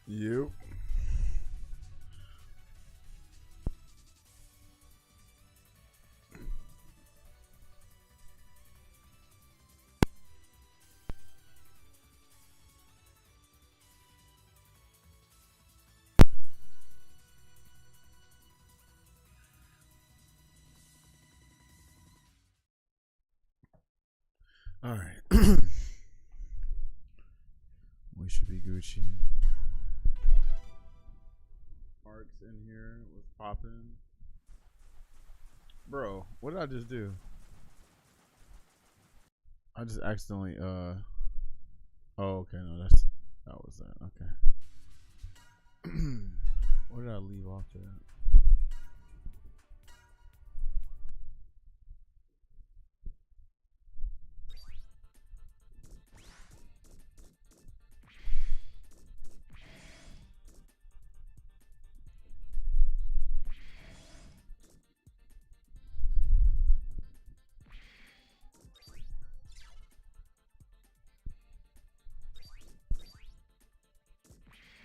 Yep. All right. We should be Gucci. Marks in here was popping. Bro, what did I just do? I just accidentally oh okay, no, that was that. Okay. Where did I leave off to that?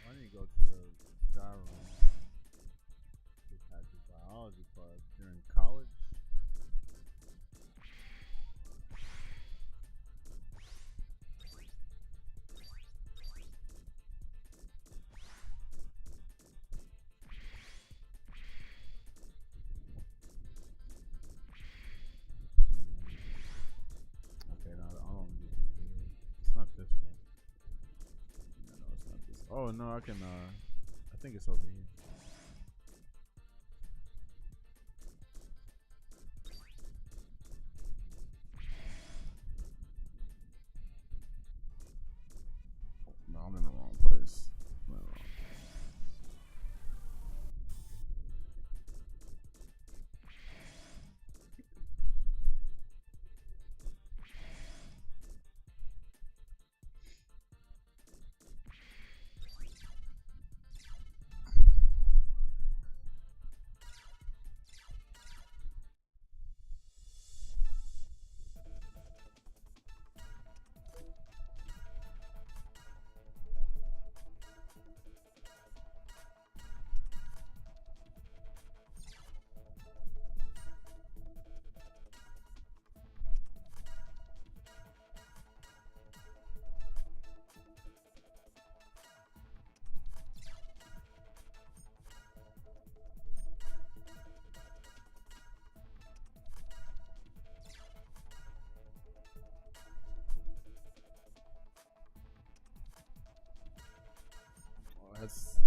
I need to go to the sky room. Just had this biology class during college. Okay, no, I don't need it here. It's not this one. Yeah, no, it's not this. Oh no, I can I think it's over here. No, I'm in the wrong place. I'm in the wrong place.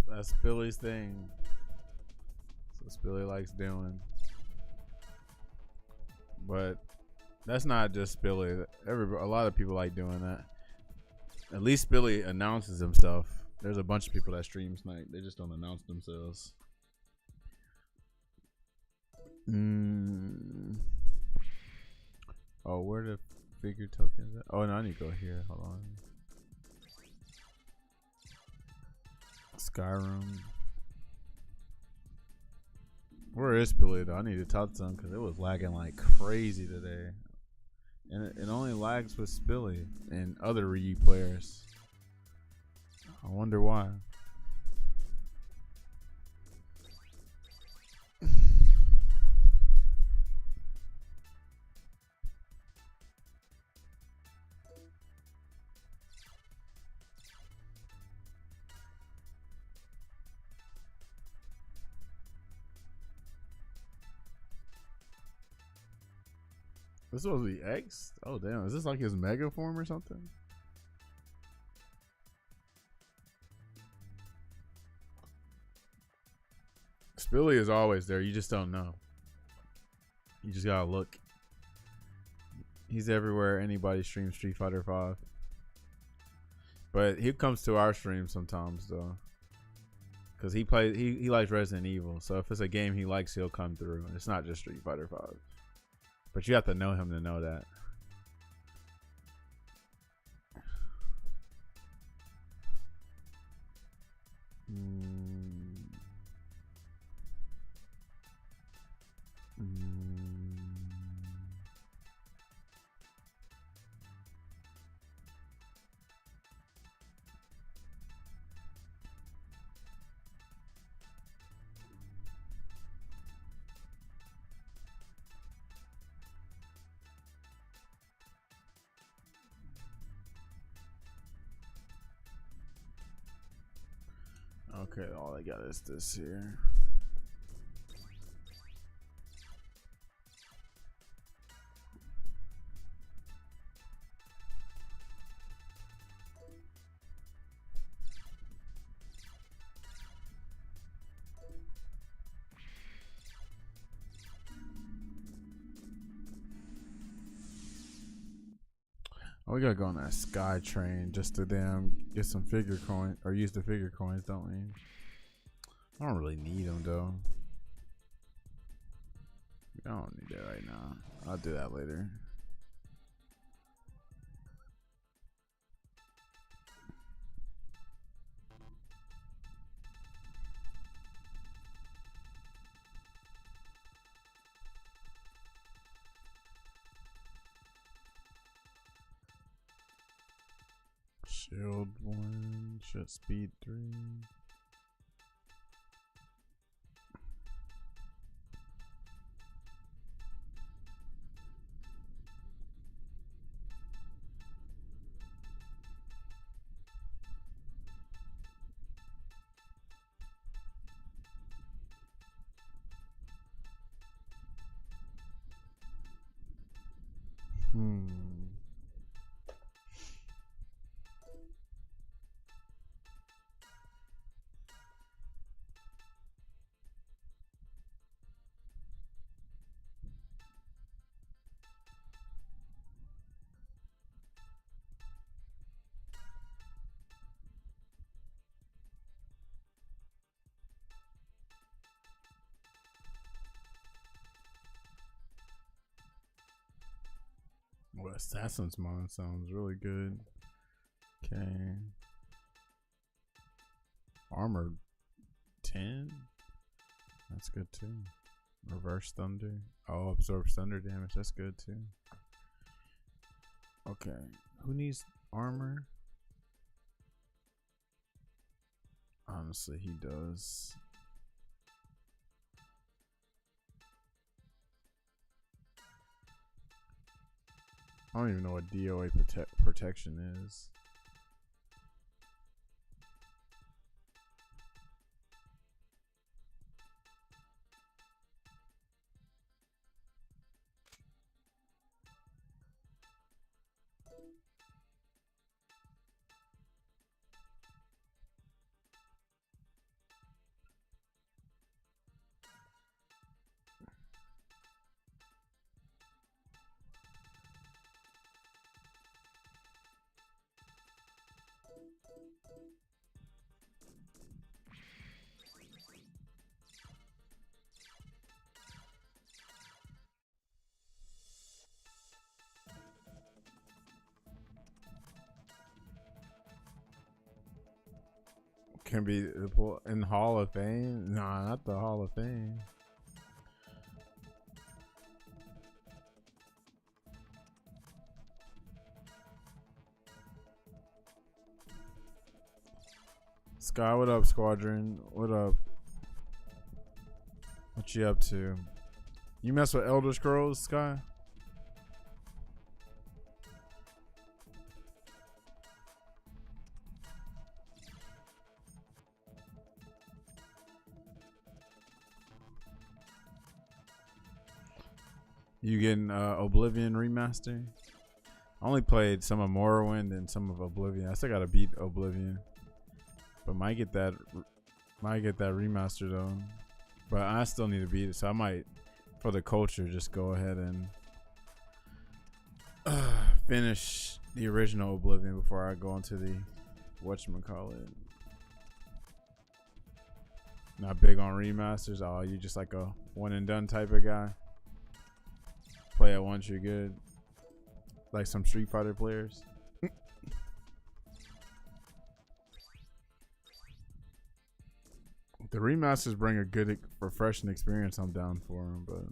That's Billy's thing. That's what Billy likes doing. But that's not just Billy. A lot of people like doing that. At least Billy announces himself. There's a bunch of people that stream Snipe. They just don't announce themselves. Oh, where the figure tokens at? Oh no, I need to go here. Hold on. Skyrim. Where is Billy though? I need to talk to him because it was lagging like crazy today. And it only lags with Spilly and other Ryu players. I wonder why. This is supposed to be X? Oh damn, is this like his mega form or something? Spilly is always there, you just don't know. You just gotta look. He's everywhere anybody streams Street Fighter 5. But he comes to our stream sometimes though. Cause he likes Resident Evil. So if it's a game he likes, he'll come through. It's not just Street Fighter 5. But you have to know him to know that. Okay, all I got is this here. Oh, we gotta go on that Sky Train just to damn get some figure coins, or use the figure coins, don't we? I don't really need them though. I don't need that right now. I'll do that later. Shield 1, shut speed 3. Well, Assassin's Mon sounds really good. Okay. Armor 10? That's good too. Reverse Thunder. Oh, absorbs thunder damage. That's good too. Okay. Who needs armor? Honestly, he does. I don't even know what DOA protection is. Can be in Hall of Fame? Nah, not the Hall of Fame. Sky, what up, Squadron? What up? What you up to? You mess with Elder Scrolls, Sky? You getting Oblivion remaster? I only played some of Morrowind and some of Oblivion. I still gotta beat Oblivion, but might get that remaster though. But I still need to beat it, so I might, for the culture, just go ahead and finish the original Oblivion before I go into the whatchamacallit. Not big on remasters. Oh, you just like a one and done type of guy. Play it once you're good. Like some Street Fighter players. The remasters bring a good, refreshing experience. I'm down for them, but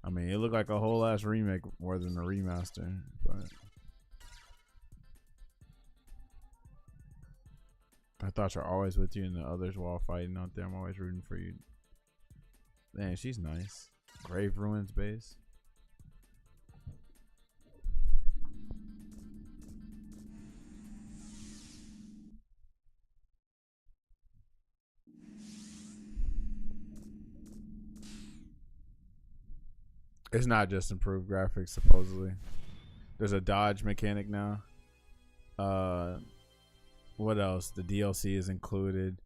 I mean, it looked like a whole ass remake more than a remaster. But I thought you're always with you and the others while fighting out there. I'm always rooting for you. Man, she's nice. Grave Ruins base. It's not just improved graphics, supposedly. There's a dodge mechanic now. What else? The DLC is included.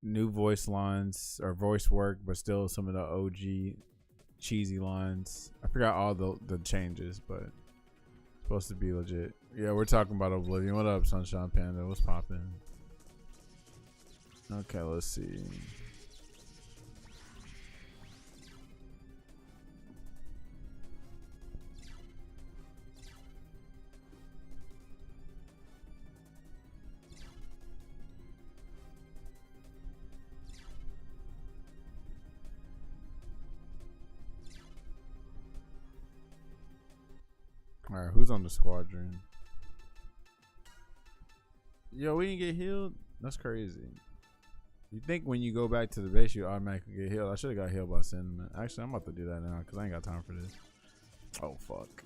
New voice lines or voice work, but still some of the OG cheesy lines. I forgot all the changes, but it's supposed to be legit. Yeah, we're talking about Oblivion. What up, Sunshine Panda? What's poppin'? Okay, let's see. Alright, who's on the squadron? Yo, we didn't get healed? That's crazy. You think when you go back to the base, you automatically get healed? I should have got healed by Cinnamon. Actually, I'm about to do that now because I ain't got time for this. Oh, fuck.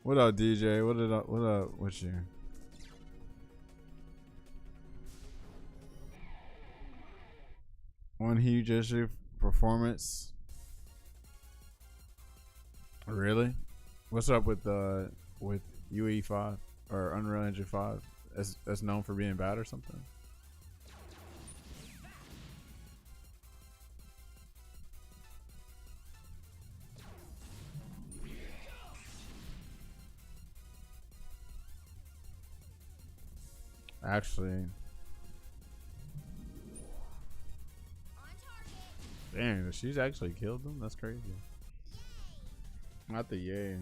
What up, DJ? What up? What's you? One huge issue performance. Really? What's up with UE5 or Unreal Engine 5? That's known for being bad or something? Actually, dang, she's actually killed them. That's crazy. Not the yay.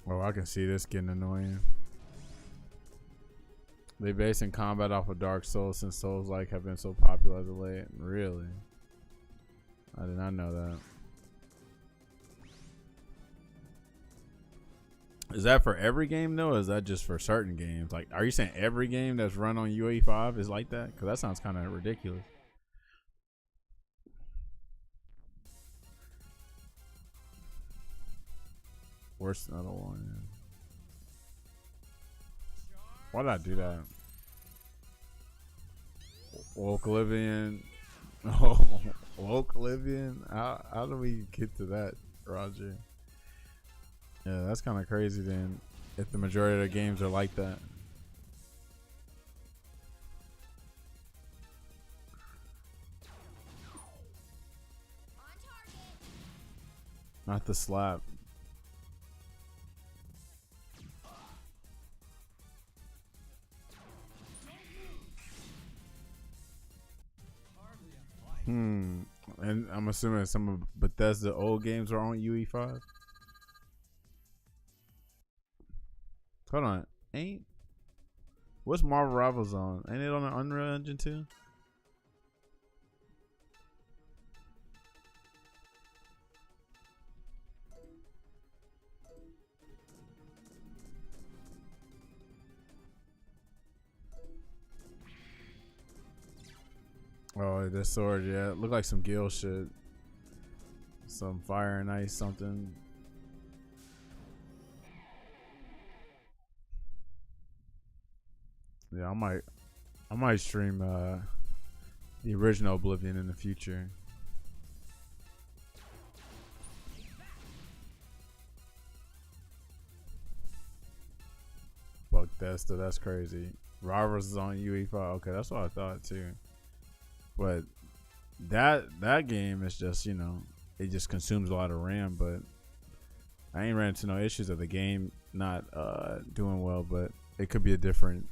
Oh, I can see this getting annoying. They basing combat off of Dark Souls since Souls-like have been so popular as of late. Really? I did not know that. Is that for every game though, or is that just for certain games? Like, are you saying every game that's run on UE5 is like that? Because that sounds kind of ridiculous. Worse than another one. Why did I do that? Woke Livian. Oh, Woke Livian. How do we get to that, Roger? Yeah, that's kind of crazy then. If the majority of the games are like that. Not the slap. And I'm assuming some of Bethesda old games are on UE5. Hold on. What's Marvel Rivals on? Ain't it on the Unreal Engine too? Oh, this sword, yeah. Look like some Gil shit. Some fire and ice something. Yeah, I might stream the original Oblivion in the future. Fuck Bethesda, that's crazy. Rivals is on UE5. Okay, that's what I thought too. But that game is just, you know, it just consumes a lot of RAM. But I ain't ran into no issues of the game not doing well. But it could be a different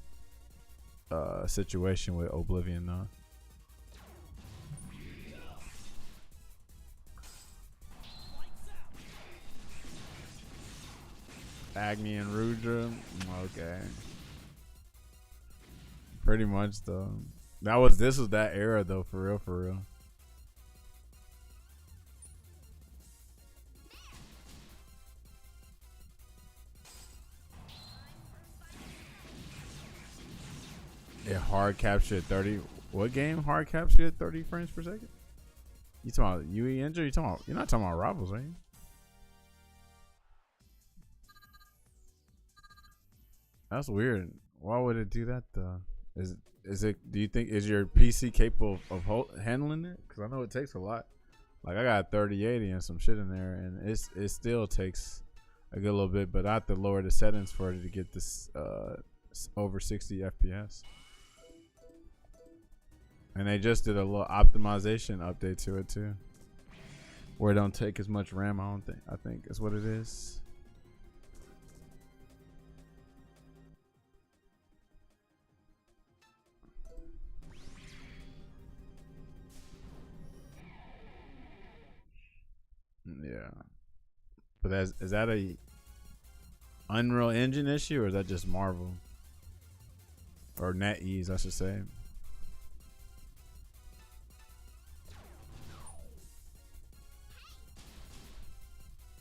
situation with Oblivion though. Agni and Rudra. Okay. Pretty much though. This was that era though, for real, for real. It hard captured at 30. What game hard captured at 30 frames per second? You talking about UE Engine? You're not talking about Rivals, right? That's weird. Why would it do that though? Is it? Do you think is your PC capable of handling it? Because I know it takes a lot. Like I got 3080 and some shit in there, and it still takes a good little bit. But I have to lower the settings for it to get this over 60 FPS. And they just did a little optimization update to it too, where it don't take as much RAM. I think is what it is. Yeah, but is that a Unreal Engine issue, or is that just Marvel or NetEase, I should say?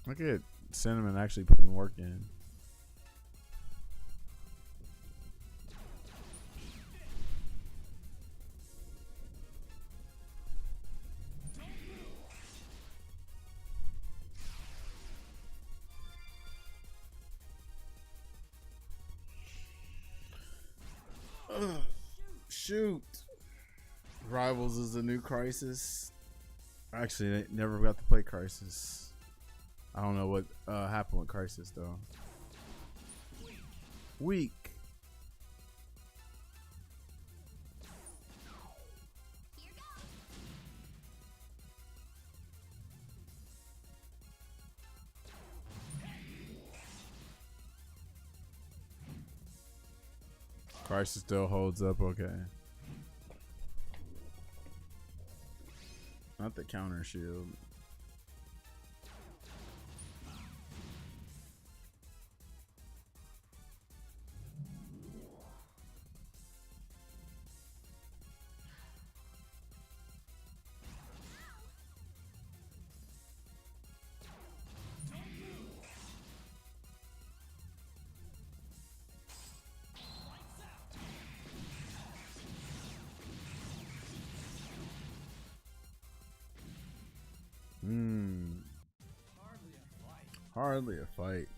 Look at Cinnamon actually putting work in. Shoot. Rivals is the new Crisis. Actually, I never got to play Crisis. I don't know what happened with Crisis though. Weak. Crisis still holds up okay. Not the counter shield. Hardly a fight.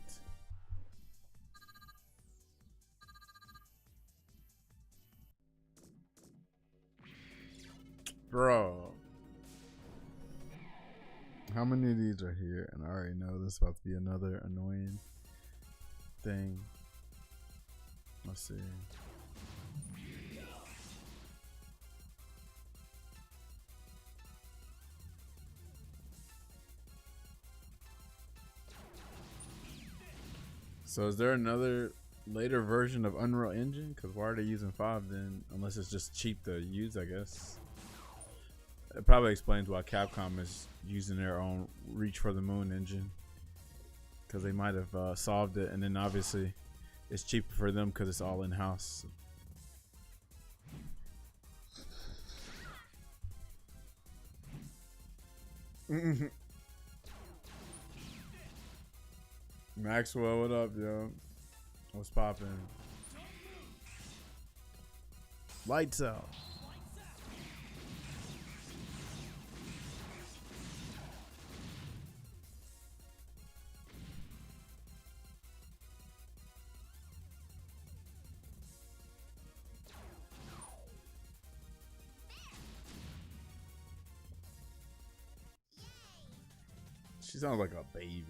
Bro. How many of these are here? And I already know this is about to be another annoying thing. Let's see. So is there another later version of Unreal Engine? Because why are they using 5 then? Unless it's just cheap to use, I guess. It probably explains why Capcom is using their own Reach for the Moon engine. Because they might have solved it, and then obviously it's cheaper for them because it's all in-house. Maxwell, what up, yo? What's poppin'? Lights out. She sounds like a baby.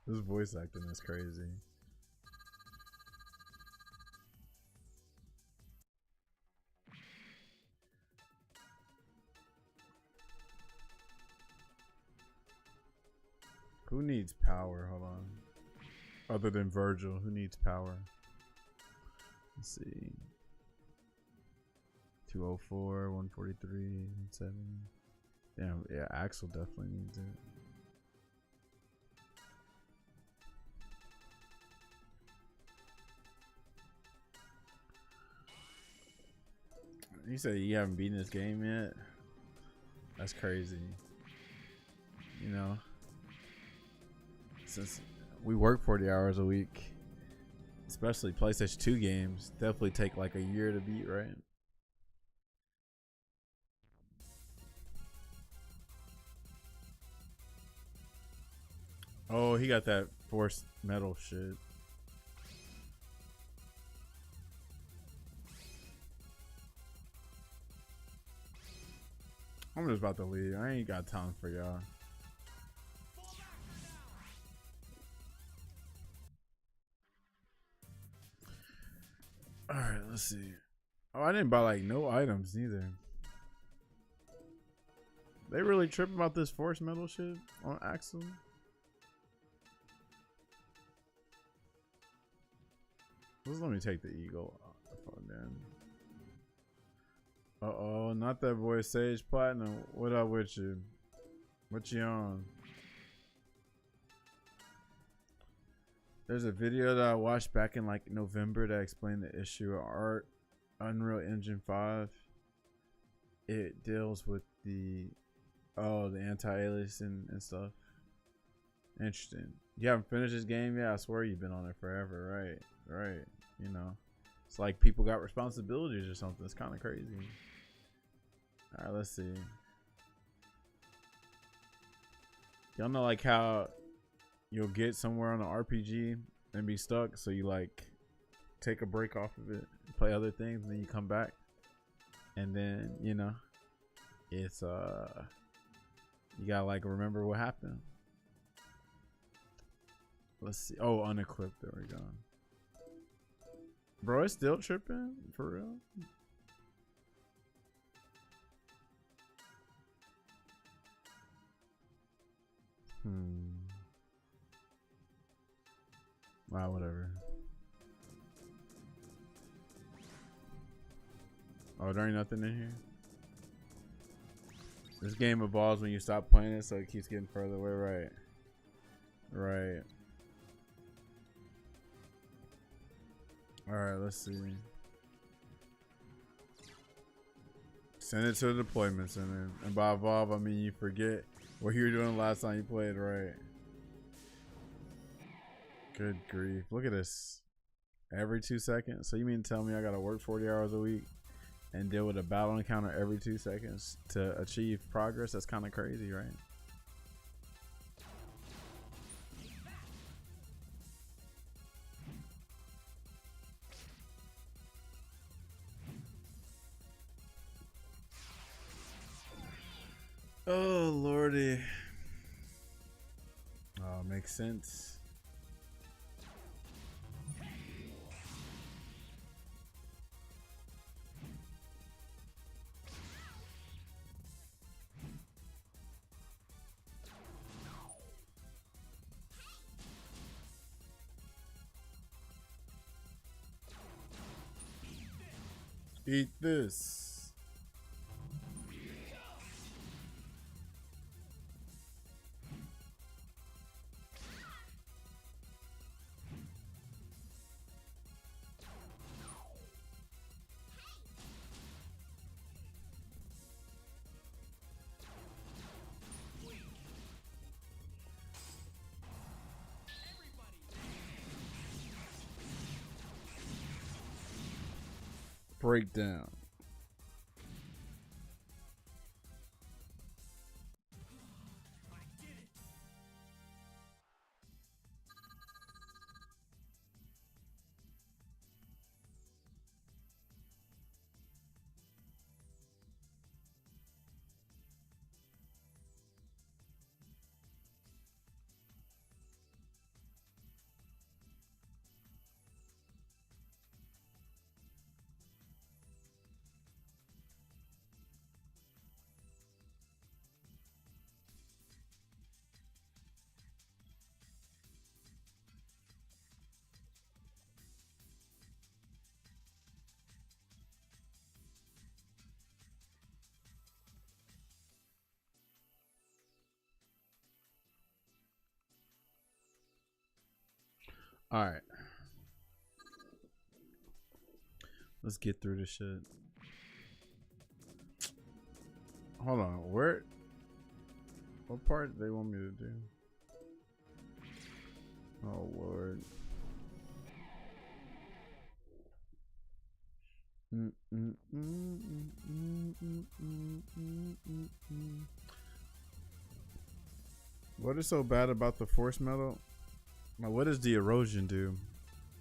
This voice acting is crazy. Who needs power? Hold on. Other than Virgil, who needs power? Let's see. 204, 143, 7. Damn, yeah, Axel definitely needs it. You said you haven't beaten this game yet? That's crazy. You know, since we work 40 hours a week, especially PlayStation 2 games, definitely take like a year to beat, right? Oh, he got that forced metal shit. I'm just about to leave. I ain't got time for y'all. Alright, let's see. Oh, I didn't buy like no items neither. They really tripping about this force metal shit on Axel? Let's let me take the eagle. Uh-oh, not that boy Sage Platinum. What up with you? What you on? There's a video that I watched back in like November that explained the issue of art. Unreal Engine 5. It deals with the anti-aliasing and stuff. Interesting. You haven't finished this game yet? I swear you've been on it forever, right? You know, it's like people got responsibilities or something. It's kind of crazy. All right, let's see. Y'all know like how you'll get somewhere on an RPG and be stuck, so you like take a break off of it, play other things, and then you come back, and then you know, it's you gotta like remember what happened. Let's see. Oh, unequipped. There we go. Bro, it's still tripping for real. Wow, whatever. Oh, there ain't nothing in here. This game evolves when you stop playing it, so it keeps getting further away. Right. All right, let's see. Send it to the deployment center, and by evolve, I mean you forget what you were doing last time you played, right? Good grief. Look at this. Every 2 seconds. So you mean to tell me I gotta work 40 hours a week and deal with a battle encounter every 2 seconds to achieve progress? That's kind of crazy, right? Oh, lordy. Oh, makes sense. Eat this. Breakdown. All right. Let's get through this shit. Hold on. Where? What part do they want me to do? Oh, Lord. What is so bad about the force metal? Now, what does the erosion do?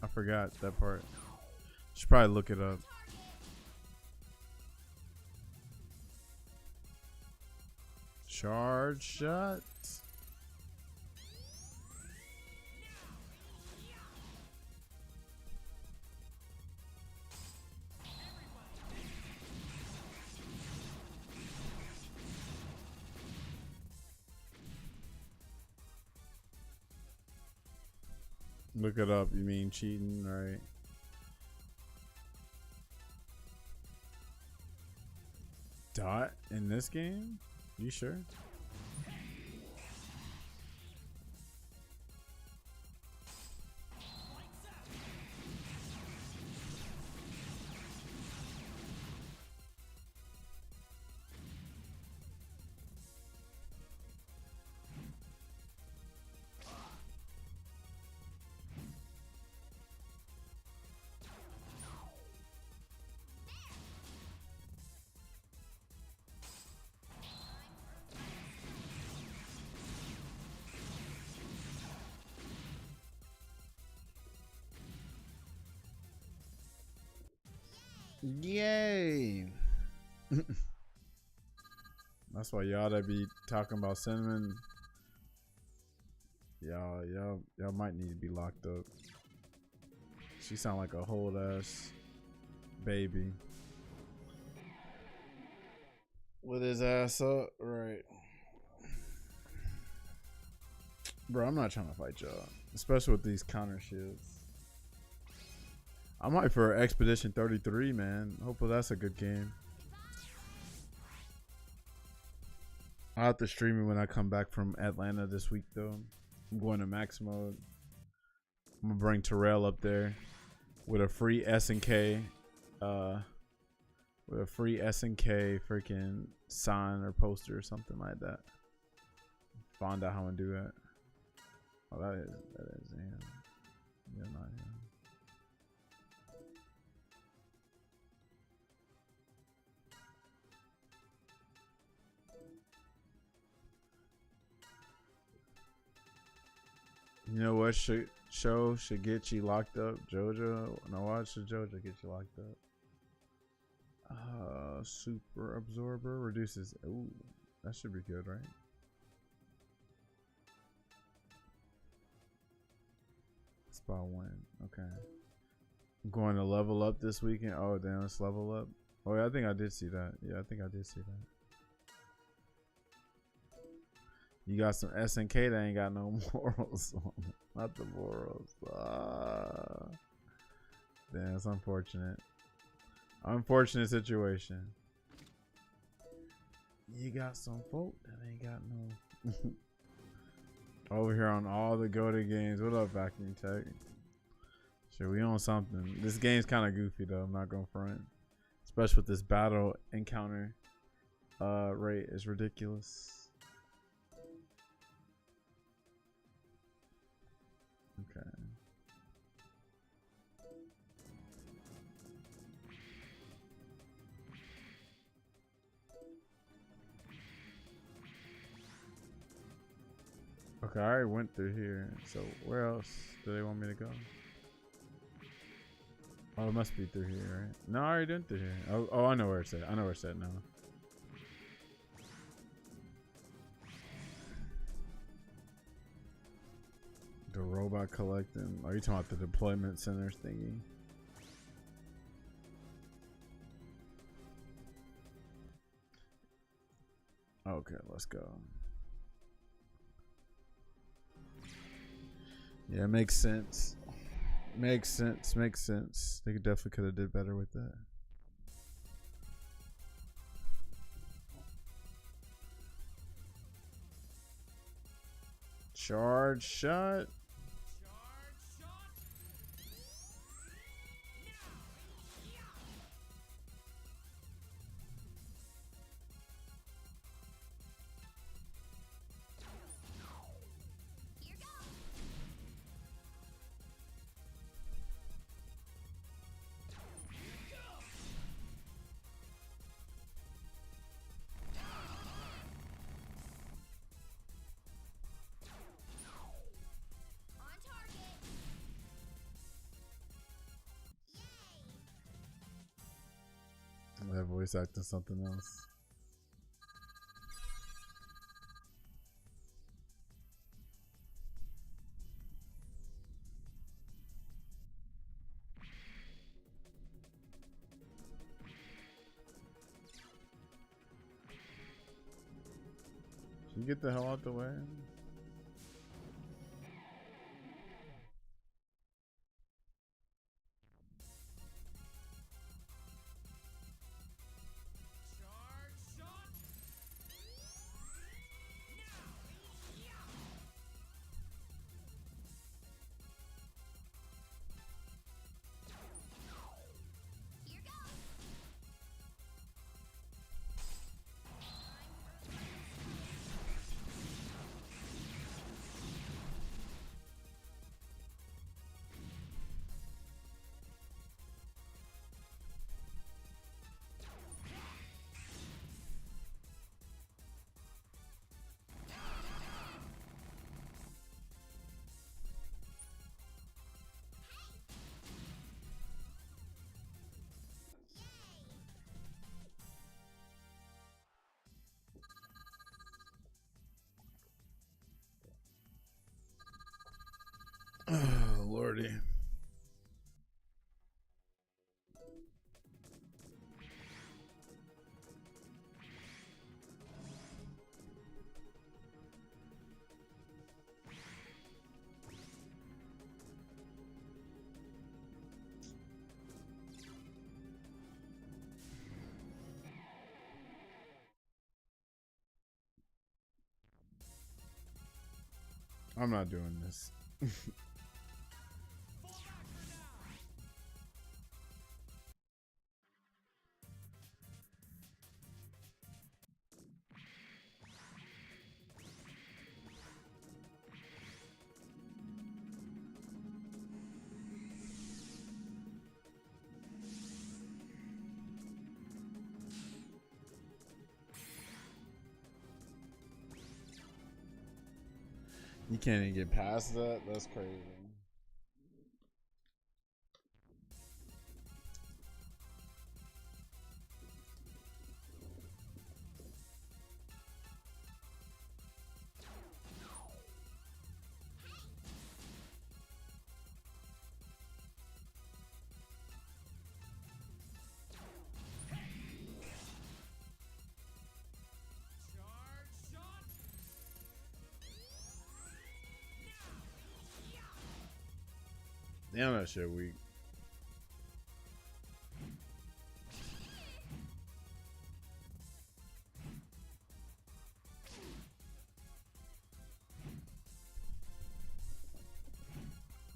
I forgot that part. Should probably look it up. Charge shot. Look it up. You mean cheating, right? Dot in this game? You sure? Yay! That's why y'all that be talking about cinnamon. Y'all might need to be locked up. She sound like a whole ass baby. With his ass up, right? Bro, I'm not trying to fight y'all, especially with these counter shields. I might for Expedition 33, man. Hopefully that's a good game. I'll have to stream it when I come back from Atlanta this week, though. I'm going to max mode. I'm gonna bring Terrell up there with a free SNK, with a free SNK freaking sign or poster or something like that. Find out how to do that. Oh, that is him. Yeah, not him. You know what show should get you locked up? JoJo. No, why should JoJo get you locked up? Super Absorber reduces. Ooh, that should be good, right? Spot 1. Okay. I'm going to level up this weekend. Oh, damn, it's level up. Oh, yeah, I think I did see that. Yeah, I think I did see that. You got some SNK that ain't got no morals. Not the morals. Damn, it's unfortunate. Unfortunate situation. You got some folk that ain't got no. Over here on all the GOATed games. What up, Vacuum Tech? Sure, we on something. This game's kind of goofy though. I'm not gonna front. Especially with this battle encounter rate is ridiculous. Okay. Okay, I already went through here. So where else do they want me to go? Oh, it must be through here, right? No, I already went through here. Oh, I know where it's at. I know where it's at now. The robot collecting. Are you talking about the deployment center thingy? Okay, let's go. Yeah, makes sense. Makes sense. Makes sense. They definitely could have did better with that. Charge shot. That voice acting something else. Can you get the hell out the way? Oh, Lordy. I'm not doing this. You can't even get past that? That's crazy. Damn, that shit weak.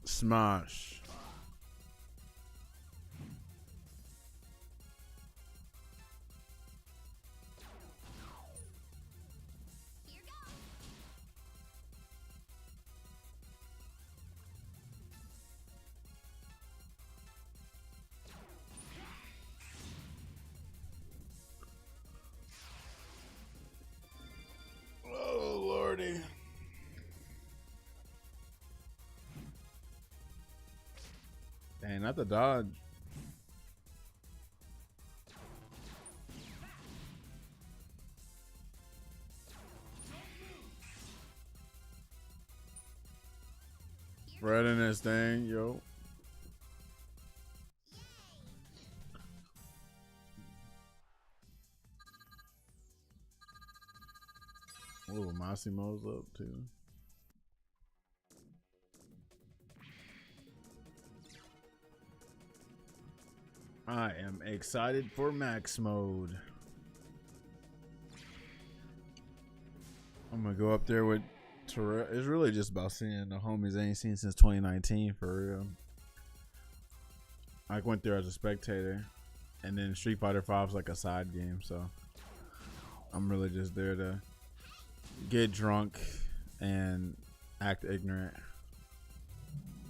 Smash. Oh, Lordy. Dang, not the dodge. Right in this thing, yo. Oh, Massimo's up too. I am excited for max mode. I'm gonna go up there with Terrell. It's really just about seeing the homies I ain't seen since 2019 for real. I went there as a spectator, and then Street Fighter 5 is like a side game, so I'm really just there to get drunk and act ignorant,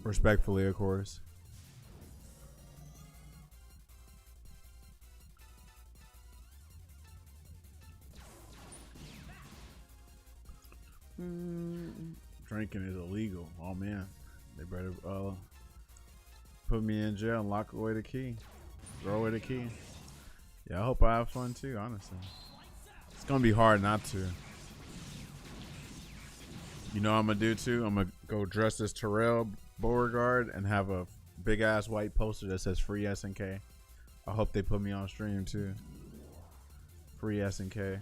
respectfully, of course. Drinking is illegal. Oh man, they better put me in jail and lock away the key, throw away the key. Yeah, I hope I have fun too, honestly. It's gonna be hard not to. You know what I'm gonna do too? I'm gonna go dress as Terrell Beauregard and have a big ass white poster that says free SNK. I hope they put me on stream too. Free SNK.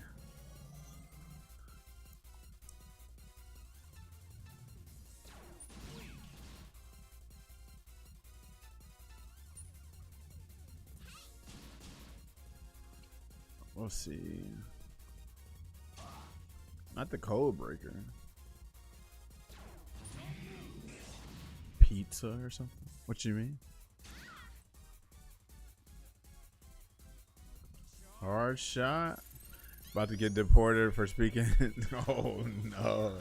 Let's see. Not the code breaker. Pizza or something? What you mean? Hard shot. About to get deported for speaking. Oh no.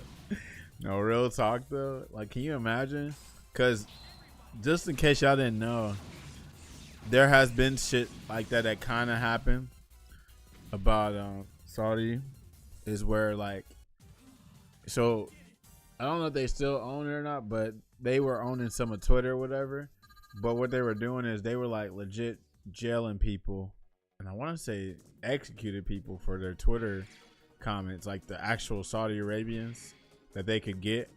No, real talk though. Like, can you imagine? Because just in case y'all didn't know, there has been shit like that that kind of happened about Saudi. Is where like, so I don't know if they still own it or not, but they were owning some of Twitter or whatever. But what they were doing is they were like legit jailing people, and I want to say executed people for their Twitter comments, like the actual Saudi Arabians that they could get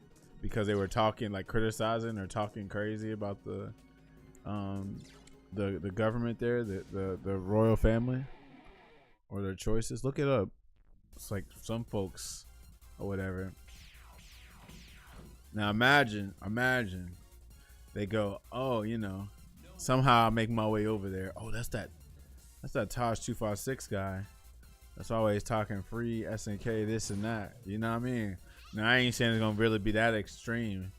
because they were talking like criticizing or talking crazy about the government there, the royal family or their choices. Look it up. It's like some folks or whatever. Now imagine they go, oh, you know, somehow I make my way over there. Oh, that's that Taj 256 guy. That's always talking free SNK, this and that. You know what I mean? Now I ain't saying it's gonna really be that extreme,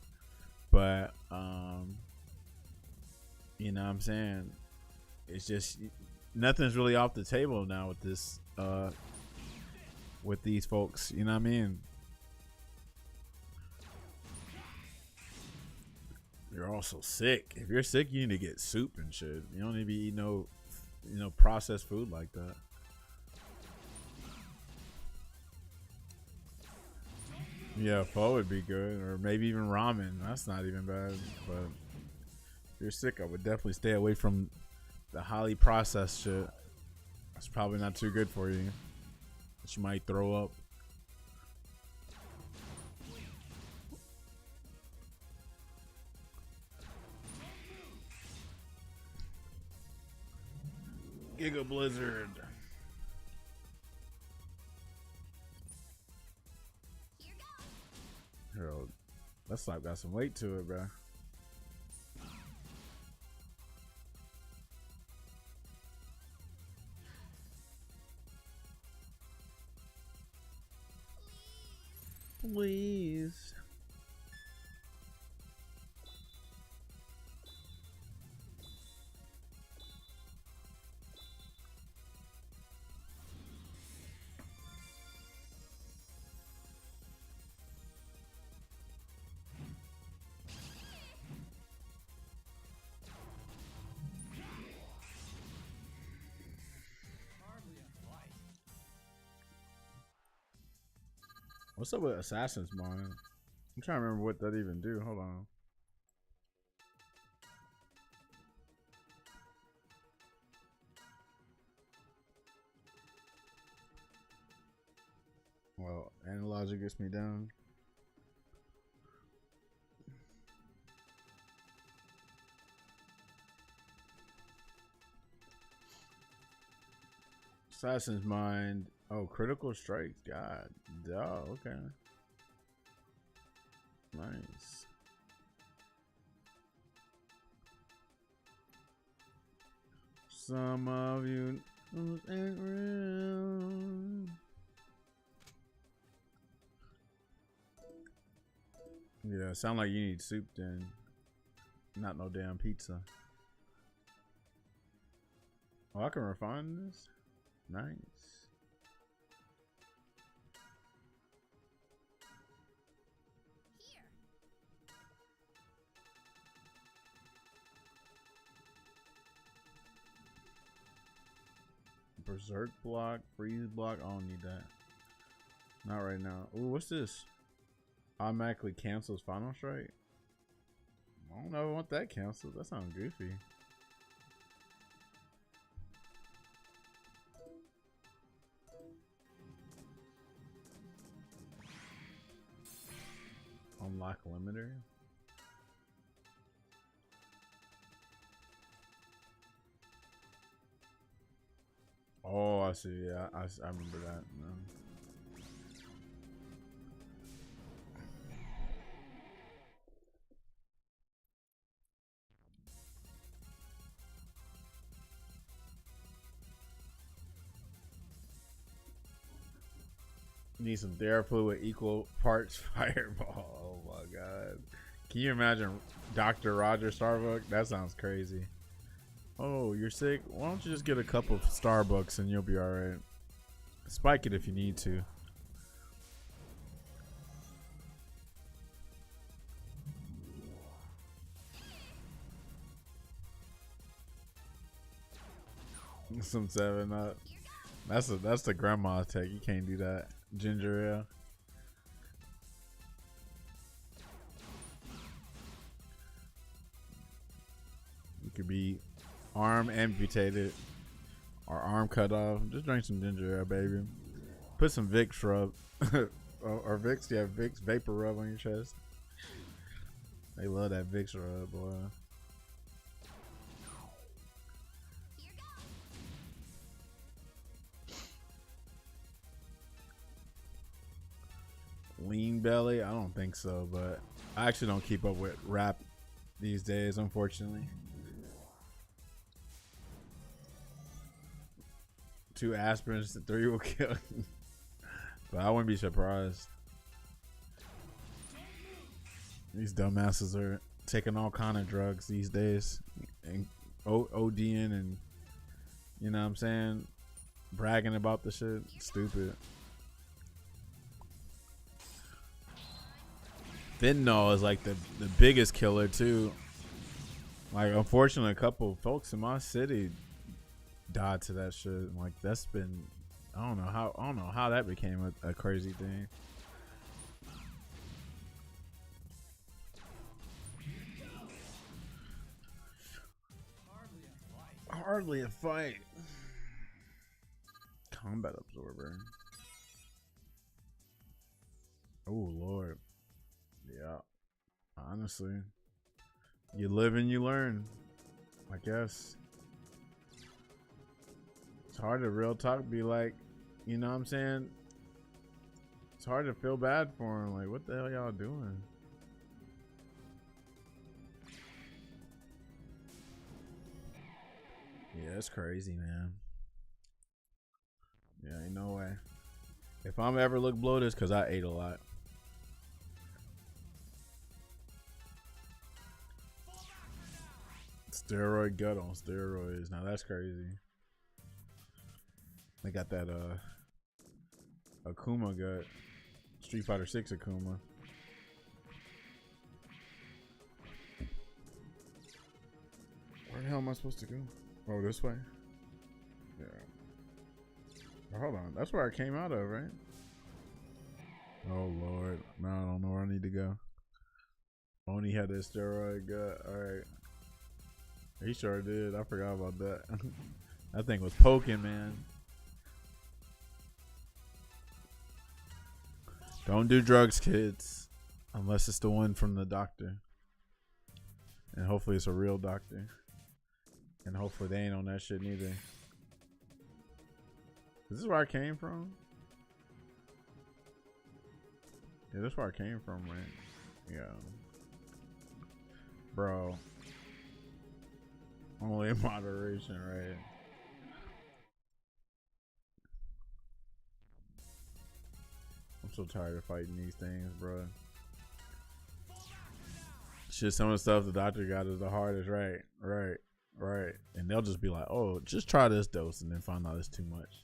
but you know what I'm saying? It's just nothing's really off the table now with this with these folks, you know what I mean? You're also sick. If you're sick, you need to get soup and shit. You don't need to be eating no, you know, processed food like that. Yeah, pho would be good, or maybe even ramen. That's not even bad. But if you're sick, I would definitely stay away from the highly processed shit. That's probably not too good for you. But you might throw up. Giga Blizzard. Yo, that slap got some weight to it, bro. Please. What's up with Assassin's Mind? I'm trying to remember what that even do. Hold on. Well, Analogic gets me down. Assassin's Mind. Oh, Critical Strikes. God. Oh, okay. Nice. Some of you ain't real. Yeah, sound like you need soup then. Not no damn pizza. Oh, I can refine this? Nice. Berserk block, freeze block. I don't need that. Not right now. Ooh, what's this? Automatically cancels Final Strike. I don't know if I want that canceled. That sounds goofy. Unlock limiter. Oh, I see. Yeah, I remember that. No. Need some Theraflu with equal parts Fireball. Oh my god. Can you imagine Dr. Roger Starbuck? That sounds crazy. Oh, you're sick? Why don't you just get a cup of Starbucks and you'll be alright. Spike it if you need to. Some 7-Up. That's the grandma tech. You can't do that. Ginger ale. You could be arm amputated or arm cut off. Just drink some ginger ale, baby. Put some Vicks rub or Vicks. Yeah, Vicks vapor rub on your chest. They love that Vicks rub, boy. Lean belly? I don't think so, but I actually don't keep up with rap these days, unfortunately. 2 aspirins, 3 will kill. But I wouldn't be surprised. These dumbasses are taking all kind of drugs these days and ODing and, you know what I'm saying, bragging about the shit. Stupid. Fentanyl is like the biggest killer too. Like, unfortunately, a couple of folks in my city died to that shit. Like, that's been, I don't know how that became a crazy thing. Hardly a fight. Combat absorber. Oh Lord. Yeah. Honestly, you live and you learn, I guess. It's hard to real talk be like, you know what I'm saying? It's hard to feel bad for him. Like, what the hell y'all doing? Yeah, it's crazy, man. Yeah, ain't no way. If I'm ever look bloated, it's because I ate a lot. Steroid gut on steroids. Now that's crazy. They got that Akuma gut. Street Fighter 6 Akuma. Where the hell am I supposed to go? Oh, this way? Yeah. Oh, hold on. That's where I came out of, right? Oh, Lord. No, I don't know where I need to go. Only had that steroid gut. Alright. He sure did. I forgot about that. That thing was poking, man. Don't do drugs, kids. Unless it's the one from the doctor. And hopefully it's a real doctor. And hopefully they ain't on that shit neither. Is this where I came from? Yeah, this is where I came from, right? Yeah. Bro. Only in moderation, right? I'm so tired of fighting these things, bro. Shit, some of the stuff the doctor got is the hardest, right? Right. Right. And they'll just be like, oh, just try this dose and then find out it's too much.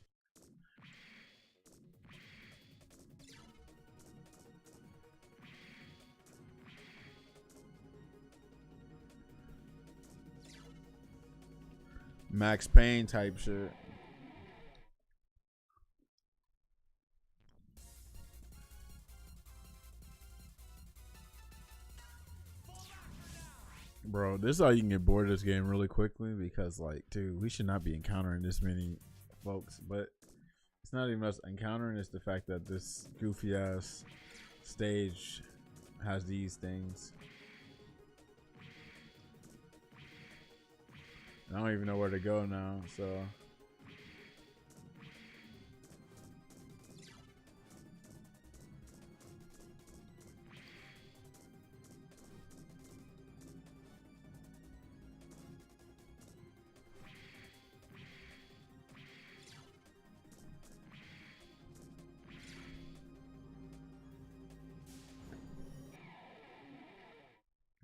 Max Payne type shit. Bro, this is how you can get bored of this game really quickly because, like, dude, we should not be encountering this many folks. But it's not even us encountering, it's the fact that this goofy ass stage has these things. I don't even know where to go now, so.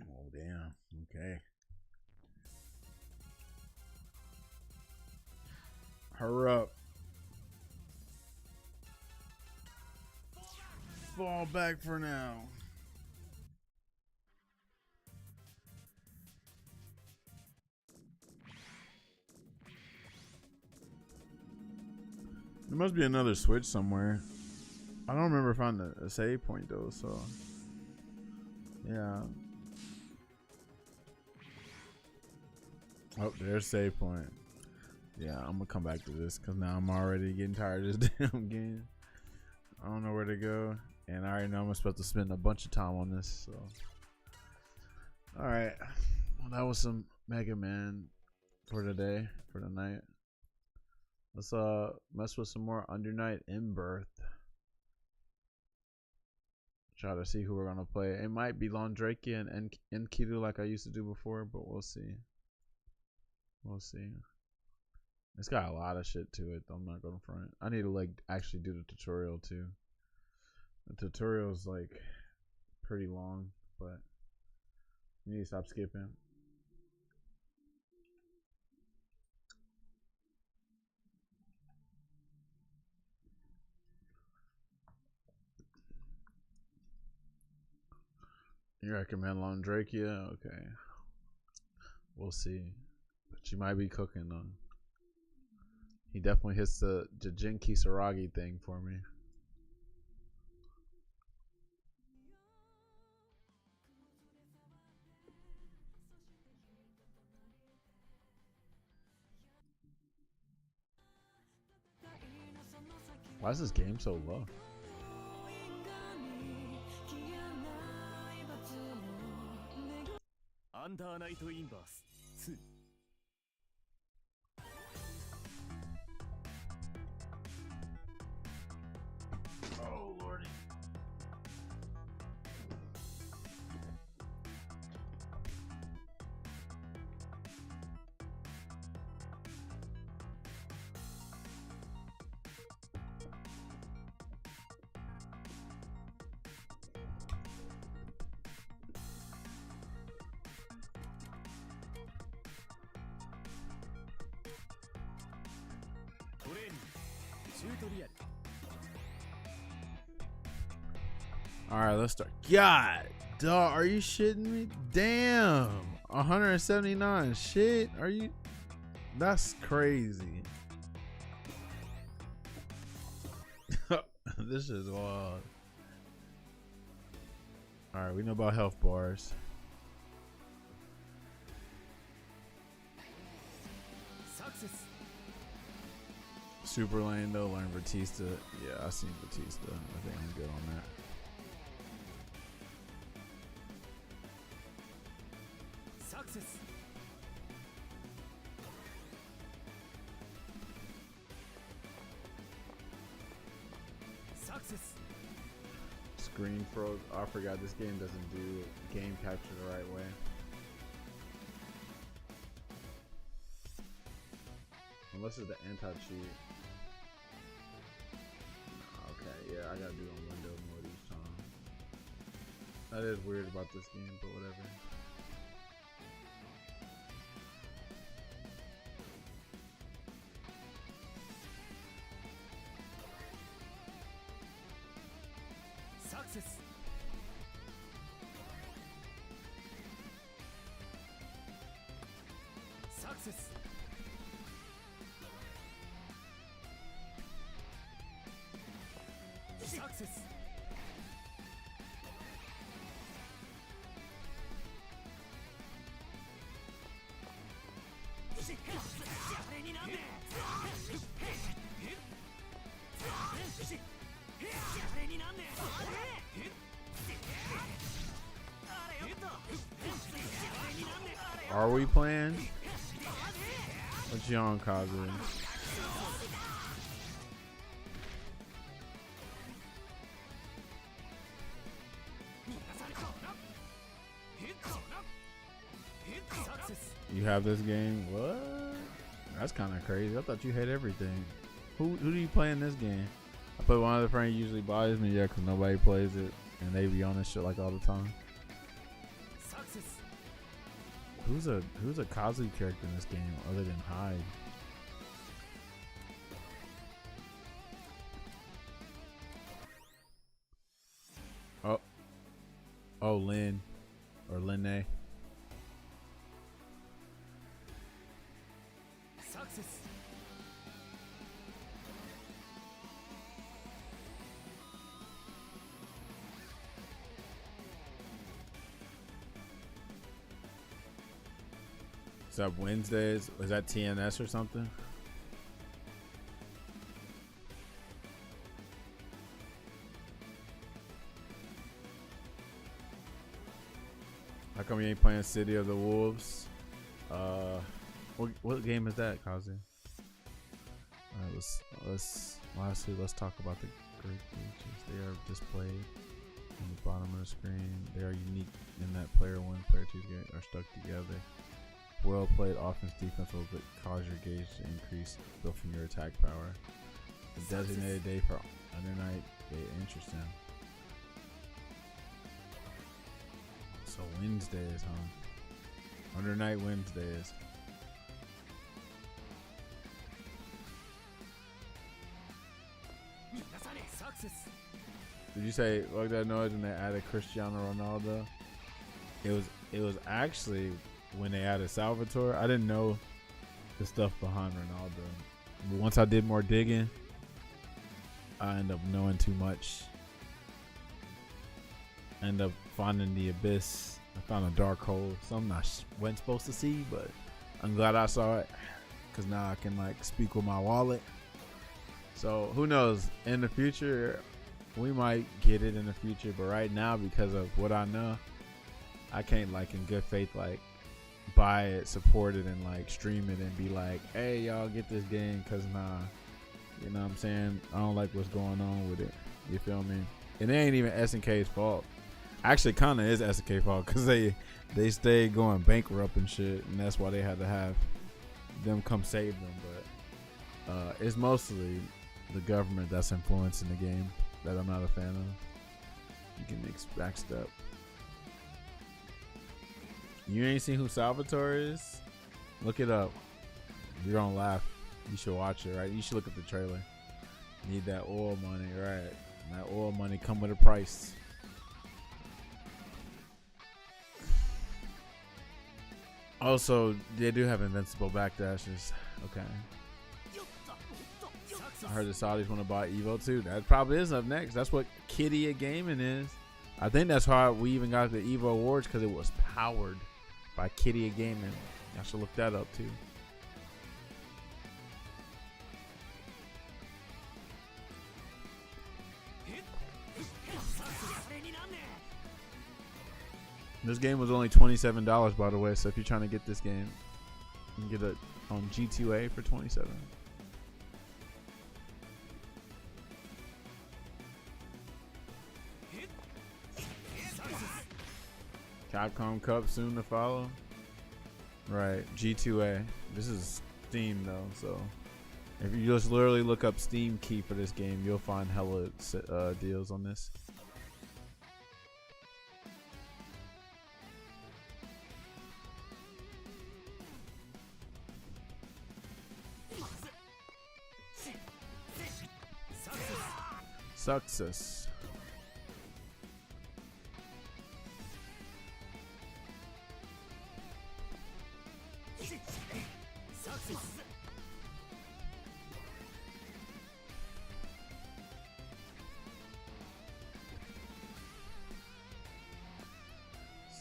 Oh, damn. Okay. Hurry up. Fall back for now. There must be another switch somewhere. I don't remember finding a save point though, so yeah. Oh, there's save point. Yeah, I'm gonna come back to this because now I'm already getting tired of this damn game. I don't know where to go, and I already know I'm supposed to spend a bunch of time on this. So, all right, well, that was some Mega Man for today, for the night. Let's mess with some more Under Night In-Birth. Try to see who we're gonna play. It might be Londrakia and Enkidu like I used to do before, but we'll see. We'll see. It's got a lot of shit to it, though. I'm not gonna front. I need to like actually do the tutorial too. The tutorial is like pretty long, but you need to stop skipping. You recommend Londrakia? Okay. We'll see. But you might be cooking though. He definitely hits the Jin Kisaragi thing for me. Why is this game so low? Under Night In-Birth 2. Oh lordy. All right, let's start. God, dog, are you shitting me? Damn, 179. Shit, are you? That's crazy. This is wild. All right, we know about health bars. Success. Super lane though, learn Batista. Yeah, I seen Batista. I think I'm good on that. Success. Success. Screen froze. Oh, I forgot this game doesn't do game capture the right way. Unless it's the anti-cheat. Okay, yeah, I gotta do it on window mode each time. That is weird about this game, but whatever. Success. Success. Success. are we playing? What's you on, Kazu? You have this game? What? That's kind of crazy. I thought you had everything. Who do you play in this game? I play one other friend usually buys me, yeah, because nobody plays it, and they be on this shit like all the time. Who's a Kazu character in this game other than Hyde? Oh, Lin or Linne. Success. Is that Wednesdays? Is that TNS or something? How come you ain't playing City of the Wolves? What game is that, Kazu? Let's talk about the great features. They are displayed on the bottom of the screen. They are unique in that player 1, player 2 are stuck together. Well played offense, defense will cause your gauge to increase, built from your attack power. The designated day for Under Night Day. Interesting. So Wednesdays, huh? Under Night Wednesdays. Did you say like that noise when they added Cristiano Ronaldo? It was actually when they added Salvatore. I didn't know the stuff behind Ronaldo. But once I did more digging, I ended up knowing too much. End up finding the abyss. I found a dark hole. Something I wasn't supposed to see, but I'm glad I saw it because now I can like speak with my wallet. So who knows? In the future, we might get it in the future, but right now, because of what I know, I can't like in good faith like buy it, support it, and like stream it and be like, hey y'all get this game, cause nah, you know what I'm saying? I don't like what's going on with it. You feel me? And it ain't even SNK's fault. Actually, kind of is SNK fault because they stayed going bankrupt and shit, and that's why they had to have them come save them. But it's mostly the government that's influencing the game that I'm not a fan of. You can backstep. You ain't seen who Salvatore is? Look it up. You're gonna laugh. You should watch it, right? You should look at the trailer. Need that oil money, right? And that oil money come with a price. Also, they do have invincible backdashes. Okay. I heard the Saudis want to buy Evo too. That probably is up next. That's what Kidia Gaming is. I think that's how we even got the Evo Awards, because it was powered by Kidia Gaming. I should look that up too. This game was only $27, by the way. So if you're trying to get this game, you can get it on G2A for $27. Capcom Cup soon to follow. Right, G2A. This is Steam though, so if you just literally look up Steam key for this game, you'll find hella deals on this. Success.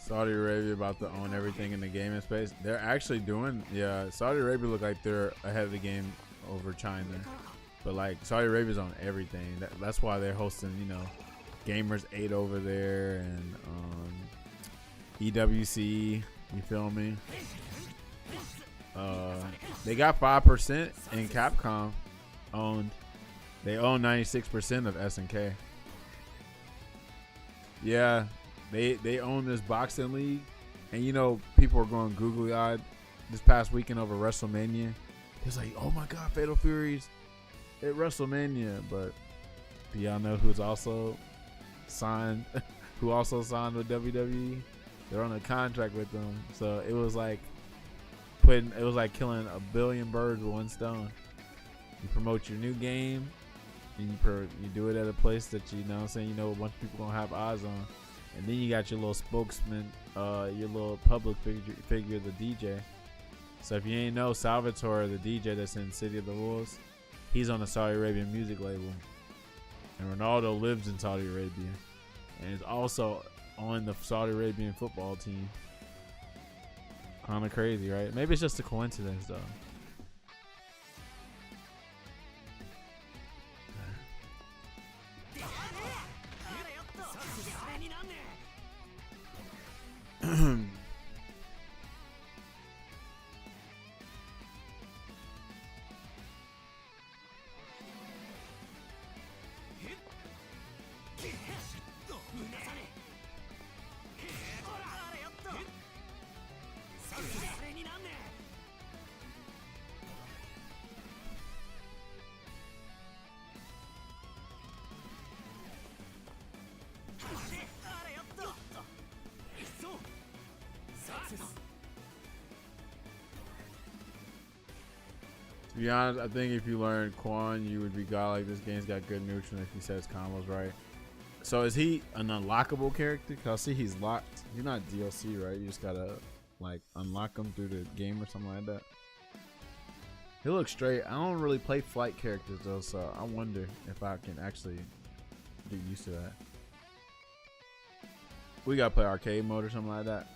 Saudi Arabia about to own everything in the gaming space. They're actually doing, yeah, Saudi Arabia look like they're ahead of the game over China. But like Saudi Arabia's on everything. That's why they're hosting, you know, Gamers 8 over there and EWC. You feel me? They got 5% and Capcom owned. They own 96% of SNK. Yeah, they own this boxing league, and you know people are going googly eyed this past weekend over WrestleMania. It's like, oh my God, Fatal Fury's at WrestleMania, but do y'all know who's also signed? Who also signed with WWE? They're on a contract with them, so it was like killing a billion birds with one stone. You promote your new game, and you do it at a place that you know what I'm saying, you know a bunch of people gonna have eyes on, and then you got your little spokesman, your little public figure, the DJ. So if you ain't know, Salvatore, the DJ that's in City of the Wolves, he's on the Saudi Arabian music label, and Ronaldo lives in Saudi Arabia, and is also on the Saudi Arabian football team. Kind of crazy, right? Maybe it's just a coincidence, though. To be honest, I think if you learn Quan, you would be godlike. This game's got good neutral if he says combos right. So is he an unlockable character? Cause I see he's locked. He's not DLC, right? You just gotta like unlock him through the game or something like that. He looks straight. I don't really play flight characters though, so I wonder if I can actually get used to that. We gotta play arcade mode or something like that.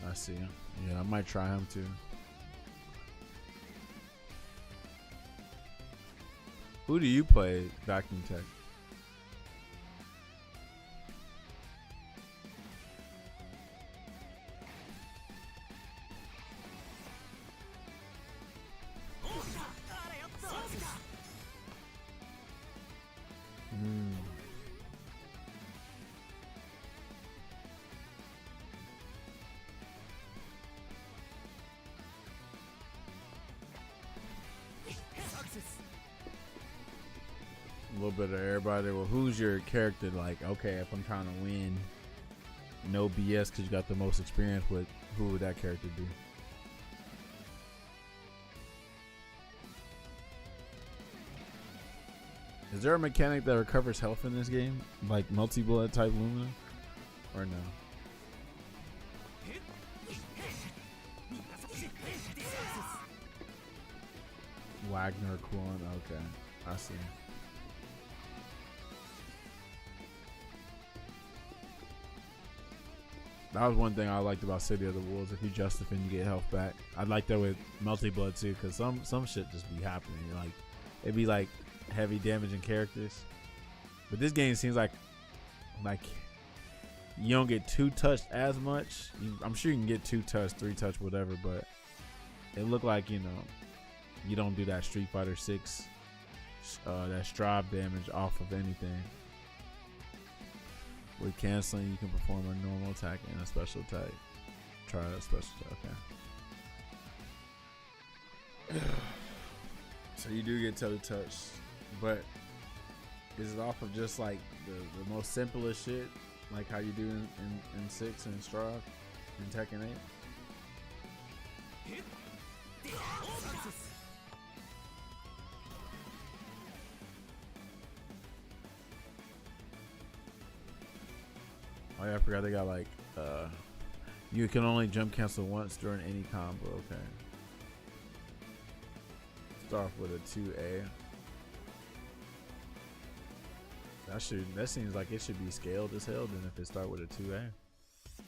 I see him. Yeah, I might try him too. Who do you play, Vacuum Tech? A little bit of everybody. Well, who's your character? Like, okay, if I'm trying to win, no BS, because you got the most experience with, who would that character be? Is there a mechanic that recovers health in this game, like multi-bullet type Lumina, or no? Wagner Quan, okay, I see. That was one thing I liked about City of the Wolves. If you justify and you get health back, I'd like that with multi-blood too, because some shit just be happening. Like it'd be like heavy damaging characters, but this game seems like you don't get two touched as much. I'm sure you can get two touch, three touch, whatever, but it looked like, you know, you don't do that Street Fighter 6 that strive damage off of anything. With canceling, you can perform a normal attack and a special attack. Try a special attack, okay. So you do get toe to touch, but is it off of just like the most simplest shit, like how you do in 6 and Strive and Tekken 8? Oh yeah, I forgot they got like you can only jump cancel once during any combo. Okay. Start off with a 2A. That seems like it should be scaled as hell then if it start with a 2A.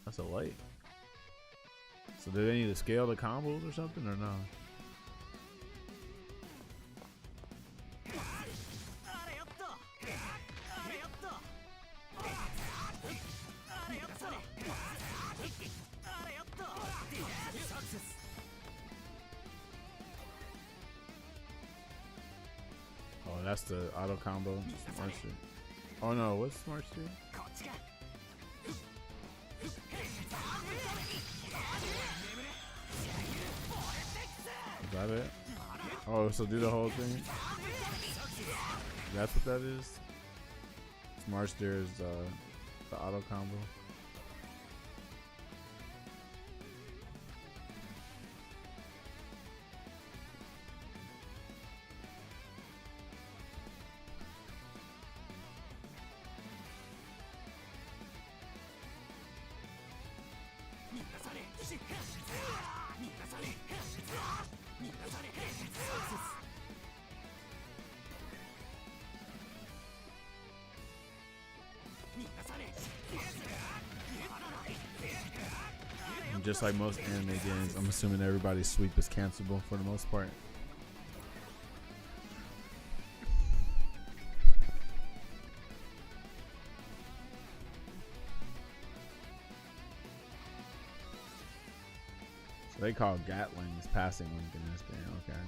That's a light. So do they need to scale the combos or something or no? That's the auto combo. Smart shit. Oh no, what's smart shit? Is that it? Oh, so do the whole thing? That's what that is? Smart steer is the auto combo. And just like most anime games, I'm assuming everybody's sweep is cancelable for the most part. So they call Gatlings passing link in this game, okay.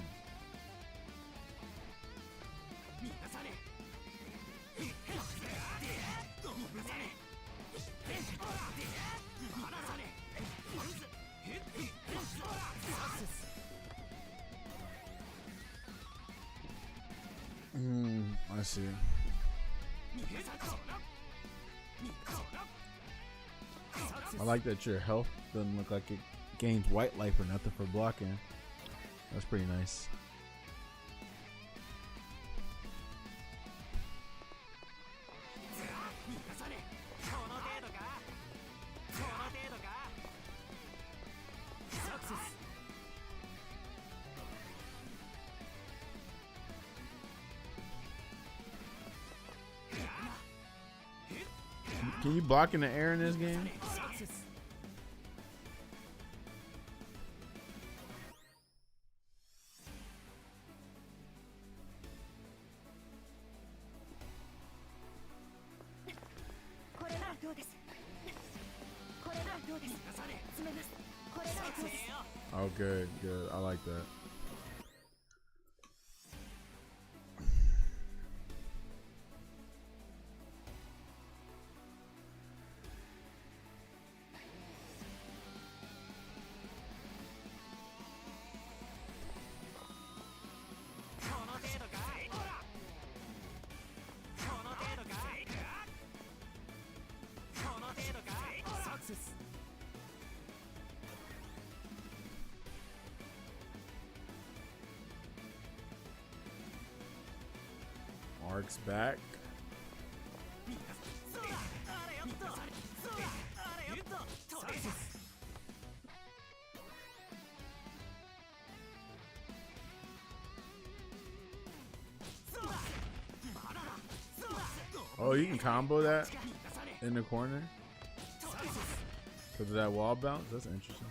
I see. I like that your health doesn't look like it gains white life or nothing for blocking. That's pretty nice. Can you block in the air in this game? Oh, good, good. I like that. Mark's back. Oh, you can combo that in the corner because of that wall bounce. That's interesting.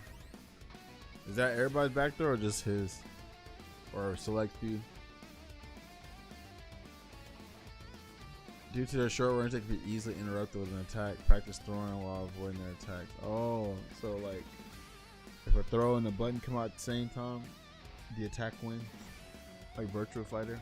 Is that everybody's back there or just his? Or select few? Due to their short range, they can be easily interrupted with an attack. Practice throwing while avoiding their attacks. Oh, so like if a throw and the button come out at the same time, the attack wins. Like Virtua Fighter.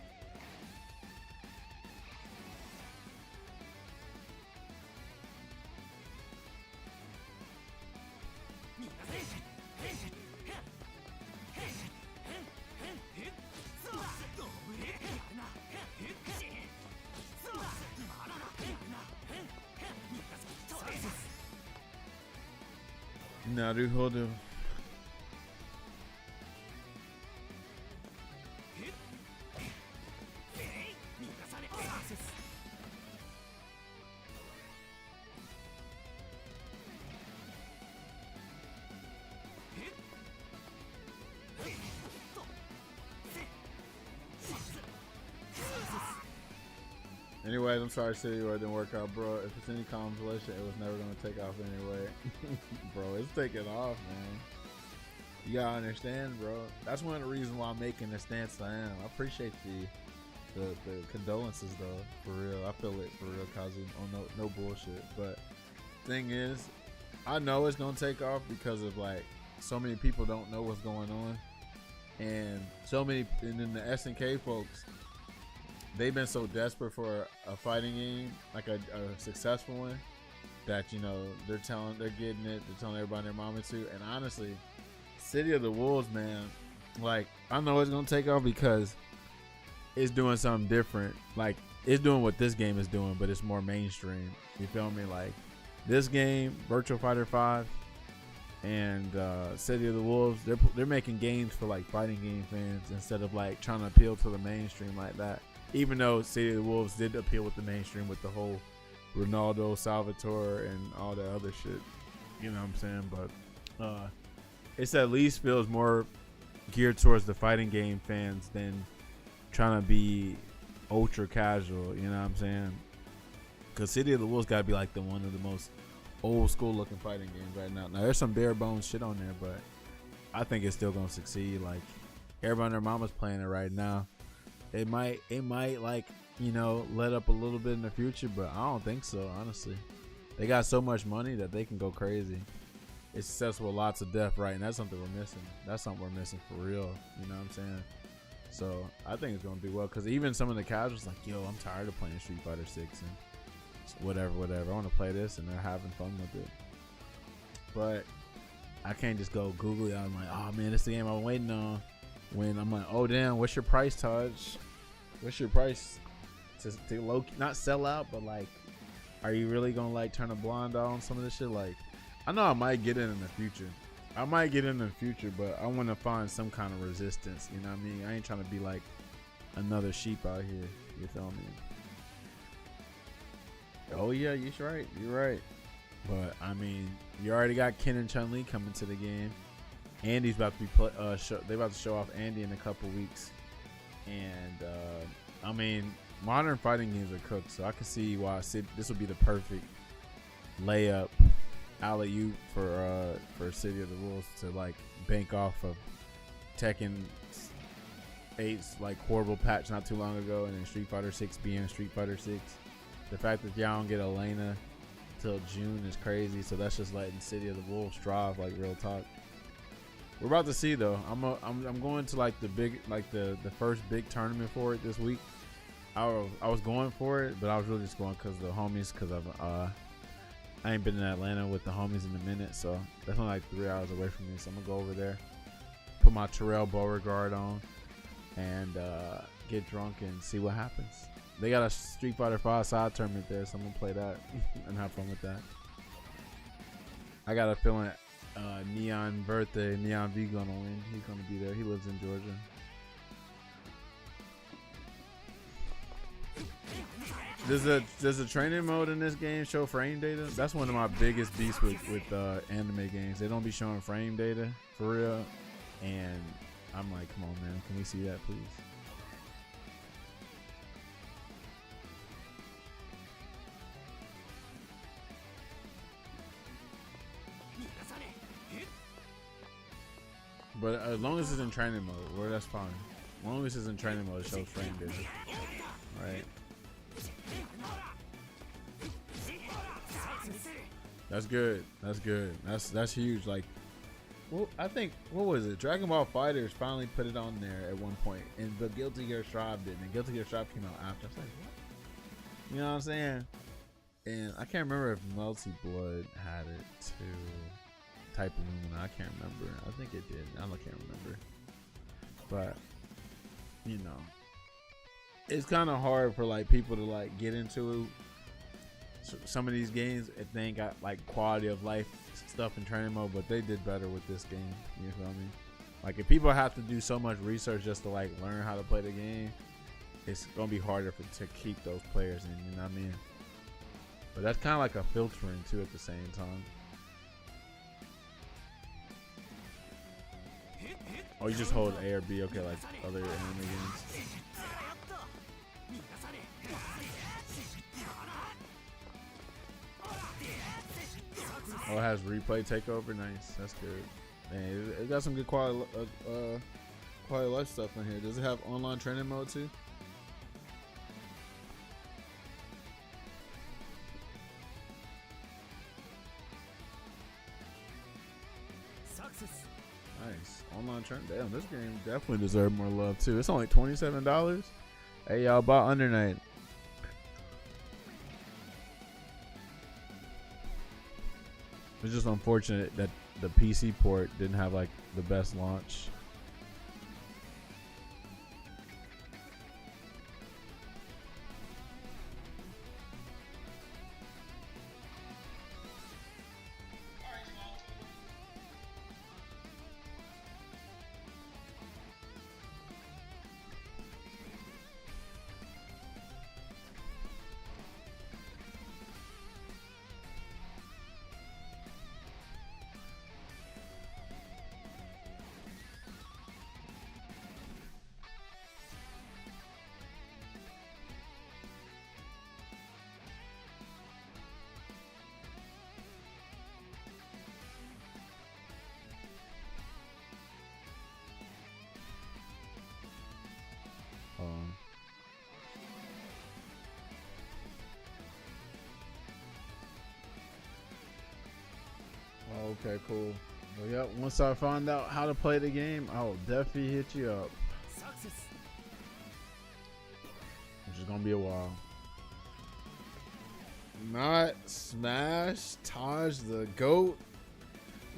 Naruhodo. Anyways, I'm sorry, City, it didn't work out, bro. If it's any consolation, it was never gonna take off anyway. Bro, it's taking off, man. You gotta understand, bro. That's one of the reasons why I'm making the stance I am. I appreciate the condolences, though. For real, I feel it for real, Kazu. Oh, no bullshit. But thing is, I know it's gonna take off because of like so many people don't know what's going on, and so many, and then the SNK folks. they've been so desperate for a fighting game, like a successful one, that they're getting it, they're telling everybody their mama to. And honestly, City of the Wolves, man, like I know it's gonna take off because it's doing something different. Like it's doing what this game is doing, but it's more mainstream. You feel me? Like this game, Virtua Fighter 5 and City of the Wolves, they're making games for like fighting game fans instead of like trying to appeal to the mainstream like that. Even though City of the Wolves did appeal with the mainstream with the whole Ronaldo, Salvatore, and all that other shit. You know what I'm saying? But it's at least feels more geared towards the fighting game fans than trying to be ultra casual. You know what I'm saying? Because City of the Wolves got to be like one of the most old school looking fighting games right now. Now, there's some bare bones shit on there, but I think it's still going to succeed. Like, everybody and their mama's playing it right now. It might like, let up a little bit in the future, but I don't think so, honestly. They got so much money that they can go crazy. It's successful with lots of depth, right? And that's something we're missing. That's something we're missing for real. You know what I'm saying? So I think it's going to do well, because even some of the casuals like, yo, I'm tired of playing Street Fighter 6 and whatever. I want to play this, and they're having fun with it. But I can't just go Google it. I'm like, oh man, this is the game I'm waiting on. When I'm like, oh damn, what's your price, Taj? What's your price to low key, not sell out, but like, are you really gonna like turn a blind eye on some of this shit? Like, I know I might get in the future. But I want to find some kind of resistance. You know what I mean? I ain't trying to be like another sheep out here. You feel me? Oh yeah, you're right. But I mean, you already got Ken and Chun-Li coming to the game. Andy's about to be they about to show off Andy in a couple weeks. And I mean, modern fighting games are cooked, so I can see why this would be the perfect layup alley-oop for City of the Wolves to like bank off of Tekken 8's like horrible patch not too long ago, and then Street Fighter 6 being Street Fighter 6. The fact that y'all don't get Elena till June is crazy, so that's just letting City of the Wolves strive, like real talk. We're about to see though. I'm going to like the first big tournament for it this week. I was going for it, but I was really just going because of the homies. Because I ain't been in Atlanta with the homies in a minute, so that's only like 3 hours away from me. So I'm gonna go over there, put my Terrell Beauregard on, and get drunk and see what happens. They got a Street Fighter 5 side tournament there, so I'm gonna play that and have fun with that. I got a feeling Neon V gonna win. He's gonna be there. He lives in Georgia. Does the training mode in this game show frame data? That's one of my biggest beasts with anime games. They don't be showing frame data for real, and I'm like, come on, man, can we see that, please? But as long as it's in training mode, well, that's fine. As long as it's in training mode, it shows frame data. Right. That's good. That's huge. Like, well, I think, what was it? Dragon Ball FighterZ finally put it on there at one point, and but Guilty Gear Strive didn't. And Guilty Gear Strive came out after. I was like, what? You know what I'm saying? And I can't remember if Melty Blood had it too. Type of Lumina, I can't remember. I think it did. I can't remember. But it's kind of hard for like people to like get into some of these games if they ain't got like quality of life stuff in training mode. But they did better with this game. You feel me? Like, if people have to do so much research just to like learn how to play the game, it's gonna be harder to keep those players in. You know what I mean? But that's kind of like a filtering too at the same time. Oh, you just hold A or B, okay, like other anime games. Oh, it has replay takeover. Nice, that's good. Man, it got some good quality life stuff in here. Does it have online training mode too? Nice. Online training. Damn, this game definitely deserves more love too. It's only $27. Hey, y'all, about Under Night. It's just unfortunate that the PC port didn't have like the best launch. Okay, cool. Well, yep, once I find out how to play the game, I will definitely hit you up. Success. Which is gonna be a while. Not Smash, Taj the GOAT.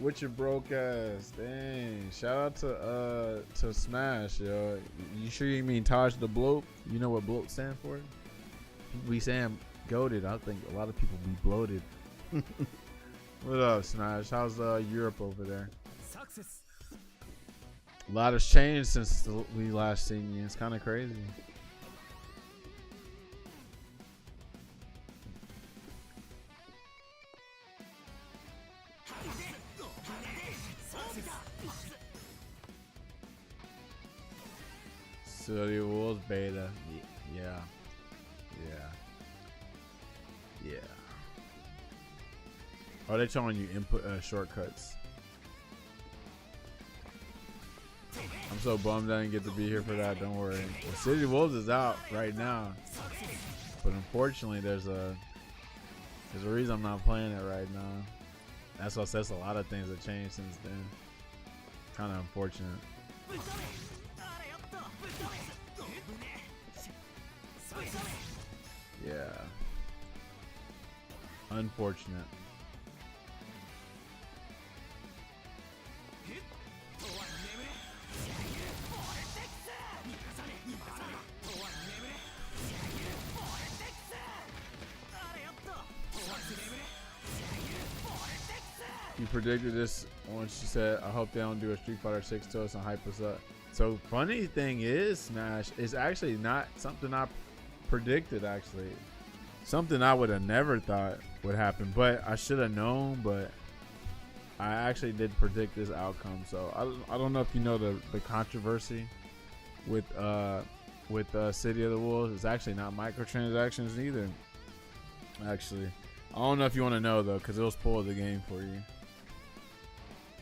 With your broke ass. Dang. Shout out to Smash, yo. You sure you mean Taj the Bloat? You know what bloat stand for? We saying goated. I think a lot of people be bloated. What up, Smash? How's Europe over there? Success. A lot has changed since we last seen you. It's kind of crazy. City of Wolves beta. Yeah. Oh, they're showing you input shortcuts. I'm so bummed I didn't get to be here for that. Don't worry. The City of Wolves is out right now, but unfortunately, there's a reason I'm not playing it right now. That's what says a lot of things have changed since then. Kind of unfortunate. Yeah. Unfortunate. You predicted this once you said, I hope they don't do a Street Fighter 6 to us and hype us up. So funny thing is, Smash is actually not something I predicted, actually. Something I would have never thought would happen, but I should have known, but I actually did predict this outcome. So I don't know if you know the controversy with City of the Wolves. It's actually not microtransactions either. Actually, I don't know if you want to know though, because it'll spoil the game for you.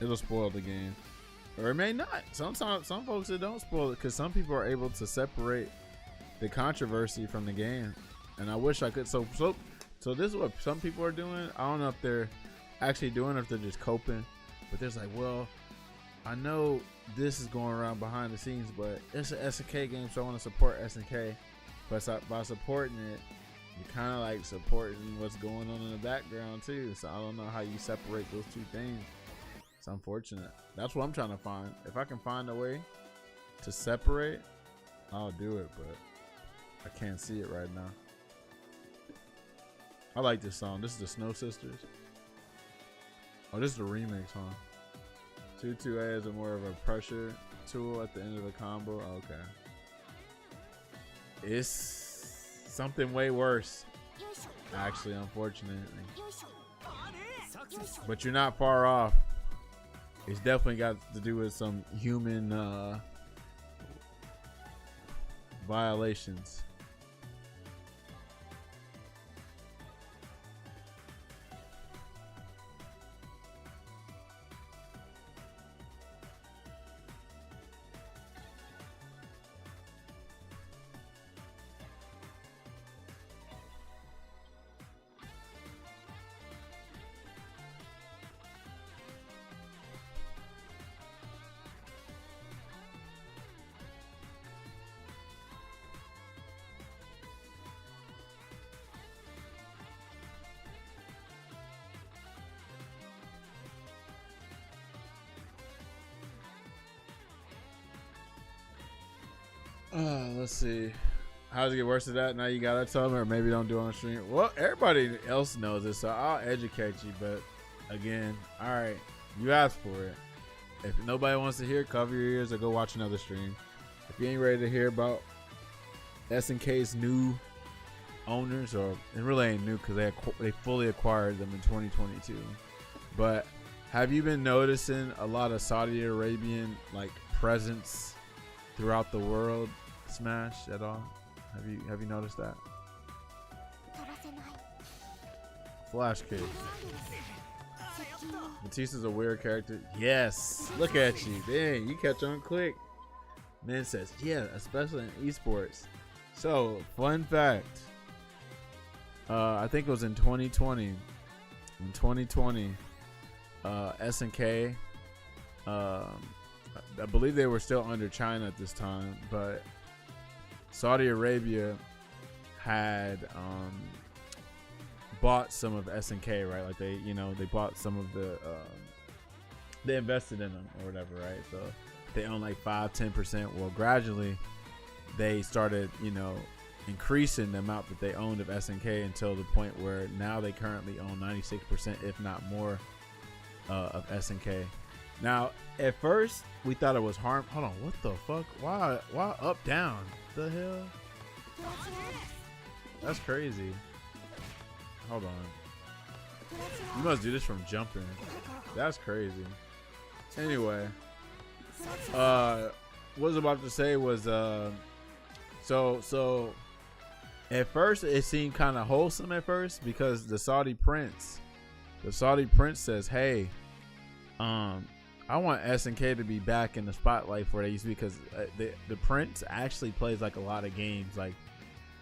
It'll spoil the game, or it may not. Sometimes some folks it don't spoil it, because some people are able to separate the controversy from the game, and I wish I could. So this is what some people are doing. I don't know if they're actually doing it, or if they're just coping, but there's like, well, I know this is going around behind the scenes, but it's an SNK game, so I want to support SNK. But by supporting it, you're kind of like supporting what's going on in the background too. So I don't know how you separate those two things. It's unfortunate. That's what I'm trying to find. If I can find a way to separate, I'll do it, but I can't see it right now. I like this song. This is the Snow Sisters. Oh, this is the remix, huh? 2-2A is more of a pressure tool at the end of a combo. Okay. It's something way worse, actually, unfortunately. But you're not far off. It's definitely got to do with some human violations. Let's see. How does it get worse than that? Now you gotta tell me, or maybe don't do it on the stream. Well, everybody else knows this, so I'll educate you. But again, all right, you asked for it. If nobody wants to hear, cover your ears or go watch another stream. If you ain't ready to hear about SNK's new owners, or it really ain't new because they fully acquired them in 2022. But have you been noticing a lot of Saudi Arabian like presence throughout the world, Smash, at all? Have you noticed that? Flash Kick. Batista's a weird character. Yes. Look at you. Dang, you catch on quick. Man says, yeah, especially in esports. So, fun fact. I think it was in 2020. In 2020, SNK, I believe they were still under China at this time, but Saudi Arabia had bought some of SNK, right? Like they bought some of the, they invested in them or whatever, right? So they own like 5-10%. Well, gradually they started, increasing the amount that they owned of SNK until the point where now they currently own 96%, if not more, of SNK. Now, at first we thought it was harm. Hold on, what the fuck? Why up down? The hell? That's crazy. Hold on. You must do this from jumping. That's crazy. Anyway, what I was about to say was so at first it seemed kind of wholesome at first because the Saudi prince says, hey, I want SNK to be back in the spotlight for what they used to be, because the prince actually plays like a lot of games. Like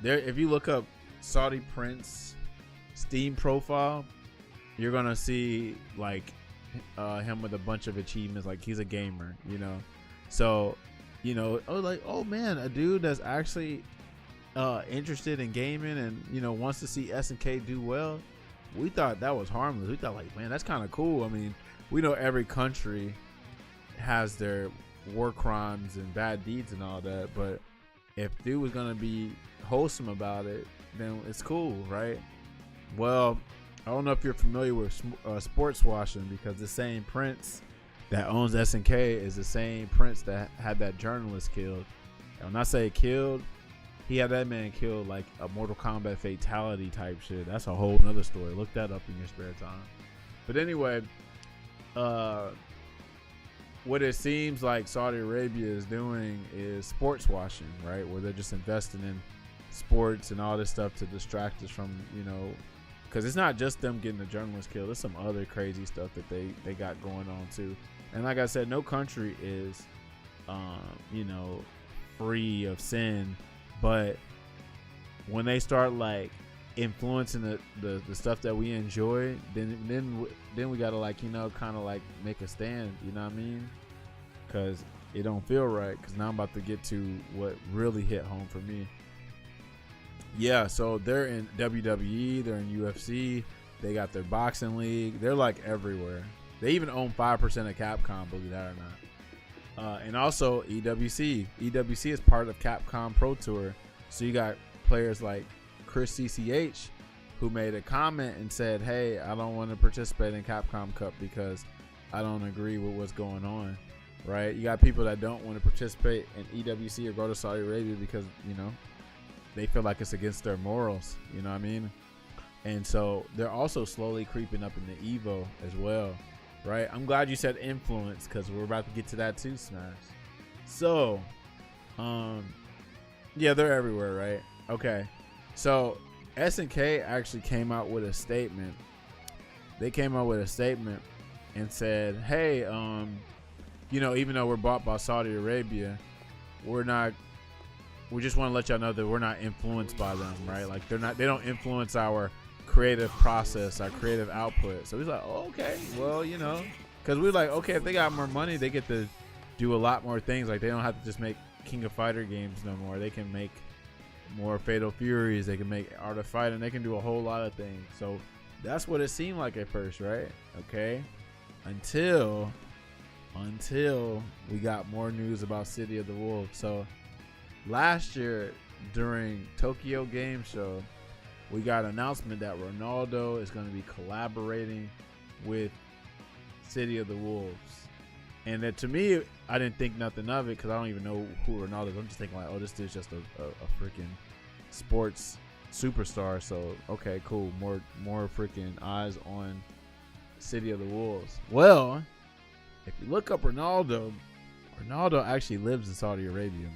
there, if you look up Saudi Prince Steam profile, you're gonna see like him with a bunch of achievements. Like he's a gamer, So, oh man, a dude that's actually interested in gaming and wants to see SNK do well. We thought that was harmless. We thought like, man, that's kind of cool. I mean, we know every country has their war crimes and bad deeds and all that, but if dude was gonna be wholesome about it, then it's cool, right? Well, I don't know if you're familiar with sports washing, because the same prince that owns SNK is the same prince that had that journalist killed. And when I say killed, he had that man killed like a Mortal Kombat fatality type shit. That's a whole nother story. Look that up in your spare time. But anyway, what it seems like Saudi Arabia is doing is sports washing, right? Where they're just investing in sports and all this stuff to distract us from, because it's not just them getting the journalist killed. There's some other crazy stuff that they got going on too. And like I said, no country is, free of sin. But when they start like influencing the stuff that we enjoy, then we gotta like kind of like make a stand. You know what I mean? Because it don't feel right. Because now I'm about to get to what really hit home for me. Yeah, so they're in WWE, they're in UFC, they got their boxing league, they're like everywhere. They even own 5% of Capcom, believe that or not. And also EWC. EWC is part of Capcom Pro Tour. So you got players like Chris CCH, who made a comment and said, hey, I don't want to participate in Capcom Cup because I don't agree with what's going on, right? You got people that don't want to participate in EWC or go to Saudi Arabia because, they feel like it's against their morals, you know what I mean? And so they're also slowly creeping up in the Evo as well, right? I'm glad you said influence, because we're about to get to that too, Smash. So, yeah, they're everywhere, right? Okay. So SNK actually came out with a statement. They came out with a statement and said, hey, even though we're bought by Saudi Arabia, we just want to let y'all know that we're not influenced by them, right? Like they don't influence our creative process, our creative output. So he's like, oh, okay, well, because we're like, okay, if they got more money, they get to do a lot more things. Like they don't have to just make King of Fighter games no more. They can make more Fatal Furies. They can make Art of Fighting. They can do a whole lot of things. So that's what it seemed like at first, right? Okay, until we got more news about City of the Wolves. So last year during Tokyo Game Show, we got an announcement that Ronaldo is going to be collaborating with City of the Wolves. And that, to me, I didn't think nothing of it because I don't even know who Ronaldo is. I'm just thinking like, oh, this dude's just a freaking sports superstar. So, okay, cool. More freaking eyes on City of the Wolves. Well, if you look up Ronaldo actually lives in Saudi Arabia.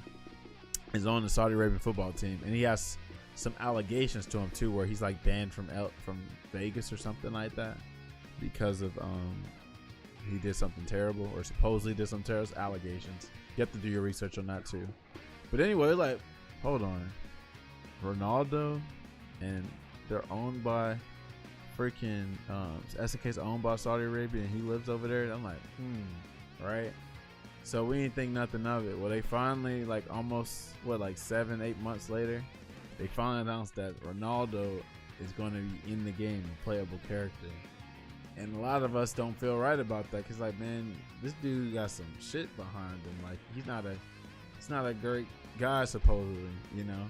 He's on the Saudi Arabian football team, and he has some allegations to him too, where he's like banned from Vegas or something like that because of he did something terrible, or supposedly did some terrible allegations. You have to do your research on that too. But anyway, like, hold on, Ronaldo, and they're owned by freaking SNK's owned by Saudi Arabia, and he lives over there. I'm like, right? So we didn't think nothing of it. Well, they finally, like, almost 7-8 months later, they finally announced that Ronaldo is going to be in the game, a playable character. And a lot of us don't feel right about that because, like, man, this dude got some shit behind him. Like, he's not a great guy, supposedly, you know.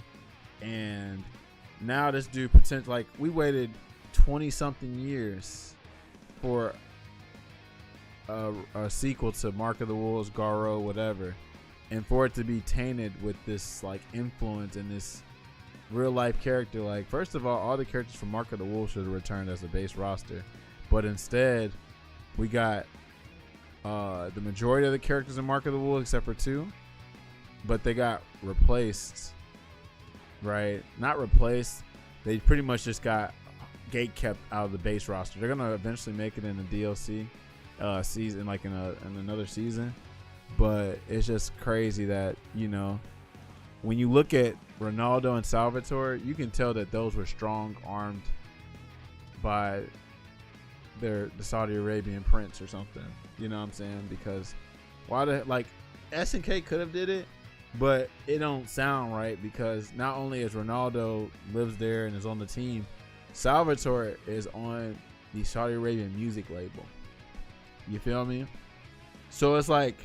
And now this dude like, we waited 20-something years for a sequel to Mark of the Wolves, Garo, whatever, and for it to be tainted with this like influence and this real life character. Like, first of all the characters from Mark of the Wolves should have returned as a base roster, but instead we got the majority of the characters in Mark of the Wolves except for 2, but they got replaced, right? Not replaced, they pretty much just got gate kept out of the base roster. They're gonna eventually make it in the DLC season, like in another season, but it's just crazy that, you know, when you look at Ronaldo and Salvatore, you can tell that those were strong armed by the Saudi Arabian prince or something, you know what I'm saying? Because like, SNK could have did it, but it don't sound right, because not only is Ronaldo lives there and is on the team, Salvatore is on the Saudi Arabian music label. You feel me? So it's like,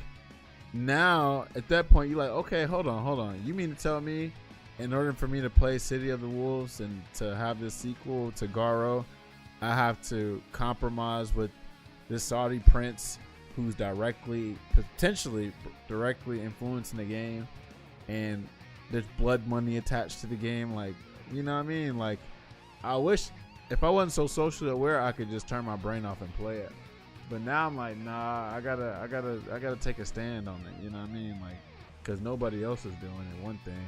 now at that point you're like, okay, hold on. You mean to tell me in order for me to play City of the Wolves and to have this sequel to Garo, I have to compromise with this Saudi prince who's potentially directly influencing the game, and there's blood money attached to the game? Like, you know what I mean? Like, I wish if I wasn't so socially aware, I could just turn my brain off and play it. But now I'm like, nah, I gotta take a stand on it. You know what I mean? Like, because nobody else is doing it, one thing,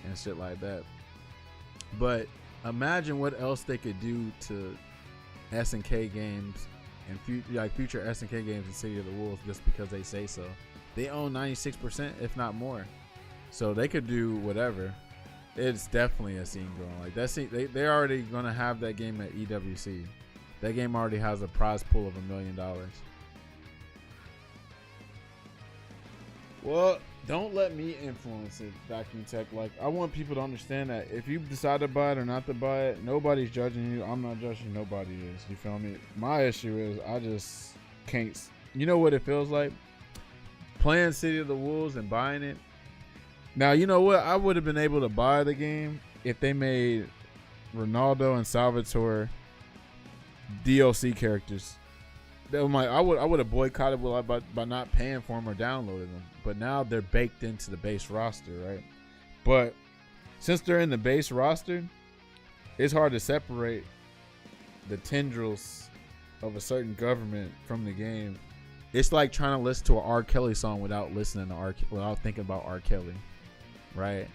and shit like that. But imagine what else they could do to SNK games and future SNK games in City of the Wolves just because they say so. They own 96%, if not more, so they could do whatever. It's definitely a scene growing. Like, that scene, they're already gonna have that game at EWC. That game already has a prize pool of $1 million. Well, don't let me influence it, Vacuum Tech. Like, I want people to understand that if you decide to buy it or not to buy it, nobody's judging you. I'm not judging. Nobody is. You feel me? My issue is I just can't. You know what it feels like? Playing City of the Wolves and buying it. Now, you know what? I would have been able to buy the game if they made Ronaldo and Salvatore DLC characters. I'm like, I would have boycotted by not paying for them or downloading them. But now they're baked into the base roster, right? But since they're in the base roster, it's hard to separate the tendrils of a certain government from the game. It's like trying to listen to an R. Kelly song without listening to without thinking about R. Kelly, right?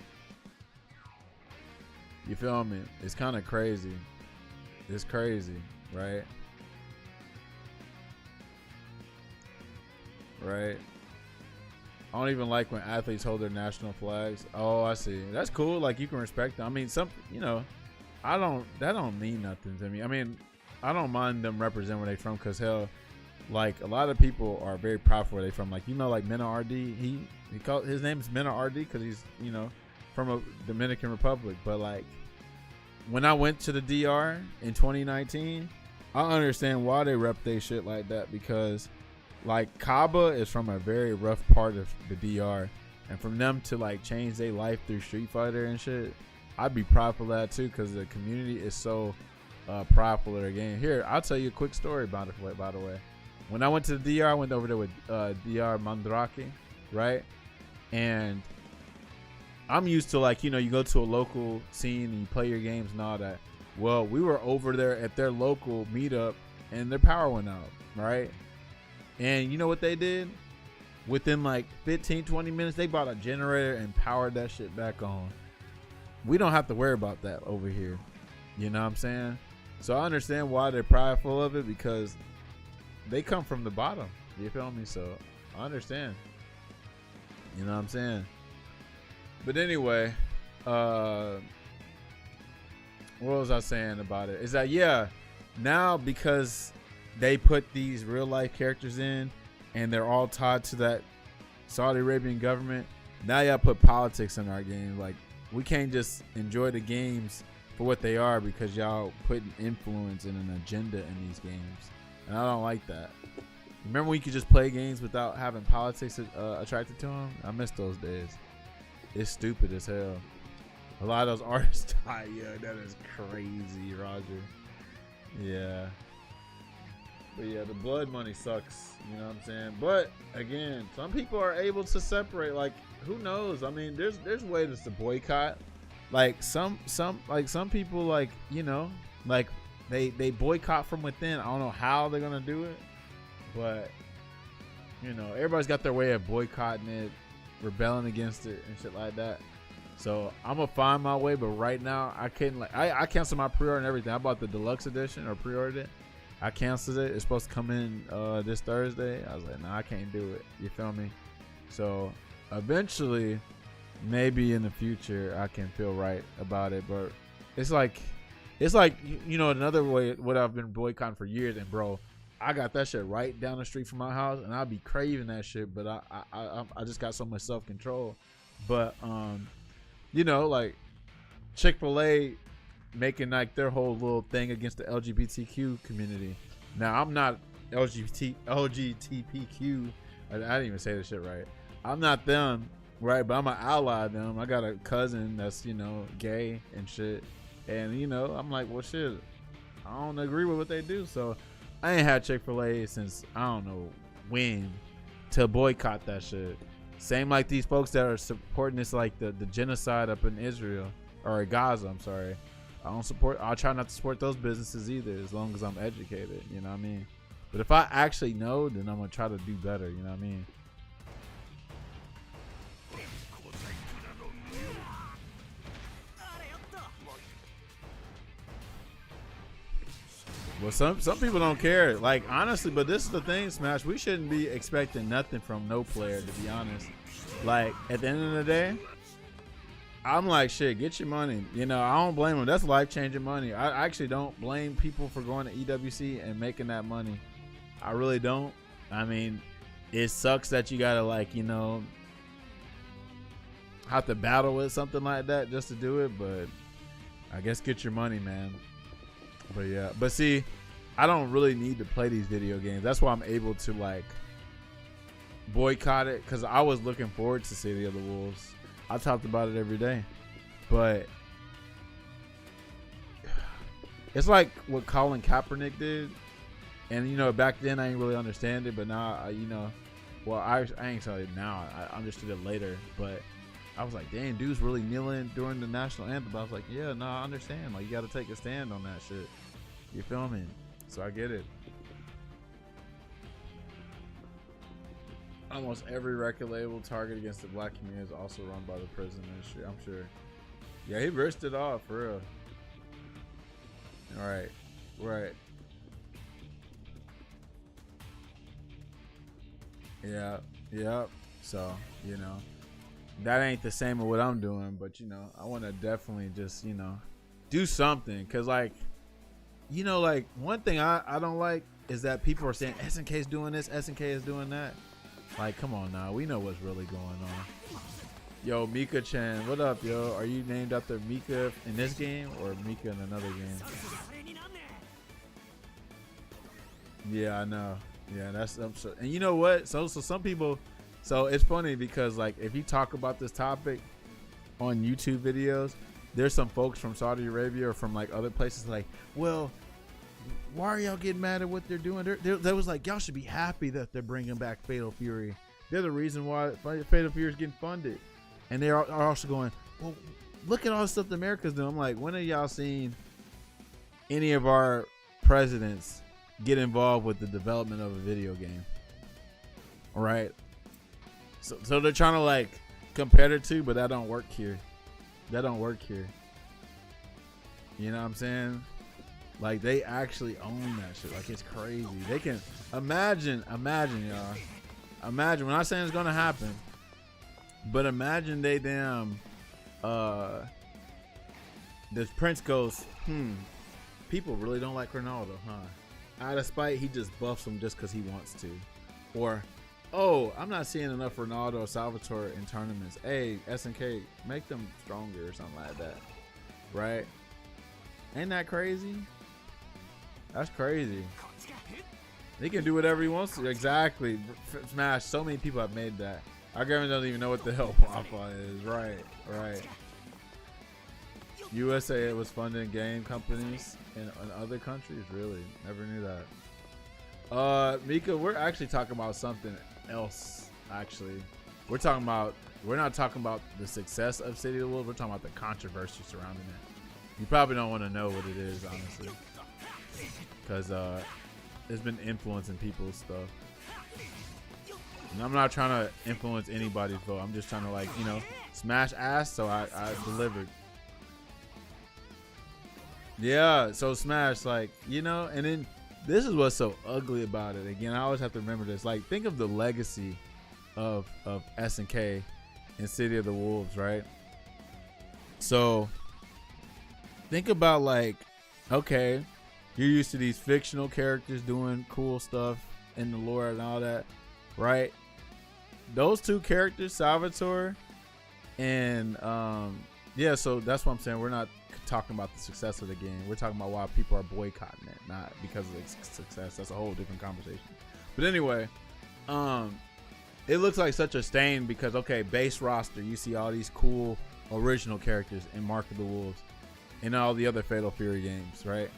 You feel me? It's kind of crazy. It's crazy, right? Right. I don't even like when athletes hold their national flags. Oh, I see. That's cool. Like, you can respect them. I mean, that don't mean nothing to me. I mean, I don't mind them representing where they're from, because hell, like, a lot of people are very proud for where they're from. Like, like Mena RD, his name is Mena RD because he's, from a Dominican Republic. But like, when I went to the DR in 2019, I understand why they rep they shit like that, because like, Kaba is from a very rough part of the DR, and from them to like change their life through Street Fighter and shit, I'd be proud for that too, because the community is so prideful of their game. Here, I'll tell you a quick story about it. By the way, when I went to the DR, I went over there with DR Mandrake, right? And I'm used to, like, you know, you go to a local scene and you play your games and all that. Well, we were over there at their local meetup and their power went out, right? And you know what they did? Within like 15-20 minutes, they bought a generator and powered that shit back on. We don't have to worry about that over here. You know what I'm saying? So I understand why they're prideful of it, because they come from the bottom. You feel me? So I understand. You know what I'm saying? But anyway, what was I saying about it? Is that, yeah, now because they put these real life characters in and they're all tied to that Saudi Arabian government, now y'all put politics in our game. Like, we can't just enjoy the games for what they are because y'all putting influence and an agenda in these games. And I don't like that. Remember when you could just play games without having politics attracted to them? I miss those days. It's stupid as hell. A lot of those artists die. Yeah, that is crazy, Roger. Yeah. But yeah, the blood money sucks. You know what I'm saying? But again, some people are able to separate. Like, who knows? I mean, there's ways to boycott. Like some people, like, you know, like they boycott from within. I don't know how they're gonna do it, but you know, everybody's got their way of boycotting it, rebelling against it and shit like that. So I'm gonna find my way, but right now I couldn't. Like, I canceled my pre-order and everything. I bought the deluxe edition or pre-ordered it. I canceled it. It's supposed to come in this Thursday. I was like, nah, I can't do it. You feel me? So eventually, maybe in the future, I can feel right about it. But it's like you know, another way what I've been boycotting for years. And bro, I got that shit right down the street from my house, and I'll be craving that shit. But I just got so much self control. But you know, like Chick-fil-A making like their whole little thing against the LGBTQ community. Now I'm not LGBTQ. I didn't even say this shit right. I'm not them, right? But I'm an ally of them. I got a cousin that's, you know, gay and shit. And, you know, I'm like, well, shit, I don't agree with what they do. So I ain't had Chick-fil-A since I don't know when to boycott that shit. Same like these folks that are supporting this, like the genocide up in Israel or Gaza. I'm sorry. I'll try not to support those businesses either, as long as I'm educated. You know what I mean? But if I actually know, then I'm gonna try to do better. You know what I mean? Well, some people don't care. Like, honestly, but this is the thing, Smash. We shouldn't be expecting nothing from no player, to be honest. Like, at the end of the day, I'm like, shit, get your money. You know, I don't blame them. That's life-changing money. I actually don't blame people for going to EWC and making that money. I really don't. I mean, it sucks that you gotta, like, you know, have to battle with something like that just to do it, but I guess get your money, man. But yeah, but see, I don't really need to play these video games. That's why I'm able to, like, boycott it, because I was looking forward to City of the Wolves. I talked about it every day, but it's like what Colin Kaepernick did. And, you know, back then I didn't really understand it, but now, you know, well, I ain't telling it now. I understood it later, but I was like, dang, dude's really kneeling during the national anthem. I was like, yeah, no, I understand. Like, you got to take a stand on that shit. You feel me? So I get it. Almost every record label targeted against the black community is also run by the prison ministry. I'm sure. Yeah, he risked it all, for real. All right. Right. Yeah. Yep. So, you know, that ain't the same as what I'm doing, but, you know, I want to definitely just, you know, do something. Because, like, you know, like, one thing I don't like is that people are saying SNK is doing this, SNK is doing that. Like, come on now. We know what's really going on. Yo, Mika-chan, what up, yo? Are you named after Mika in this game or Mika in another game? Yeah, I know. Yeah, that's and you know what? So some people So it's funny because like if you talk about this topic on YouTube videos, there's some folks from Saudi Arabia or from like other places like, well, why are y'all getting mad at what they're doing? They was like, y'all should be happy that they're bringing back Fatal Fury. They're the reason why Fatal Fury is getting funded. And they are also going, well, look at all the stuff the America's doing. I'm like, when have y'all seen any of our presidents get involved with the development of a video game? All right. So they're trying to like compare it to, but that don't work here. That don't work here. You know what I'm saying? Like they actually own that shit. Like it's crazy. They can imagine y'all. Imagine, we're not saying it's gonna happen, but imagine they damn this Prince goes, people really don't like Ronaldo, huh? Out of spite, he just buffs him just because he wants to. Or, oh, I'm not seeing enough Ronaldo or Salvatore in tournaments. Hey, SNK, make them stronger or something like that. Right? Ain't that crazy? That's crazy. He can do whatever he wants to. Exactly. Smash. So many people have made that. Our government doesn't even know what the hell Wi-Fi is. Right. Right. USA was funding game companies in other countries. Really? Never knew that. Mika, we're actually talking about something else. Actually, we're not talking about the success of City of the Wolves. We're talking about the controversy surrounding it. You probably don't want to know what it is, honestly, because it's been influencing people's stuff. And I'm not trying to influence anybody's vote. I'm just trying to, like, you know, smash ass. So I delivered. Yeah. So smash, like, you know, and then this is what's so ugly about it. Again, I always have to remember this. Like, think of the legacy of SNK and City of the Wolves, right? So think about, like, okay, you're used to these fictional characters doing cool stuff in the lore and all that, right? Those two characters, Salvatore and yeah, so that's what I'm saying. We're not talking about the success of the game. We're talking about why people are boycotting it, not because of its success. That's a whole different conversation. But anyway, it looks like such a stain because, okay, base roster, you see all these cool original characters in Mark of the Wolves and all the other Fatal Fury games, right?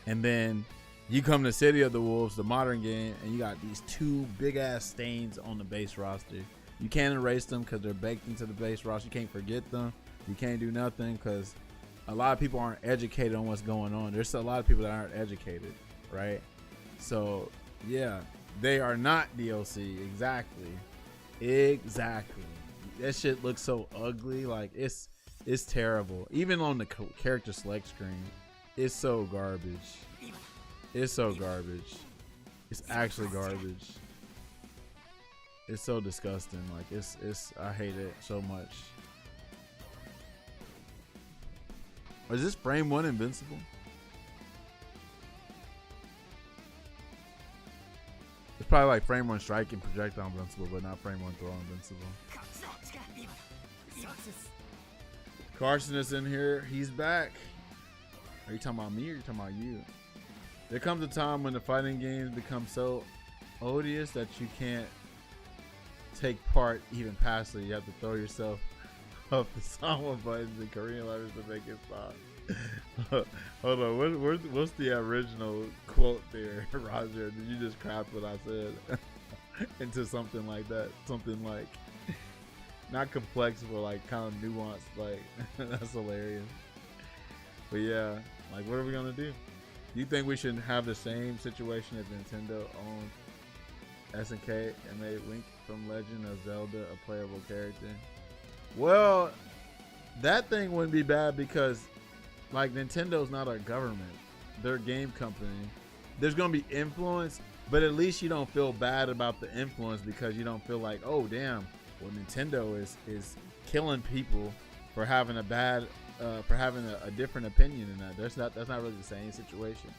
And then you come to City of the Wolves, the modern game, and you got these two big ass stains on the base roster. You can't erase them because they're baked into the base roster. You can't forget them. You can't do nothing because a lot of people aren't educated on what's going on. There's a lot of people that aren't educated, right? So yeah, they are not DLC. Exactly. That shit looks so ugly. Like it's terrible. Even on the character select screen, it's so garbage. It's so garbage. It's actually garbage. It's so disgusting. Like it's I hate it so much. Is this frame 1 invincible? It's probably like frame 1 strike and projectile invincible, but not frame 1 throw invincible. Carson is in here. He's back. Are you talking about me or are you talking about you? There comes a time when the fighting games become so odious that you can't take part even passively. You have to throw yourself up the Sama buttons in Korean letters to make it stop. Hold on, what's the original quote there, Roger? Did you just craft what I said into something like that? Something like not complex, but like kind of nuanced. Like that's hilarious. But yeah, like what are we gonna do? Do you think we should have the same situation if Nintendo owned SNK and made Link from Legend of Zelda a playable character? Well, that thing wouldn't be bad because, like, Nintendo's not a government. They're a game company. There's going to be influence, but at least you don't feel bad about the influence because you don't feel like, oh, damn, well, Nintendo is killing people for having a bad, for having a different opinion in that. That's not really the same situation.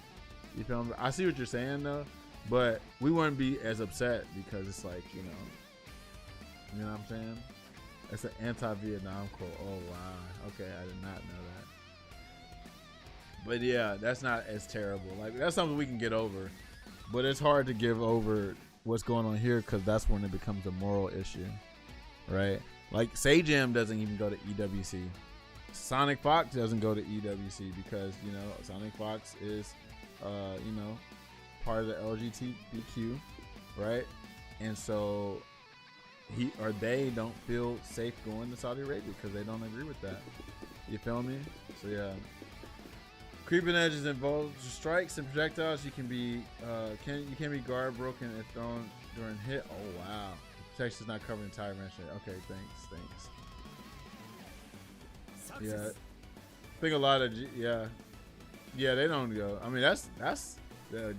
You feel me? I see what you're saying, though, but we wouldn't be as upset because it's like, you know what I'm saying? It's an anti-Vietnam quote. Oh, wow. Okay, I did not know that. But yeah, that's not as terrible. Like, that's something we can get over. But it's hard to give over what's going on here, because that's when it becomes a moral issue, right? Like Sajam doesn't even go to EWC. Sonic Fox doesn't go to EWC because, you know, Sonic Fox is, you know, part of the LGBTQ, right? And so he or they don't feel safe going to Saudi Arabia because they don't agree with that. You feel me? So yeah. Creeping edges involve strikes and projectiles. You can be you can be guard broken if thrown during hit. Oh wow. Protection is not covering entire mention. Okay, thanks. Yeah. I think a lot of yeah, they don't go. I mean that's the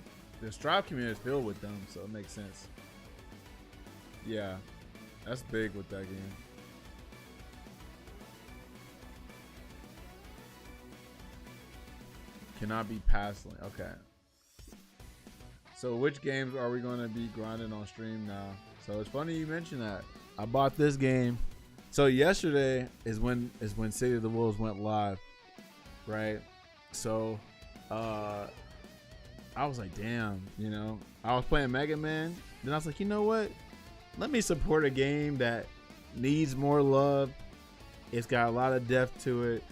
Strive community is filled with them, so it makes sense. Yeah. That's big with that game. Cannot be passed. Okay. So which games are we going to be grinding on stream now? So it's funny you mentioned that. I bought this game. So yesterday is when City of the Wolves went live, right? So I was like, damn, you know, I was playing Mega Man. Then I was like, you know what? Let me support a game that needs more love. It's got a lot of depth to it.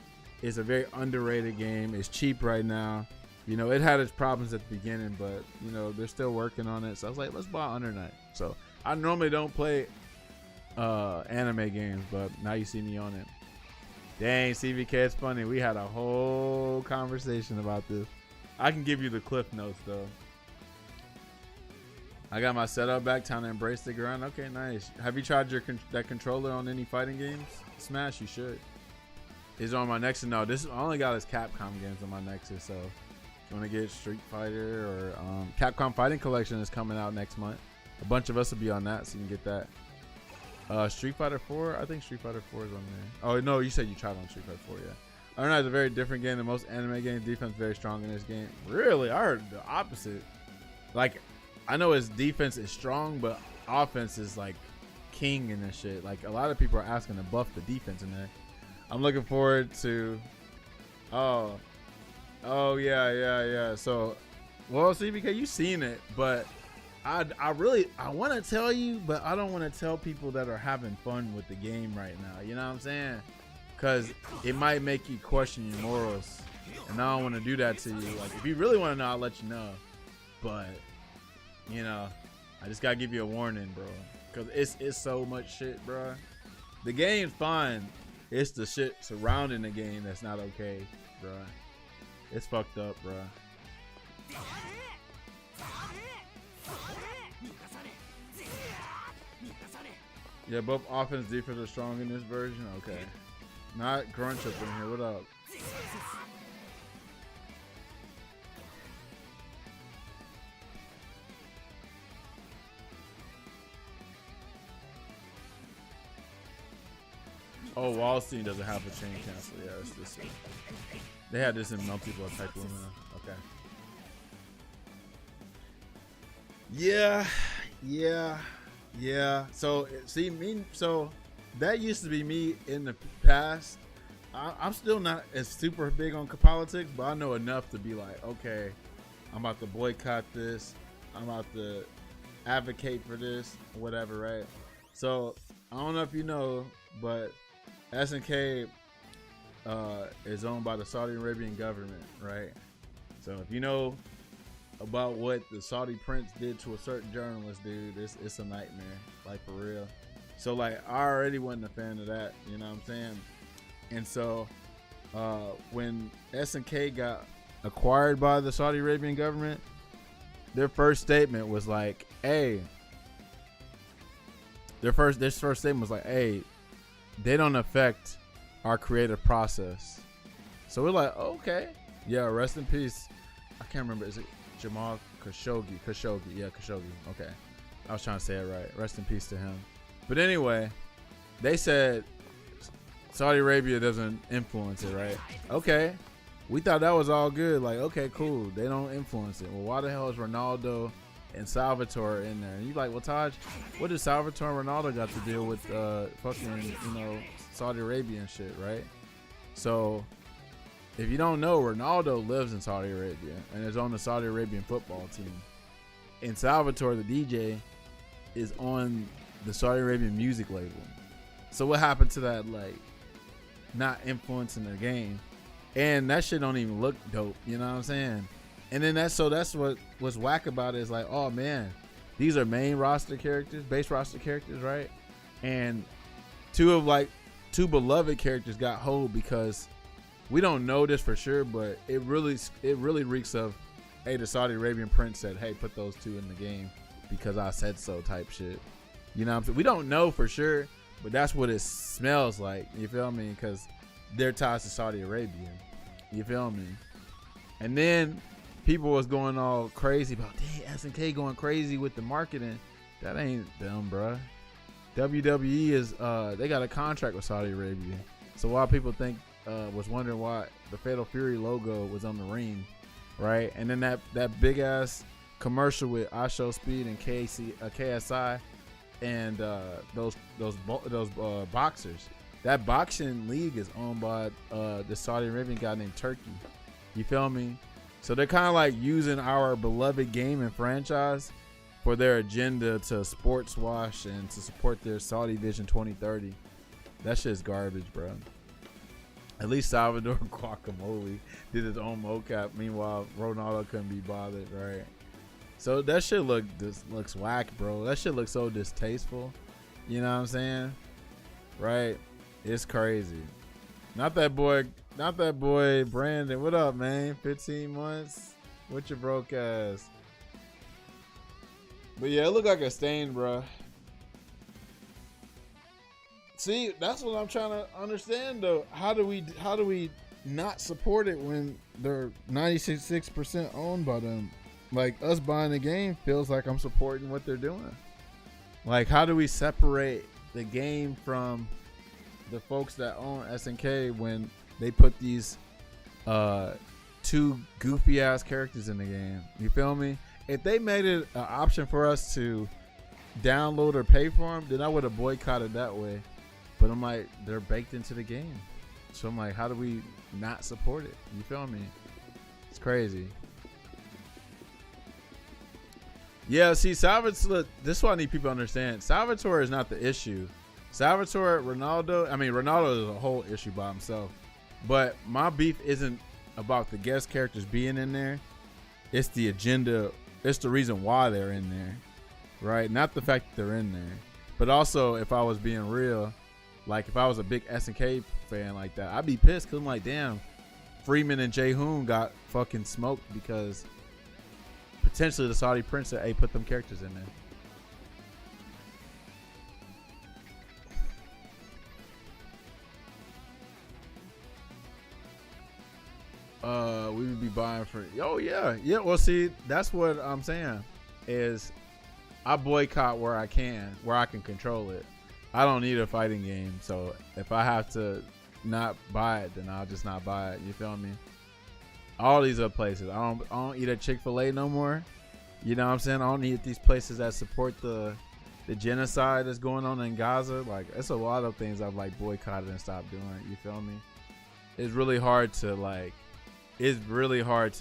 It's a very underrated game. It's cheap right now. You know, it had its problems at the beginning, but, you know, they're still working on it. So I was like, let's buy Under Night. So I normally don't play anime games, but now you see me on it. Dang, CVK, it's funny. We had a whole conversation about this. I can give you the cliff notes, though. I got my setup back. Time to embrace the grind. Okay, nice. Have you tried that controller on any fighting games? Smash, you should. Is on my Nexus. No, this I only got his Capcom games on my Nexus. So if you want to get Street Fighter or Capcom Fighting Collection is coming out next month. A bunch of us will be on that, so you can get that. Street Fighter 4. I think Street Fighter 4 is on there. Oh no, you said you tried on Street Fighter 4. Yeah. I don't know. It's a very different game than most anime games. Defense very strong in this game. Really, I heard the opposite. Like, I know his defense is strong, but offense is like king in this shit. Like a lot of people are asking to buff the defense in there. I'm looking forward to. Oh yeah. So, well, CBK, you seen it, but I want to tell you, but I don't want to tell people that are having fun with the game right now. You know what I'm saying? Because it might make you question your morals, and I don't want to do that to you. Like, if you really want to know, I'll let you know. But you know, I just gotta give you a warning, bro, because it's so much shit, bro. The game's fine. It's the shit surrounding the game that's not okay, bro. It's fucked up, bro. Yeah, both offense and defense are strong in this version. Okay. Not Grunch up in here. What up? Oh, Wallstein doesn't have a chain cancel. Yeah, it's this. They had this in multiple type Lumina. Okay. Yeah. So see me. So that used to be me in the past. I'm still not as super big on politics, but I know enough to be like, okay, I'm about to boycott this. I'm about to advocate for this, whatever, right? So I don't know if you know, but SNK is owned by the Saudi Arabian government, right? So if you know about what the Saudi prince did to a certain journalist, dude, it's a nightmare, like for real. So like I already wasn't a fan of that, you know what I'm saying? And so when SNK got acquired by the Saudi Arabian government, their first statement was like, hey, their first statement was like, hey, they don't affect our creative process. So we're like, okay, yeah, rest in peace. I can't remember, is it Jamal Khashoggi? Yeah, Khashoggi. Okay, I was trying to say it right. Rest in peace to him. But anyway, they said Saudi Arabia doesn't influence it, right? Okay, we thought that was all good. Like, okay, cool, they don't influence it. Well, why the hell is Ronaldo and Salvatore in there? And you like, well, Taj, what does Salvatore and Ronaldo got to deal with fucking, you know, Saudi Arabia and shit, right? So if you don't know, Ronaldo lives in Saudi Arabia and is on the Saudi Arabian football team. And Salvatore, the DJ, is on the Saudi Arabian music label. So what happened to that, like, not influencing their game? And that shit don't even look dope, you know what I'm saying? And then that's what was whack about it, is like, oh man, these are main roster characters, base roster characters, right? And two beloved characters got hold because we don't know this for sure, but it really reeks of, hey, the Saudi Arabian prince said, hey, put those two in the game because I said so type shit. You know what I'm saying? We don't know for sure, but that's what it smells like. You feel me? Because they're ties to Saudi Arabia. You feel me? And then people was going all crazy about, dang, SNK going crazy with the marketing. That ain't them, bruh. WWE is they got a contract with Saudi Arabia. So while people was wondering why the Fatal Fury logo was on the ring, right? And then that big ass commercial with iShow Speed and KSI and those boxers. That boxing league is owned by the Saudi Arabian guy named Turkey. You feel me? So they're kind of like using our beloved game and franchise for their agenda to sports wash and to support their Saudi Vision 2030. That shit's garbage, bro. At least Salvador Guacamole did his own mocap. Meanwhile, Ronaldo couldn't be bothered, right? So that shit looks whack, bro. That shit looks so distasteful. You know what I'm saying? Right? It's crazy. Not that boy Brandon. What up, man? 15 months? What your broke ass? But yeah, it looked like a stain, bro. See, that's what I'm trying to understand though. How do we not support it when they're 96% owned by them? Like, us buying the game feels like I'm supporting what they're doing. Like, how do we separate the game from the folks that own SNK when they put these two goofy ass characters in the game? You feel me? If they made it an option for us to download or pay for them, then I would have boycotted that way. But I'm like, they're baked into the game. So I'm like, how do we not support it? You feel me? It's crazy. Yeah, see, Salvatore, this is what I need people to understand. Salvatore is not the issue. Ronaldo is a whole issue by himself. But my beef isn't about the guest characters being in there. It's the agenda. It's the reason why they're in there, right? Not the fact that they're in there. But also, if I was being real, like if I was a big SNK fan like that, I'd be pissed because I'm like, damn, Freeman and Jae-hoon got fucking smoked because potentially the Saudi prince said, hey, put them characters in there. We would be buying for, oh yeah. Well, see, that's what I'm saying is I boycott where I can control it. I don't need a fighting game, so if I have to not buy it, then I'll just not buy it. You feel me? All these other places, I don't eat at Chick-fil-A no more. You know what I'm saying? I don't eat at these places that support the genocide that's going on in Gaza. Like, it's a lot of things I've like boycotted and stopped doing. You feel me? It's really hard to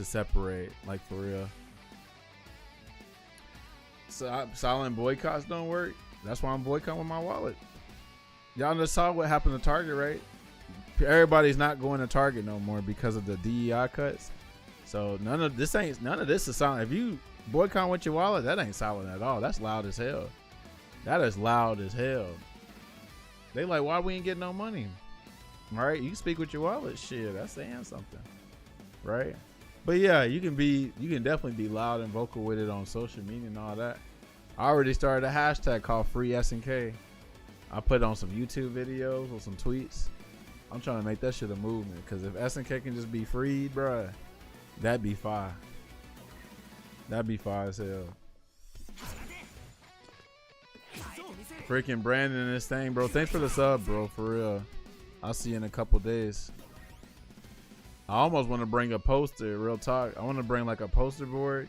separate, like, for real. So silent boycotts don't work. That's why I'm boycotting with my wallet. Y'all just saw what happened to Target, right? Everybody's not going to Target no more because of the DEI cuts. So none of this is silent. If you boycott with your wallet, that ain't silent at all. That's loud as hell. That is loud as hell. They like, why we ain't getting no money? All right, you can speak with your wallet. Shit, that's saying something, right? But yeah, you can definitely be loud and vocal with it on social media and all that. I already started a hashtag called Free SNK. I put it on some YouTube videos or some tweets. I'm trying to make that shit a movement, because if SNK can just be freed, bruh, that'd be fire. That'd be fire as hell. Freaking Brandon and this thing, bro. Thanks for the sub, bro, for real. I'll see you in a couple days. I almost want to bring a poster, real talk. I want to bring like a poster board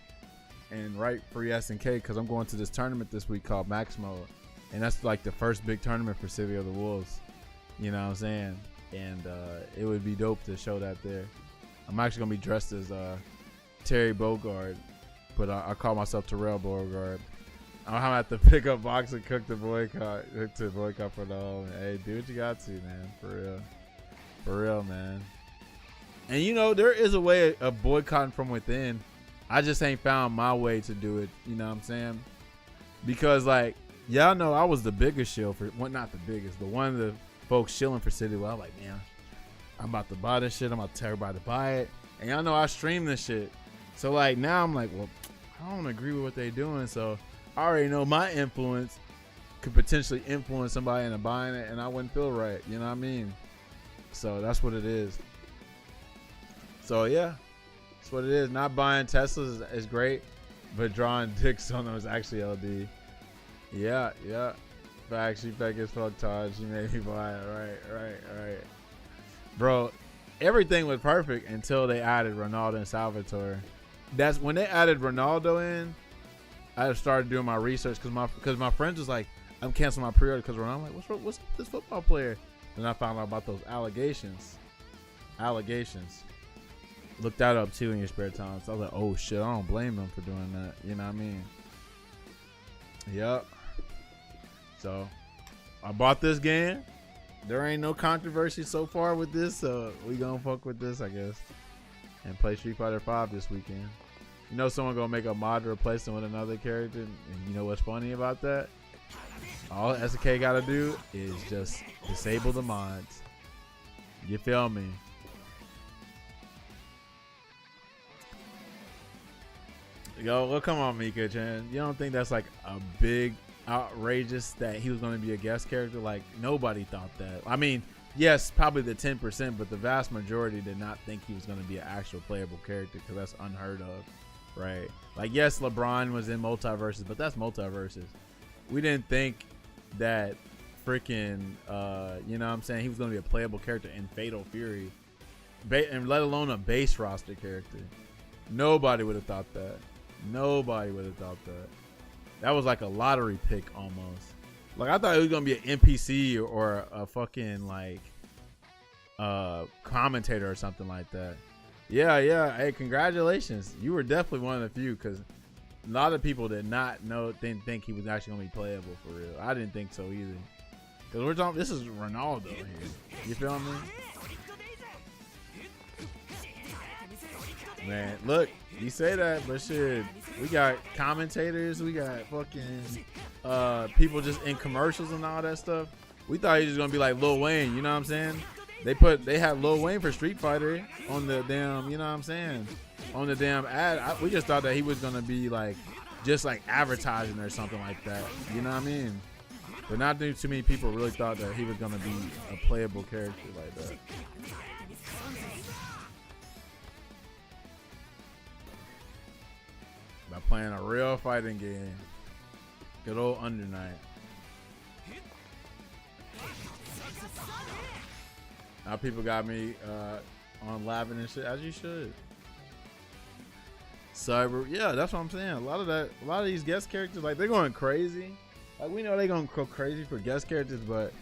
and write Free SNK, because I'm going to this tournament this week called Max Mode. And that's like the first big tournament for City of the Wolves. You know what I'm saying? And it would be dope to show that there. I'm actually going to be dressed as Terry Bogard, but I call myself Terrell Bogard. I'm gonna have to pick up box and cook the boycott for the whole. Hey, do what you got to, man. For real, man. And you know, there is a way of boycotting from within. I just ain't found my way to do it. You know what I'm saying? Because like, y'all know I was the biggest shill for, well, not the biggest, but one of the folks shilling for City. Well, I'm like, man, I'm about to buy this shit. I'm about to tell everybody to buy it. And y'all know I stream this shit. So like now I'm like, well, I don't agree with what they doing. So I already know my influence could potentially influence somebody into buying it, and I wouldn't feel right. You know what I mean? So that's what it is. So yeah, that's what it is. Not buying Teslas is great, but drawing dicks on them is actually LD. Yeah. Facts, she fake as fuck, Todd. She made me buy it. Right. Bro, everything was perfect until they added Ronaldo and Salvatore. That's when they added Ronaldo in. I started doing my research because my friends was like, I'm canceling my pre-order because Ronaldo. I'm like, what's this football player? And I found out about those allegations. Look that up too in your spare time. So I was like, oh shit, I don't blame them for doing that. You know what I mean? Yep. So I bought this game. There ain't no controversy so far with this, so we gonna fuck with this, I guess, and play Street Fighter 5 this weekend. You know, someone gonna make a mod to replace them with another character, and you know what's funny about that? All SNK gotta do is just disable the mods. You feel me? Yo, well, come on, Mika Chan. You don't think that's like a big outrageous that he was going to be a guest character? Like, nobody thought that. I mean, yes, probably the 10%, but the vast majority did not think he was going to be an actual playable character, because that's unheard of, right? Like, yes, LeBron was in Multiverses, but that's Multiverses. We didn't think that freaking, you know what I'm saying, he was going to be a playable character in Fatal Fury, and let alone a base roster character. Nobody would have thought that. That was like a lottery pick almost. Like, I thought it was gonna be an NPC or a fucking like commentator or something like that. Yeah. Hey, congratulations. You were definitely one of the few, because a lot of people didn't think he was actually gonna be playable for real. I didn't think so either. Because we're talking, this is Ronaldo here. You feel me? Man, look, you say that, but shit, we got commentators, we got fucking people just in commercials and all that stuff. We thought he was gonna be like Lil Wayne, you know what I'm saying? They had Lil Wayne for Street Fighter on the damn, you know what I'm saying, on the damn ad. We just thought that he was gonna be like just like advertising or something like that, you know what I mean? But not too many people really thought that he was gonna be a playable character like that. By playing a real fighting game. Good old Under Night. Now people got me on laughing and shit, as you should. Cyber, yeah, that's what I'm saying. A lot of these guest characters, like, they're going crazy. Like, we know they're gonna go crazy for guest characters, but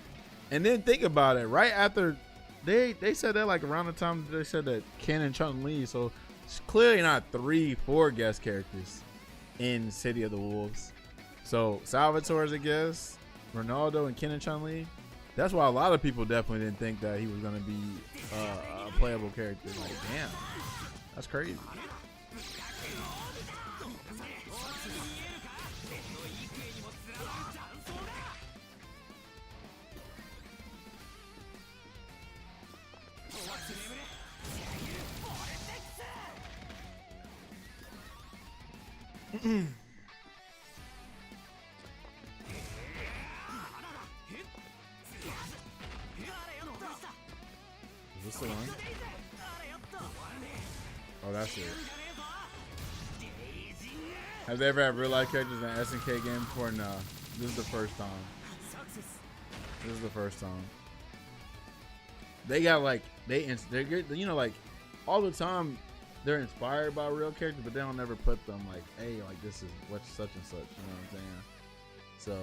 and then think about it. Right after they said that, like around the time they said that Ken and Chun-Li, so it's clearly not 3-4 guest characters in City of the Wolves. So Salvatore's a guest, Ronaldo and Ken and Chun-Li. That's why a lot of people definitely didn't think that he was gonna be a playable character. Like, damn, that's crazy. Is this the one? Oh, that's it. Have they ever had real life characters in an SNK game before? No. This is the first time. They got like they're good, you know, like all the time they're inspired by real characters, but they don't ever put them like, hey, like this is what's such and such, you know what I'm saying? So,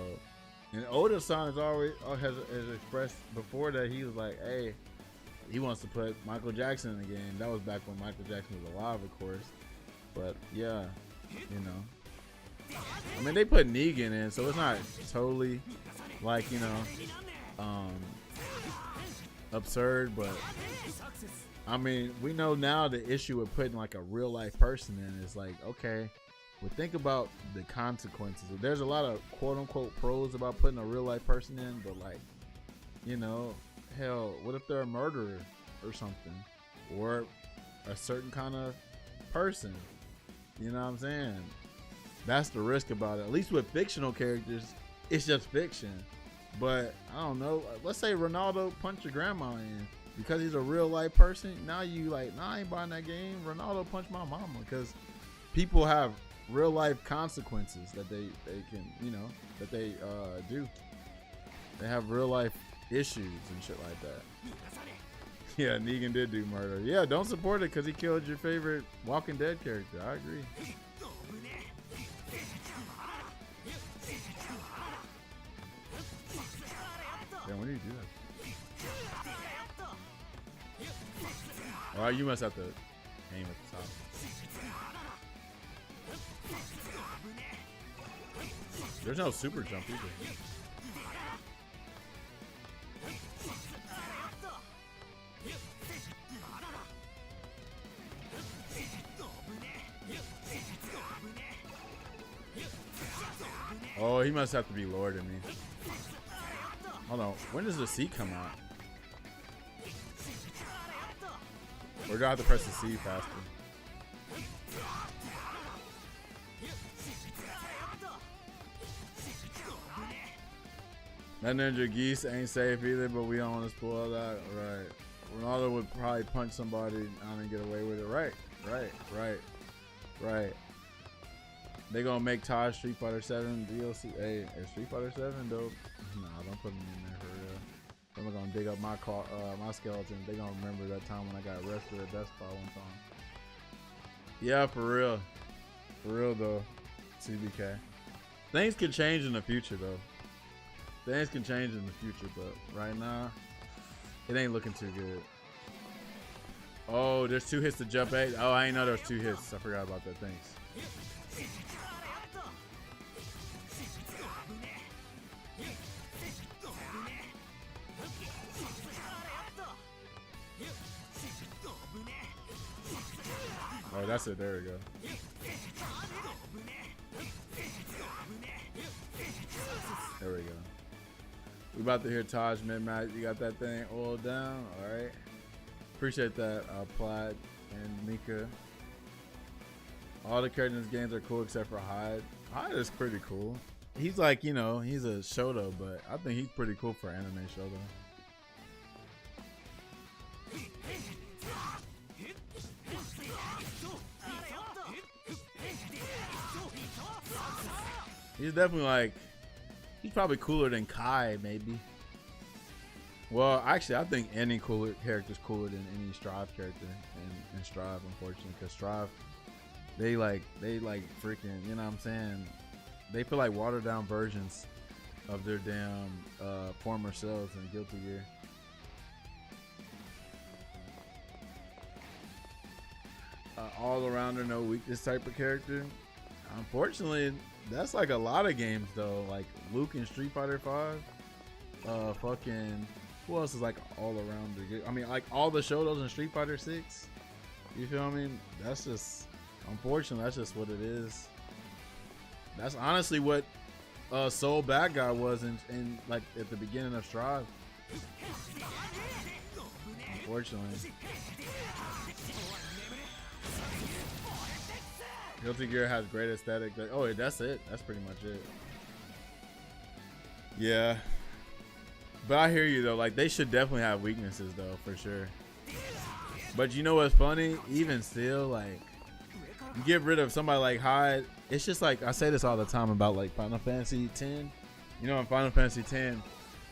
and Oda-san has always has expressed before that he was like, hey, he wants to put Michael Jackson in the game. That was back when Michael Jackson was alive, of course. But yeah, you know. I mean, they put Negan in, so it's not totally like, you know, absurd, but I mean, we know now the issue with putting like a real life person in is like, okay, well, think about the consequences. There's a lot of quote unquote pros about putting a real life person in, but like, you know, hell, what if they're a murderer or something, or a certain kind of person? You know what I'm saying? That's the risk about it. At least with fictional characters, it's just fiction. But I don't know. Let's say Ronaldo punched your grandma in because he's a real life person. Now you like, nah, I ain't buying that game. Ronaldo punched my mama, because people have real life consequences that they can, you know, that they do. They have real life issues and shit like that. Yeah, Negan did do murder. Yeah, don't support it because he killed your favorite Walking Dead character. I agree. Yeah, when do you do that? Alright, you must have to aim at the top. There's no super jump either. Oh, he must have to be lower than me. Hold on. When does the C come out? Or do I have to press the C faster? That Ninja Geese ain't safe either, but we don't want to spoil that. Right. Ronaldo would probably punch somebody and get away with it. Right. They gonna make Taj Street Fighter 7 DLC. Hey, is Street Fighter 7 dope? Nah, don't put me in there for real. I'm gonna dig up my my skeleton. They gonna remember that time when I got arrested at Best Buy one time. Yeah, for real though. CBK. Things can change in the future though. Things can change in the future, but right now, it ain't looking too good. Oh, there's 2 hits to jump 8. Oh, I ain't know there was 2 hits. I forgot about that. Thanks. Oh, that's it. There we go. There we go. We about to hear Taj mid-match. You got that thing oiled down. All right. Appreciate that, Plaid and Mika. All the characters in this games are cool except for Hyde. Hyde is pretty cool. He's like, you know, he's a Shoto, but I think he's pretty cool for anime Shoto. He's definitely like, he's probably cooler than Kai, maybe. Well, actually, I think any cooler character's cooler than any Strive character in Strive, unfortunately, because Strive, they like freaking, you know what I'm saying? They feel like watered down versions of their damn former selves in Guilty Gear. All arounder, no weakness type of character. Unfortunately, that's like a lot of games though. Like Luke in Street Fighter 5. Fucking, who else is like all arounder? I mean, like all the Shotos in Street Fighter 6. You feel me? That's just, unfortunately, that's just what it is. That's honestly what Soul Bad Guy was in like at the beginning of Strive. Unfortunately. Guilty Gear has great aesthetic. Like, oh, that's it. That's pretty much it. Yeah. But I hear you though. Like they should definitely have weaknesses though, for sure. But you know what's funny? Even still, like you get rid of somebody like Hyde. It's just like I say this all the time about like Final Fantasy X. You know, in Final Fantasy X,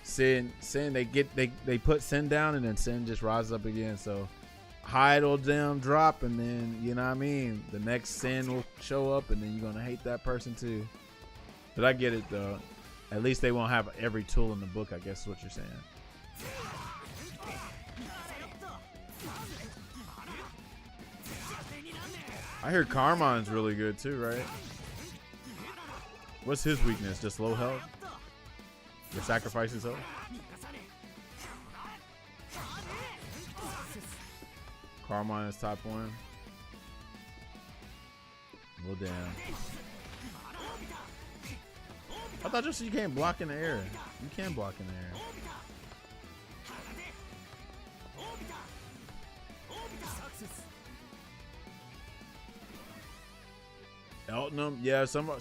Sin they put Sin down and then Sin just rises up again. So Hyde will damn drop, and then you know what I mean. The next Sin will show up, and then you're gonna hate that person too. But I get it though. At least they won't have every tool in the book, I guess is what you're saying. I hear Carmon's really good too, right? What's his weakness? Just low health? The sacrifice his health? Carmine is top 1. Well, damn. I thought just you can't block in the air. You can block in the air. Elton, yeah, somebody,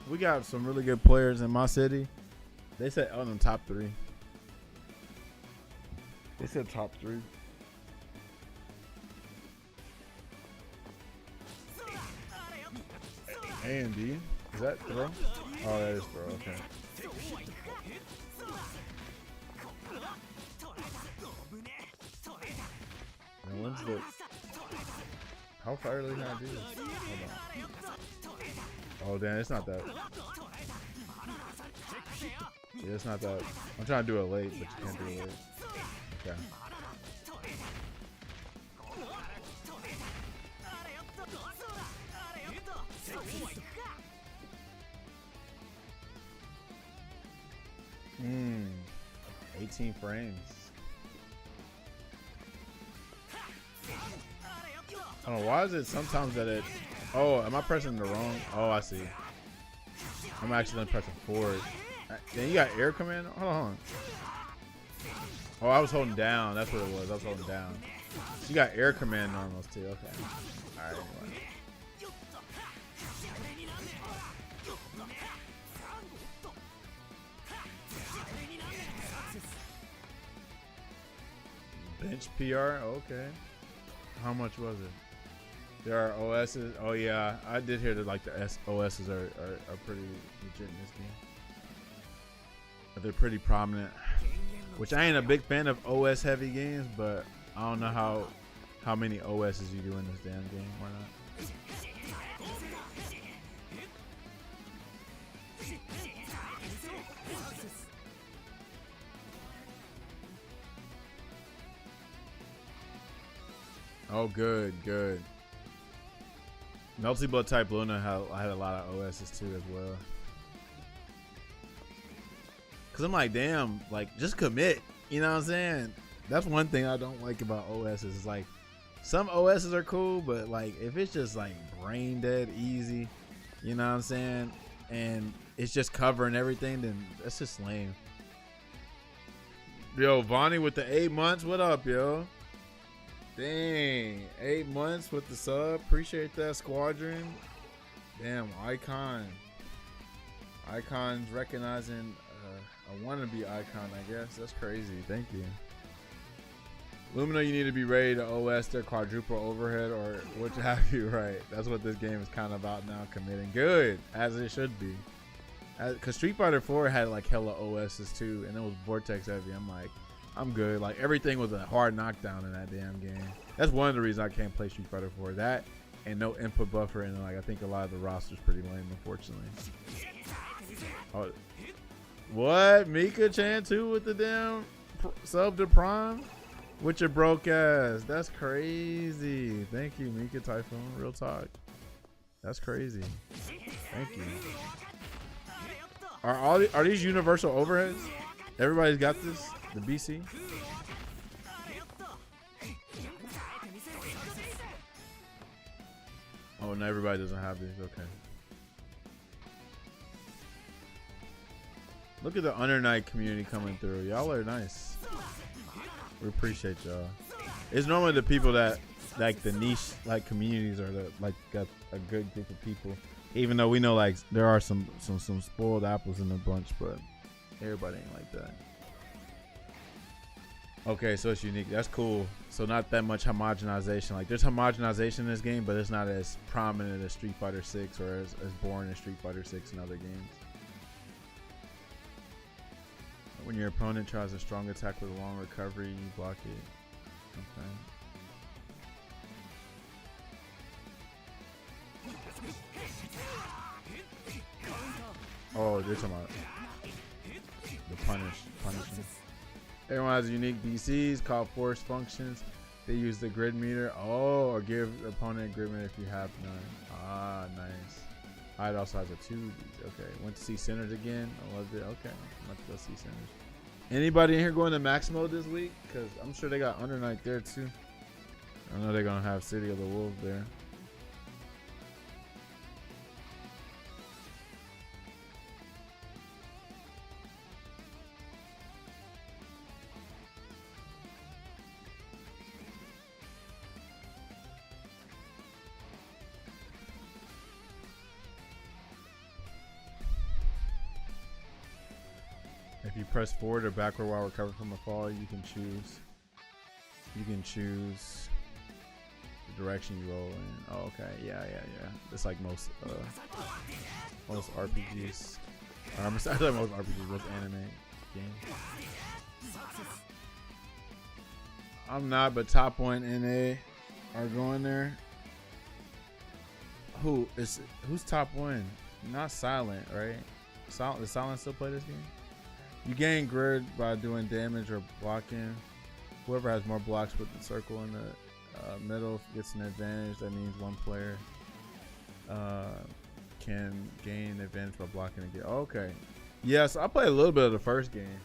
we got some really good players in my city. They said Elton top 3. They said top 3. A and D? Is that throw? Oh, that is throw. Okay. And when's the? How far early can I do this? Hold on. Oh damn, it's not that. Yeah, it's not that. I'm trying to do it late, but you can't do it late. Okay. Hmm. 18 frames. I don't know, why is it sometimes that it... Oh, am I pressing the wrong... Oh, I see. I'm actually pressing forward. Then you got air command? Hold on. Oh, I was holding down. That's what it was. I was holding down. So you got air command normals too. Okay. Alright, anyway. Bench PR? Okay. How much was it? There are OSs. Oh yeah, I did hear that like the OSs are pretty legit in this game. They're pretty prominent. Which I ain't a big fan of OS heavy games, but I don't know how many OSs you do in this damn game. Why not? Oh, good, good. Melty Blood type Luna had a lot of OSs too as well. Cause I'm like, damn, like just commit. You know what I'm saying? That's one thing I don't like about OSs. Is like some OSs are cool, but like if it's just like brain dead easy, you know what I'm saying? And it's just covering everything, then that's just lame. Yo, Vonnie with the 8 months. What up, yo? Dang, 8 months with the sub. Appreciate that, Squadron. Damn, Icon. Icon's recognizing a wannabe icon, I guess. That's crazy. Thank you. Lumina, you need to be ready to OS their quadruple overhead or what have you. Right. That's what this game is kind of about now, committing. Good, as it should be. Because Street Fighter 4 had like hella OSs too, and it was Vortex heavy. I'm like, I'm good. Like everything was a hard knockdown in that damn game. That's one of the reasons I can't play Street Fighter 4. That and no input buffer, and like I think a lot of the roster's pretty lame, unfortunately. Oh, what? Mika Chan too with the damn sub to Prime with your broke ass. That's crazy. Thank you, Mika Typhoon. Real talk. That's crazy. Thank you. Are these universal overheads? Everybody's got this. The BC. Oh no, everybody doesn't have these. Okay. Look at the Under Night community coming through. Y'all are nice. We appreciate y'all. It's normally the people that like the niche like communities are the like got a good group of people. Even though we know like there are some spoiled apples in the bunch, but everybody ain't like that. Okay, so it's unique. That's cool. So not that much homogenization. Like there's homogenization in this game, but it's not as prominent as Street Fighter 6 or as boring as Street Fighter 6 and other games. When your opponent tries a strong attack with a long recovery, you block it. Okay. Oh, they're talking about the punishment. Everyone has unique BCs called force functions. They use the grid meter. Oh, or give the opponent a grid meter if you have none. Ah, nice. It also has a 2. Okay, went to see Sinners again. I loved it. Okay, I'm about to go see Sinners. Anybody in here going to Max Mode this week? Because I'm sure they got Under Night there too. I know they're going to have City of the Wolves there. If you press forward or backward while recovering from a fall, you can choose. You can choose the direction you roll in. Oh, okay. Yeah. It's like most RPGs. I thought most RPGs, most anime games. I'm not, but Top One NA are going there. Who's Top One? Not Silent, right? Does Silent still play this game? You gain grid by doing damage or blocking. Whoever has more blocks with the circle in the middle gets an advantage. That means one player can gain an advantage by blocking again. Okay. Yes, I played a little bit of the first game.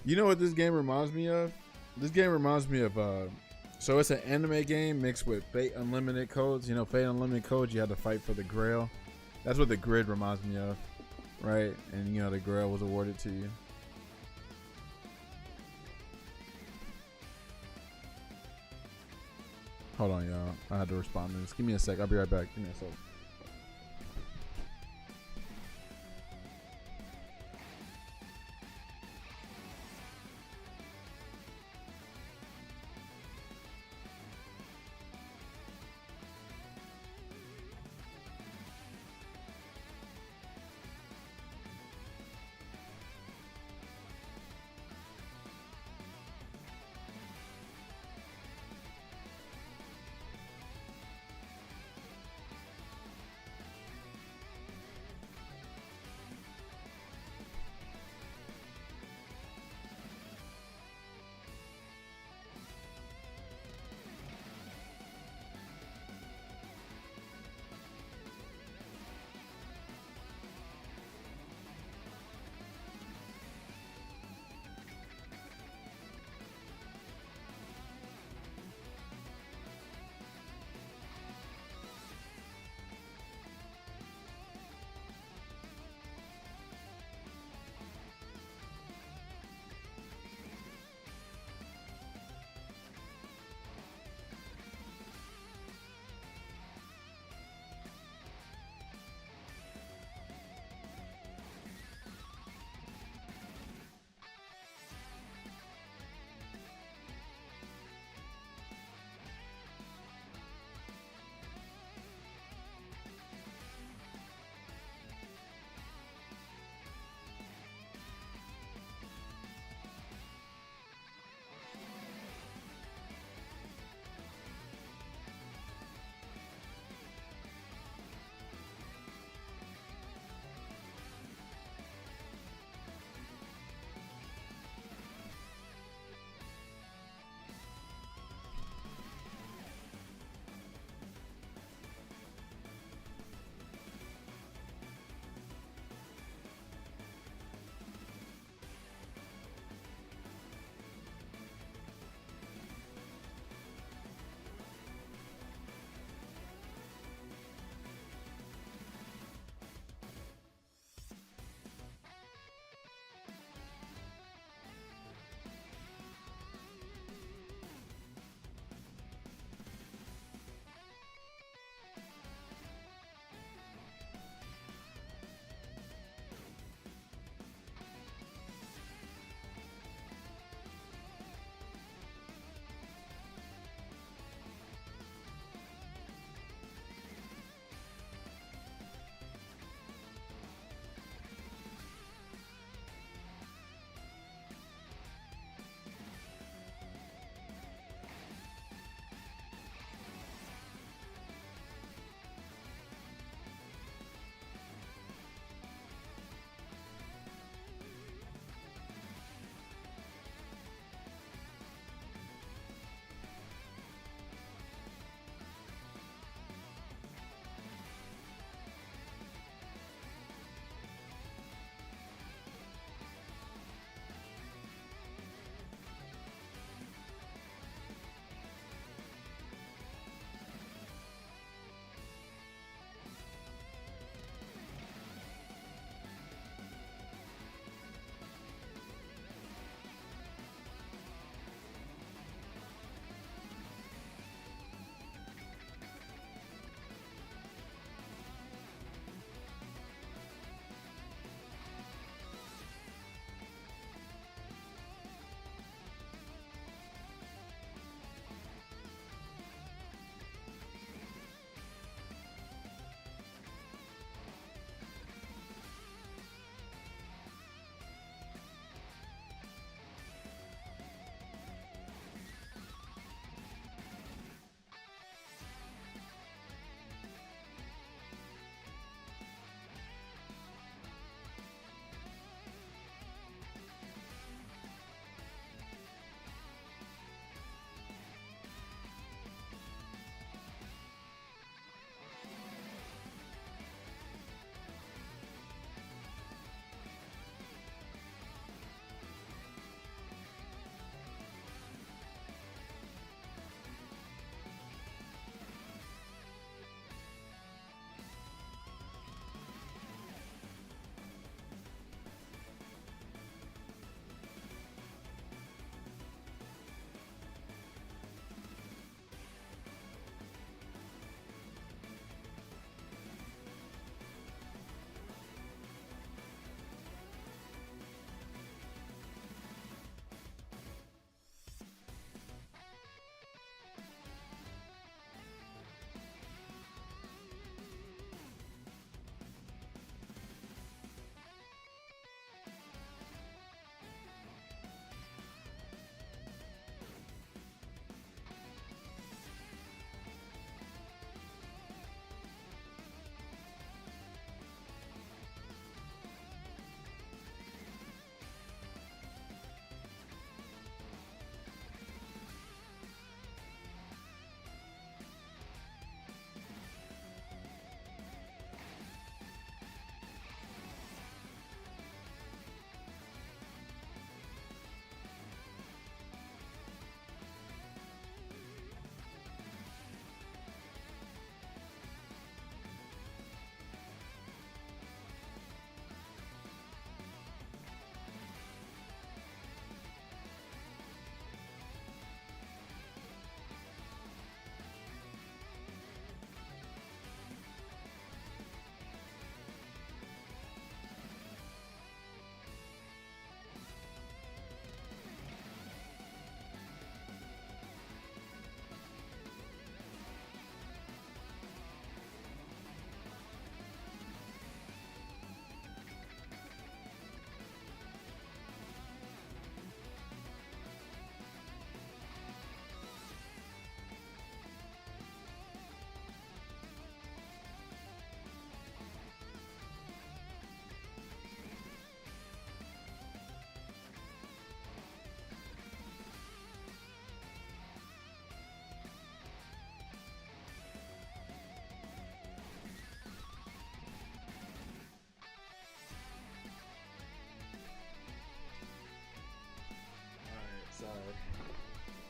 You know what this game reminds me of? This game reminds me of so it's an anime game mixed with Fate Unlimited codes. You know, Fate Unlimited codes, you had to fight for the Grail. That's what the grid reminds me of, right? And you know, the Grail was awarded to you. Hold on, y'all. I had to respond to this. Give me a sec. I'll be right back. Give me a sec.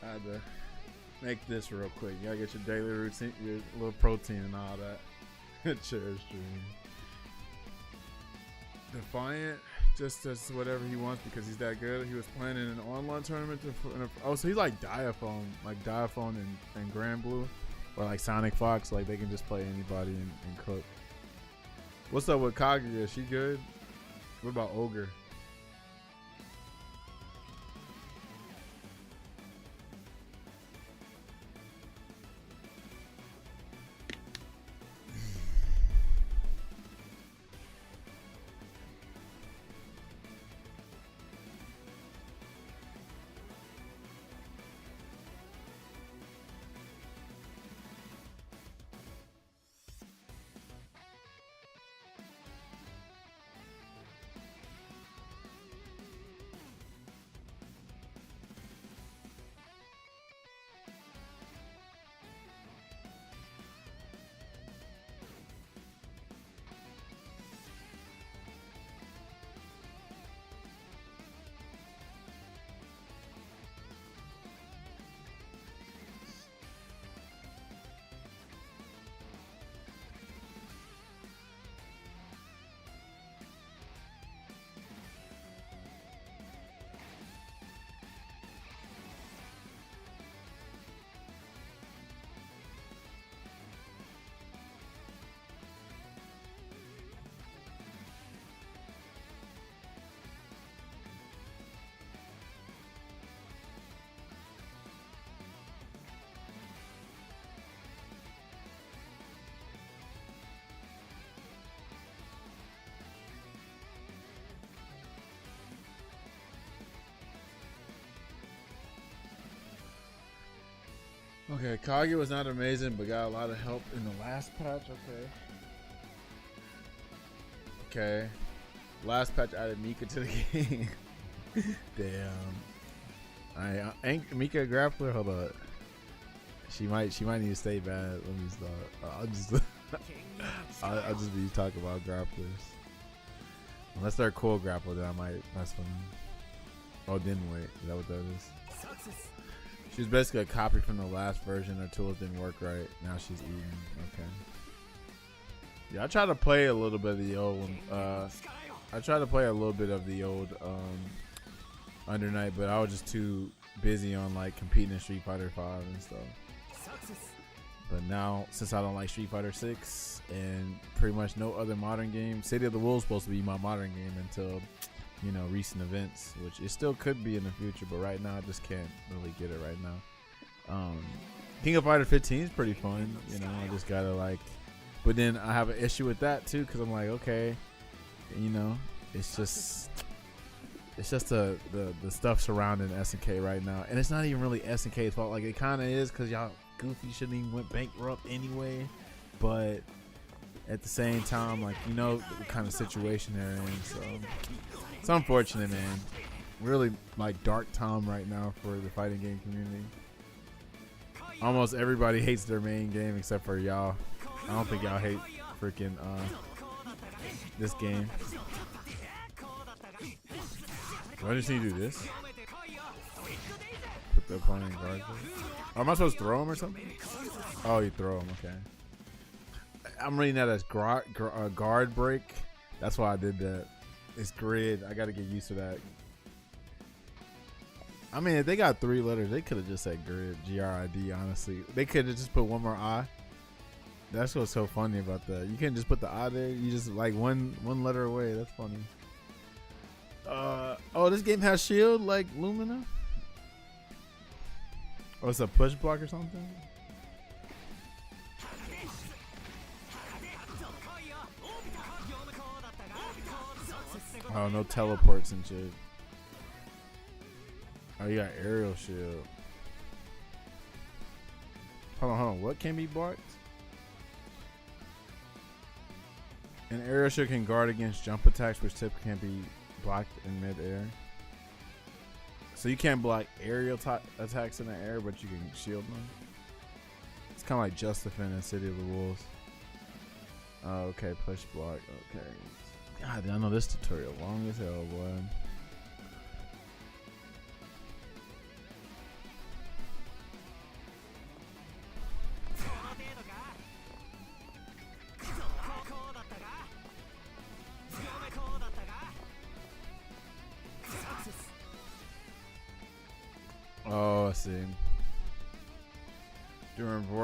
I had to make this real quick. You gotta get your daily routine, your little protein and all that. Cheers, stream. Defiant just does whatever he wants because he's that good. He was playing in an online tournament. So he's like Diaphone and Grand Blue, or like Sonic Fox. Like they can just play anybody and cook. What's up with Kaguya? Is she good? What about Ogre? Okay, Kage was not amazing, but got a lot of help in the last patch. Okay. Last patch added Mika to the game. Damn. Alright, ain't Mika a grappler? Hold on. She might need to stay bad. Let me start. I'll just be talking about grapplers. Unless they're a cool grappler, then I might mess with them. Oh, didn't wait. Is that what that is? She was basically a copy from the last version. Her tools didn't work right. Now she's eating. Okay. Yeah, I tried to play a little bit of the old one. I tried to play a little bit of the old Under Night, but I was just too busy on like competing in Street Fighter 5 and stuff. But now, since I don't like Street Fighter 6 and pretty much no other modern game, City of the Wolves supposed to be my modern game until, you know, recent events, which it still could be in the future, but right now I just can't really get it right now. King of Fighter 15 is pretty fun, you know. I just gotta like, but then I have an issue with that too, because I'm like, okay, you know, it's just the stuff surrounding SNK right now, and it's not even really SNK's fault. Like it kind of is, because y'all Goofy shouldn't even went bankrupt anyway, but at the same time, like, you know what kind of situation they're in, so it's unfortunate, man. Really like dark time right now for the fighting game community. Almost everybody hates their main game except for y'all. I don't think y'all hate freaking this game. Do I just need to do this? Put the opponent in guard. Oh, am I supposed to throw him or something? Oh, you throw him, okay. I'm reading that as guard break. That's why I did that. It's grid. I got to get used to that. I mean, if they got 3 letters, they could have just said grid, G-R-I-D, honestly. They could have just put one more I. That's what's so funny about that. You can't just put the I there. You just like one letter away. That's funny. Oh, this game has shield like Lumina? Oh, it's a push block or something? Oh, no teleports and shit. Oh, you got aerial shield. Hold on. What can be blocked? An aerial shield can guard against jump attacks, which typically can be blocked in mid-air. So you can't block aerial attacks in the air, but you can shield them. It's kind of like Justifin in City of the Wolves. Oh, okay, push block. Okay. God, I know this tutorial long as hell, boy.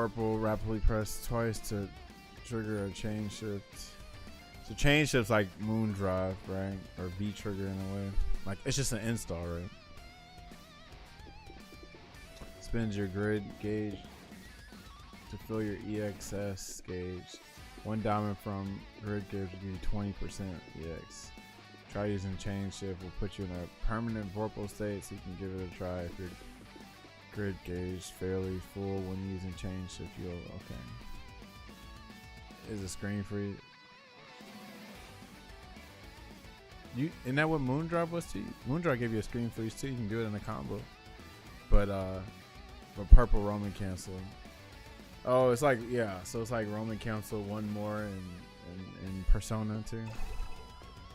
purple, rapidly press twice to trigger a chain shift. So chain shift's like moon drive, right? Or V trigger in a way. Like it's just an install, right? Spins your grid gauge to fill your EXS gauge. 1 diamond from grid gauge will give you 20% EX. Try using chain shift will put you in a permanent Vorpal state, so you can give it a try. If your grid gauge fairly full when using chain shift, you'll okay. Is a screen freeze? Isn't that what Moondrop was to you? Moondrop gave you a screen freeze too. You can do it in a combo, but purple Roman cancel. Oh, it's like so it's like Roman cancel one more in Persona 2.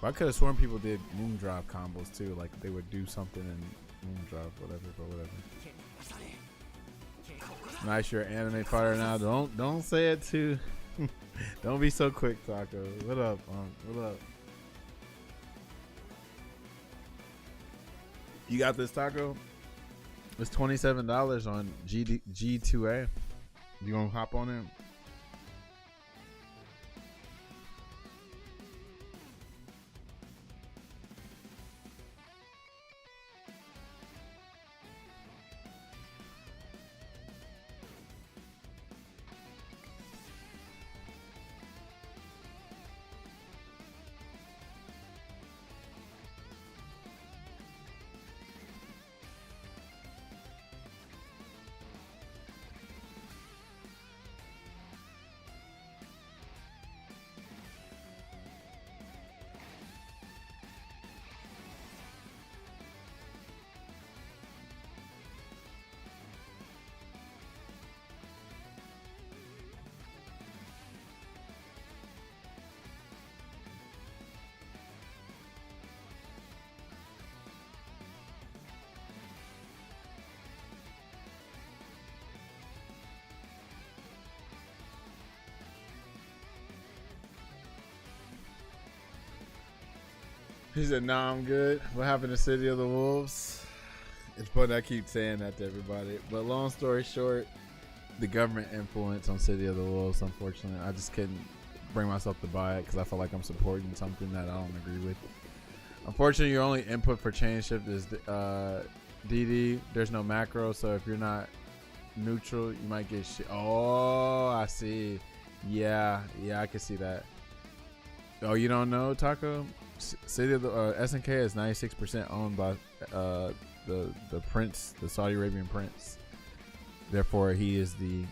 But I could have sworn people did Moondrop combos too, like they would do something in Moondrop, whatever. But whatever. Nice, you're an anime fighter now. Don't say it too. Don't be so quick, Taco. What up, what up? You got this, Taco? It's $27 on G2A. You gonna hop on it? He said, "Nah, I'm good." What happened to City of the Wolves? It's funny I keep saying that to everybody. But long story short, the government influence on City of the Wolves, unfortunately, I just couldn't bring myself to buy it because I feel like I'm supporting something that I don't agree with. Unfortunately, your only input for chain shift is DD. There's no macro, so if you're not neutral, you might get shit. Oh, I see. Yeah, I can see that. Oh, you don't know, Taco? City of the SNK is 96% owned by the prince, the Saudi Arabian prince. Therefore, he is the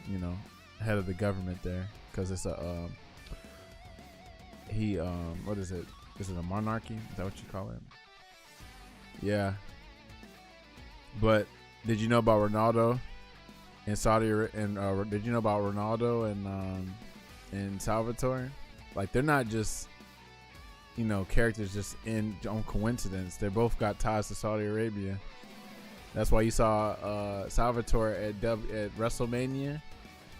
head of the government there because it's a what is it? Is it a monarchy? Is that what you call it? Yeah. But did you know about Ronaldo in Saudi and did you know about Ronaldo and Salvatore? Like they're not just characters just on coincidence. They both got ties to Saudi Arabia. That's why you saw Salvatore at WrestleMania,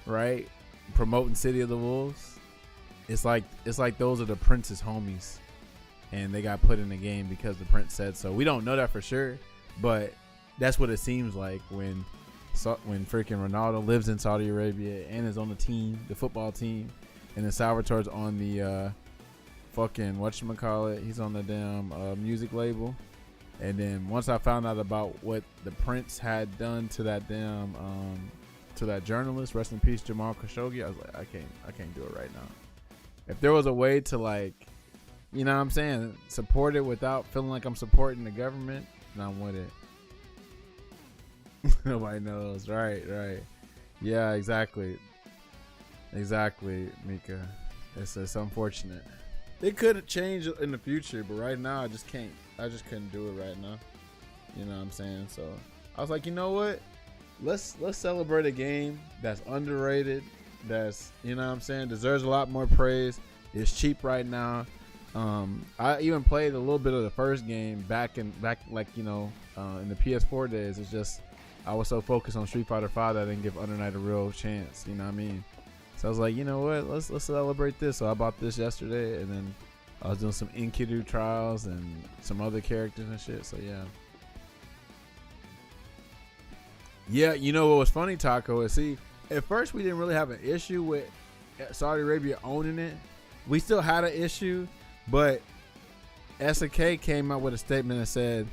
right? Promoting City of the Wolves. It's like those are the Prince's homies, and they got put in the game because the Prince said so. We don't know that for sure, but that's what it seems like when freaking Ronaldo lives in Saudi Arabia and is on the team, the football team, and then Salvatore's on the fucking whatchamacallit, he's on the damn music label. And then once I found out about what the Prince had done to that damn to that journalist, rest in peace Jamal Khashoggi, I was like, I can't do it right now. If there was a way to support it without feeling like I'm supporting the government, then I'm with it. Nobody knows. Right. Yeah, exactly, Mika. It's unfortunate. It could change in the future, but right now I just couldn't do it right now. You know what I'm saying? So I was like, you know what? Let's celebrate a game that's underrated, that's deserves a lot more praise. It's cheap right now. I even played a little bit of the first game back in the PS4 days. It's just I was so focused on Street Fighter 5 that I didn't give Under Night a real chance. You know what I mean? So I was like, you know what? Let's celebrate this. So I bought this yesterday, and then I was doing some Enkidu trials and some other characters and shit. So yeah. You know what was funny, Taco? Is at first we didn't really have an issue with Saudi Arabia owning it. We still had an issue, but SNK came out with a statement that said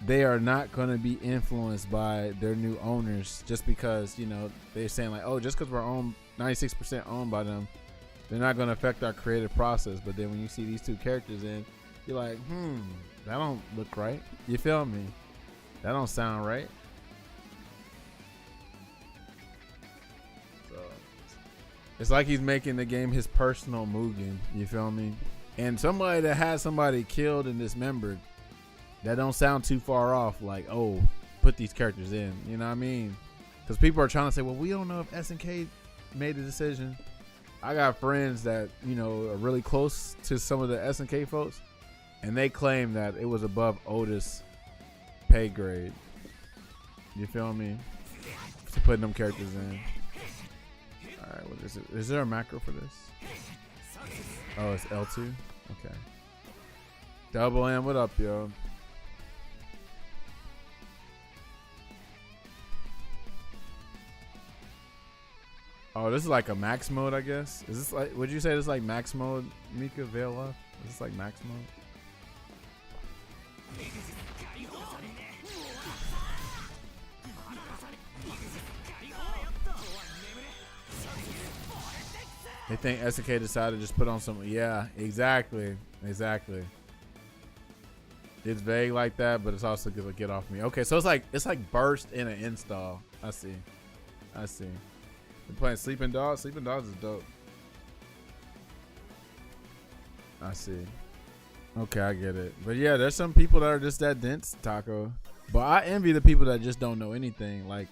they are not going to be influenced by their new owners just because, you know, they're saying like, oh, just because we're owned 96% owned by them, they're not going to affect our creative process. But then when you see these two characters in, you're like, that don't look right. You feel me? That don't sound right. So it's like he's making the game his personal Mugen. You feel me? And somebody that has somebody killed and dismembered, that don't sound too far off. Like, oh, put these characters in. You know what I mean? Because people are trying to say, well, we don't know if SNK made a decision. I got friends that, you know, are really close to some of the SNK folks, and they claim that it was above Otis' pay grade. You feel me? To putting them characters in. All right, what is it? Is there a macro for this? Oh, it's L2? Okay. Double M, what up, yo? Oh, this is like a max mode, I guess. Is this like? Would you say this is like max mode, Mika Veil Off? Is this like max mode? They think SNK decided to just put on some. Yeah, exactly. It's vague like that, but it's also gonna get off me. Okay, so it's like burst in an install. I see. Been playing Sleeping Dogs. Sleeping Dogs is dope. I see. Okay, I get it. But yeah, there's some people that are just that dense, Taco. But I envy the people that just don't know anything. Like,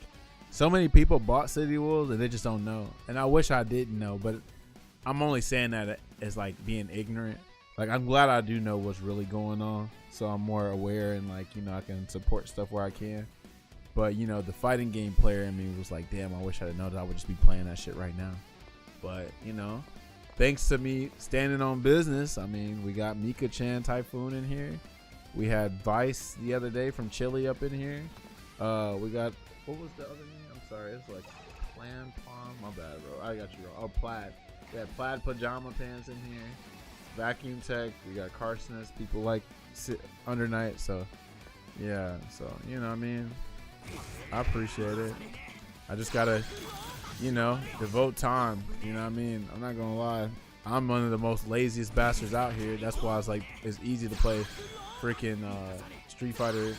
so many people bought City Wolves and they just don't know. And I wish I didn't know, but I'm only saying that as like being ignorant. Like, I'm glad I do know what's really going on, so I'm more aware and like, you know, I can support stuff where I can. But, you know, the fighting game player in me was like, damn, I wish I didn't know that I would just be playing that shit right now. But, you know, thanks to me standing on business, I mean, we got Mika-chan Typhoon in here. We had Vice the other day from Chile up in here. We got, what was the other name? I'm sorry, it's like Plan Palm. My bad, bro. I got you wrong. Oh, Plaid. We had Plaid Pajama Pants in here. Vacuum Tech. We got Carcinus. People like Under Night. So, yeah. So, you know what I mean? I appreciate it. I just gotta, you know, devote time. You know what I mean? I'm not gonna lie. I'm one of the most laziest bastards out here. That's why it's like it's easy to play freaking Street Fighter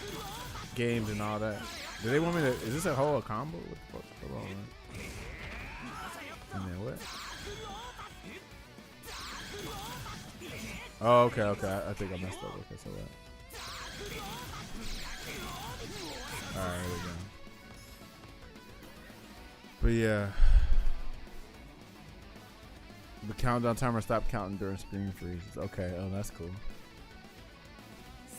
games and all that. Do they want me to? Is this a whole combo? What the fuck? Hold on, man. And then what? Oh, okay. I think I messed up. Okay, so that. Alright, here we go. But yeah. The countdown timer stopped counting during screen freezes. Okay, oh, that's cool.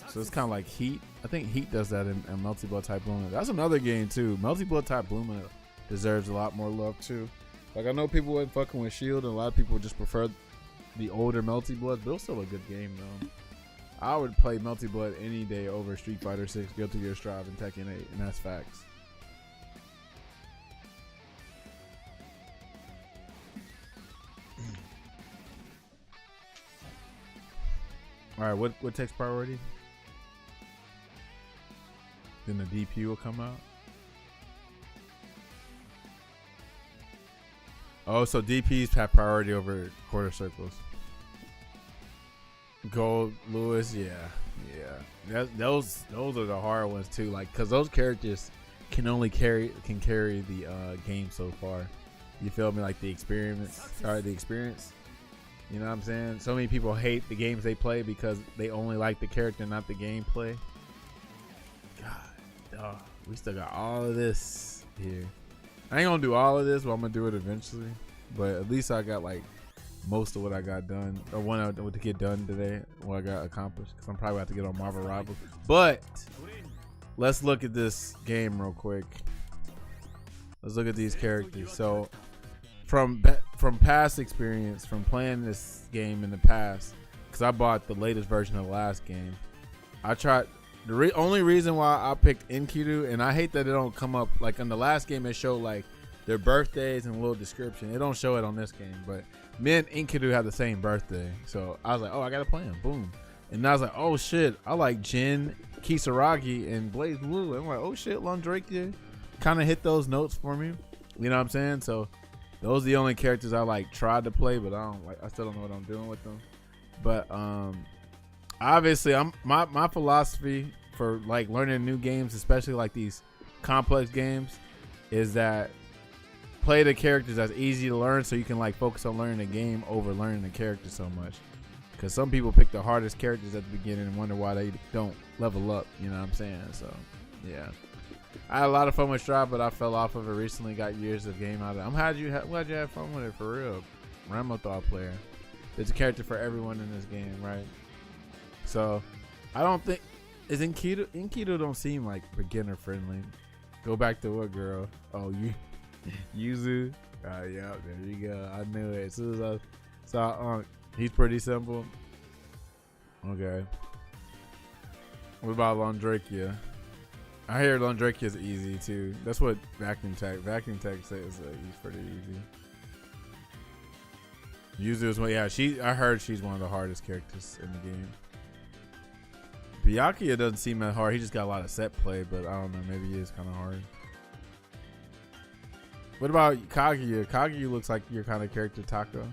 So it's kind of like Heat. I think Heat does that in Melty Blood Type Luma. That's another game too. Melty Blood Type Luma deserves a lot more love too. Like, I know people weren't fucking with Shield, and a lot of people just prefer the older Melty Blood, but it was still a good game though. I would play Melty Blood any day over Street Fighter 6, Guilty Gear Strive, and Tekken 8, and that's facts. All right, what takes priority? Then the DP will come out. Oh, so DPs have priority over quarter circles. Gold, Lewis, yeah. Those are the hard ones too. Like, cause those characters can only carry the game so far. You feel me? Like the experience. You know what I'm saying? So many people hate the games they play because they only like the character, not the gameplay. God, we still got all of this here. I ain't gonna do all of this, but I'm gonna do it eventually. But at least I got like most of what I got done, or what I to get done today, what I got accomplished. Because I'm probably about to get on Marvel Rivals. But let's look at this game real quick. Let's look at these characters. So from past experience, from playing this game in the past, because I bought the latest version of the last game, I tried. The only reason why I picked Enkidu, and I hate that it don't come up like in the last game. It showed like their birthdays and a little description. They don't show it on this game, but me and Enkidu have the same birthday. So I was like, oh, I gotta play him. Boom. And I was like, oh shit, I like Jin, Kisaragi, and Blaze Blue. And I'm like, oh shit, Londrakia kind of hit those notes for me. You know what I'm saying? So those are the only characters I like tried to play, but I still don't know what I'm doing with them. But obviously my philosophy for like learning new games, especially like these complex games, is that play the characters that's easy to learn so you can like focus on learning the game over learning the character so much. Because some people pick the hardest characters at the beginning and wonder why they don't level up. You know what I'm saying? So yeah, I had a lot of fun with Strive, but I fell off of it recently. Got years of game out of it. I'm glad you had fun with it for real. Ramo thought player. There's a character for everyone in this game, right? So I don't think is Enkidu don't seem like beginner friendly. Go back to what girl? Oh, Yuzu. Yeah, there you go. I knew it. As soon as I saw he's pretty simple. Okay. What about Londrakia? I hear Londrakia is easy too. That's what Vacuum Tech says he's pretty easy. Yuzu is one. Yeah, I heard she's one of the hardest characters in the game. Byakuya doesn't seem that hard. He just got a lot of set play, but I don't know. Maybe he is kind of hard. What about Kaguya? Kaguya looks like your kind of character, Taco.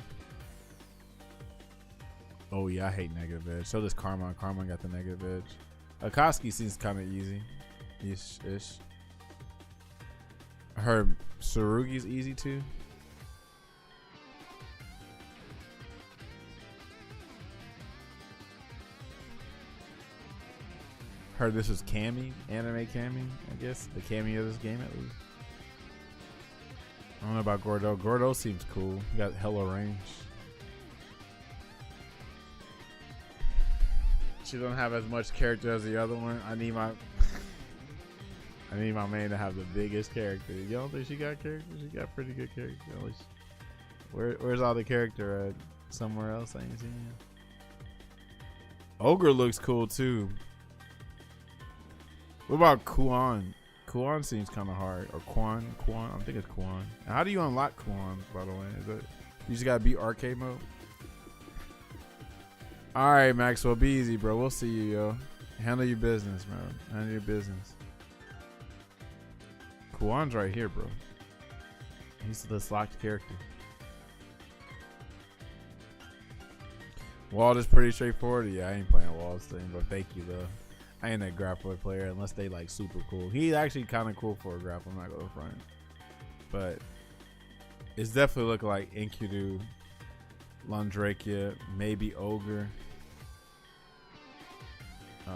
Oh yeah, I hate negative edge. So does Karma. Karma got the negative edge. Akatsuki seems kind of easy. Ish. I heard Tsurugi's easy too. Heard this was Cammy, anime Cammy, I guess. The Cammy of this game at least. I don't know about Gordo. Gordo seems cool. He got hella range. She don't have as much character as the other one. I need my main to have the biggest character. You don't think she got character? She got pretty good character. At least. Where's all the character at? Somewhere else I ain't seen it. Ogre looks cool too. What about Kuan? Kuan seems kind of hard. Or Quan? I think it's Quan. How do you unlock Kuan, by the way? Is it you just gotta beat arcade mode? Alright, Maxwell, be easy, bro. We'll see you, yo. Handle your business, man. Handle your business. Kuan's right here, bro. He's this locked character. Wald is pretty straightforward. Yeah, I ain't playing Wald's thing, but thank you, though. I ain't a grappler player unless they like super cool. He's actually kind of cool for a grapple. I'm not gonna front, but it's definitely looking like Enkidu, Londrakia, maybe Ogre. I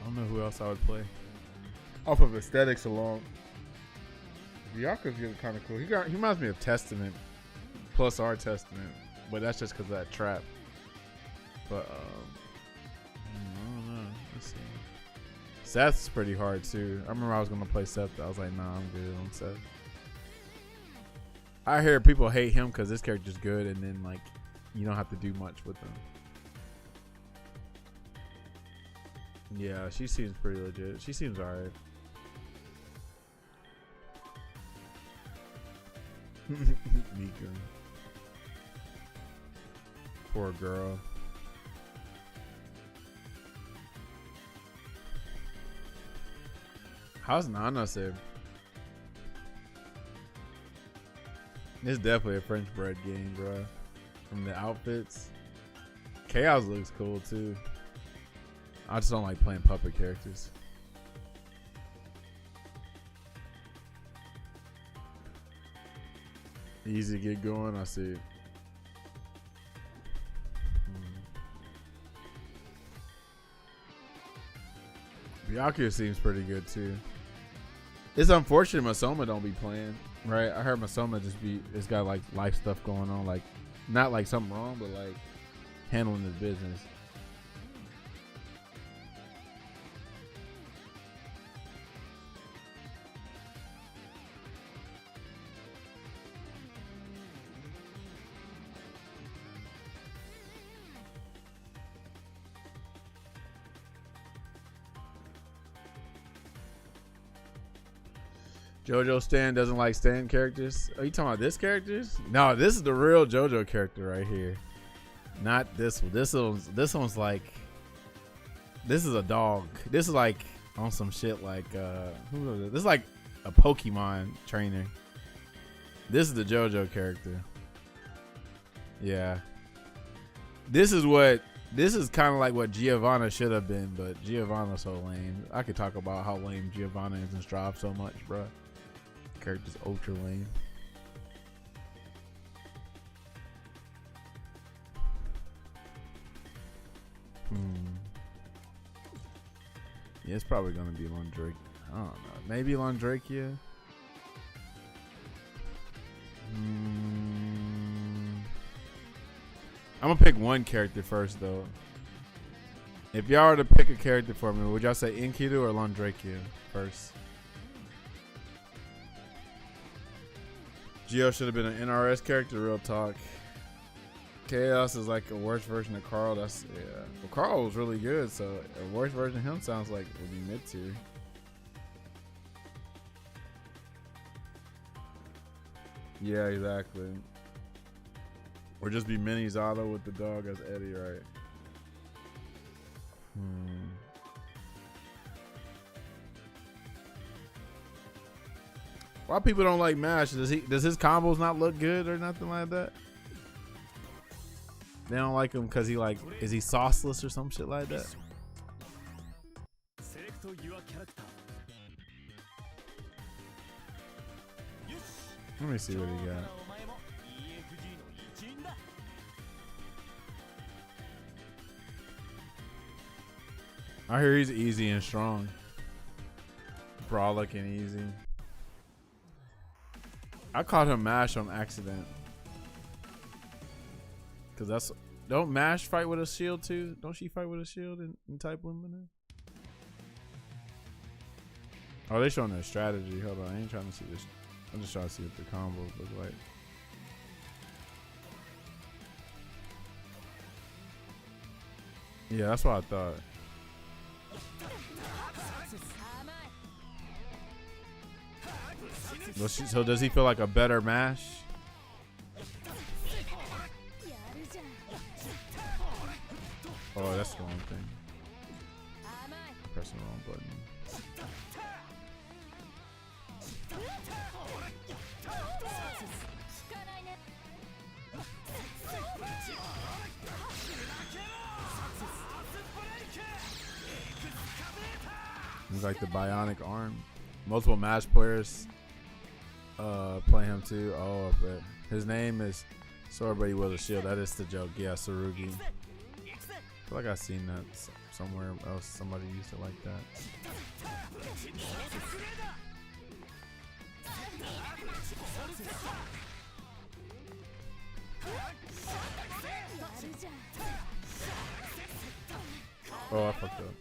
don't know who else I would play. Off of aesthetics alone, Byakuya's getting kind of cool. He reminds me of Testament plus our Testament, but that's just because of that trap. But I don't know. Let's see. Seth's pretty hard too. I remember I was gonna play Seth, but I was like, nah, I'm good on Seth. I hear people hate him because this character's good, and then like you don't have to do much with him. Yeah, she seems pretty legit. She seems alright. Mika. Poor girl. How's Nana saved? It's definitely a French bread game, bro. From the outfits. Chaos looks cool too. I just don't like playing puppet characters. Easy to get going, I see it. Byakuya seems pretty good too. It's unfortunate Masoma don't be playing, right? I heard Masoma it's got like life stuff going on, like not like something wrong, but like handling his business. JoJo Stan doesn't like Stan characters. Are you talking about this characters? No, this is the real JoJo character right here. Not this one. This one's like, this is a dog. This is like on some shit like who was it? This is like a Pokemon trainer. This is the JoJo character. Yeah. This is kind of like what Giovanna should have been, but Giovanna's so lame. I could talk about how lame Giovanna is in Strive so much, bro. Character's ultra lame. Yeah, it's probably gonna be Londrake. I don't know. Maybe Londrakia. I'm gonna pick one character first, though. If y'all were to pick a character for me, would y'all say Enkidu or Londrakia first? Geo should have been an NRS character, real talk. Chaos is like a worse version of Carl. That's yeah. Well, Carl was really good, so a worse version of him sounds like would be mid tier. Yeah, exactly. Or just be Mini Zato with the dog as Eddie, right? Why people don't like Mash? Does his combos not look good or nothing like that? They don't like him because is he sauceless or some shit like that? Let me see what he got. I hear he's easy and strong. Brolic and easy. I called him Mash on accident. Cause don't Mash fight with a shield too? Don't she fight with a shield in Type Limited? Oh, they showing their strategy. Hold on, I ain't trying to see this. I'm just trying to see what the combos look like. Yeah, that's what I thought. So does he feel like a better Mash? Oh, that's the wrong thing. Pressing the wrong button. He's like the bionic arm. Multiple Mash players play him too. Oh, but his name is Sword, but he was a shield. That is the joke. Yeah, Tsurugi. I feel like I've seen that somewhere else. Somebody used it like that. Oh, I fucked up.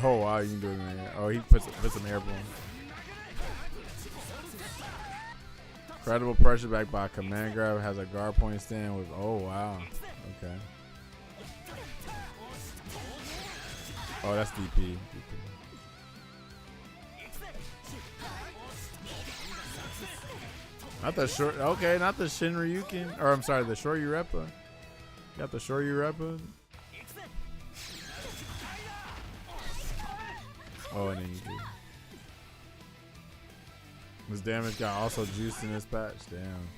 Oh wow, you can do it in there. Oh, he puts some airborne. Incredible pressure back by command grab, has a guard point stand with, oh wow. Okay. Oh, that's DP. Not the short, okay, not the Shinryuken, or I'm sorry, the Shoryurepa. Got the Shoryurepa. Oh, and then you do. His damage got also juiced in this patch. Damn.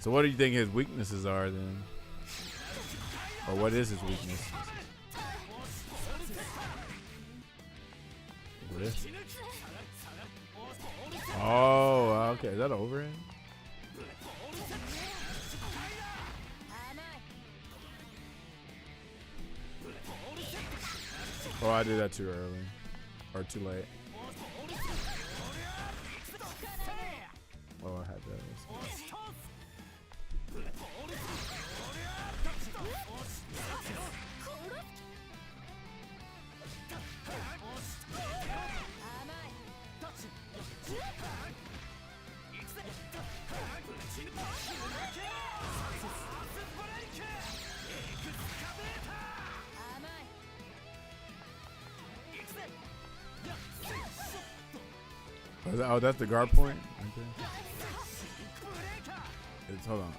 So what do you think his weaknesses are then? Or what is his weakness? What is it? Oh, okay. Is that overhand? Oh, I did that too early. Or too late. Oh, I had that. Oh, that's the guard point? Okay. It's, hold on.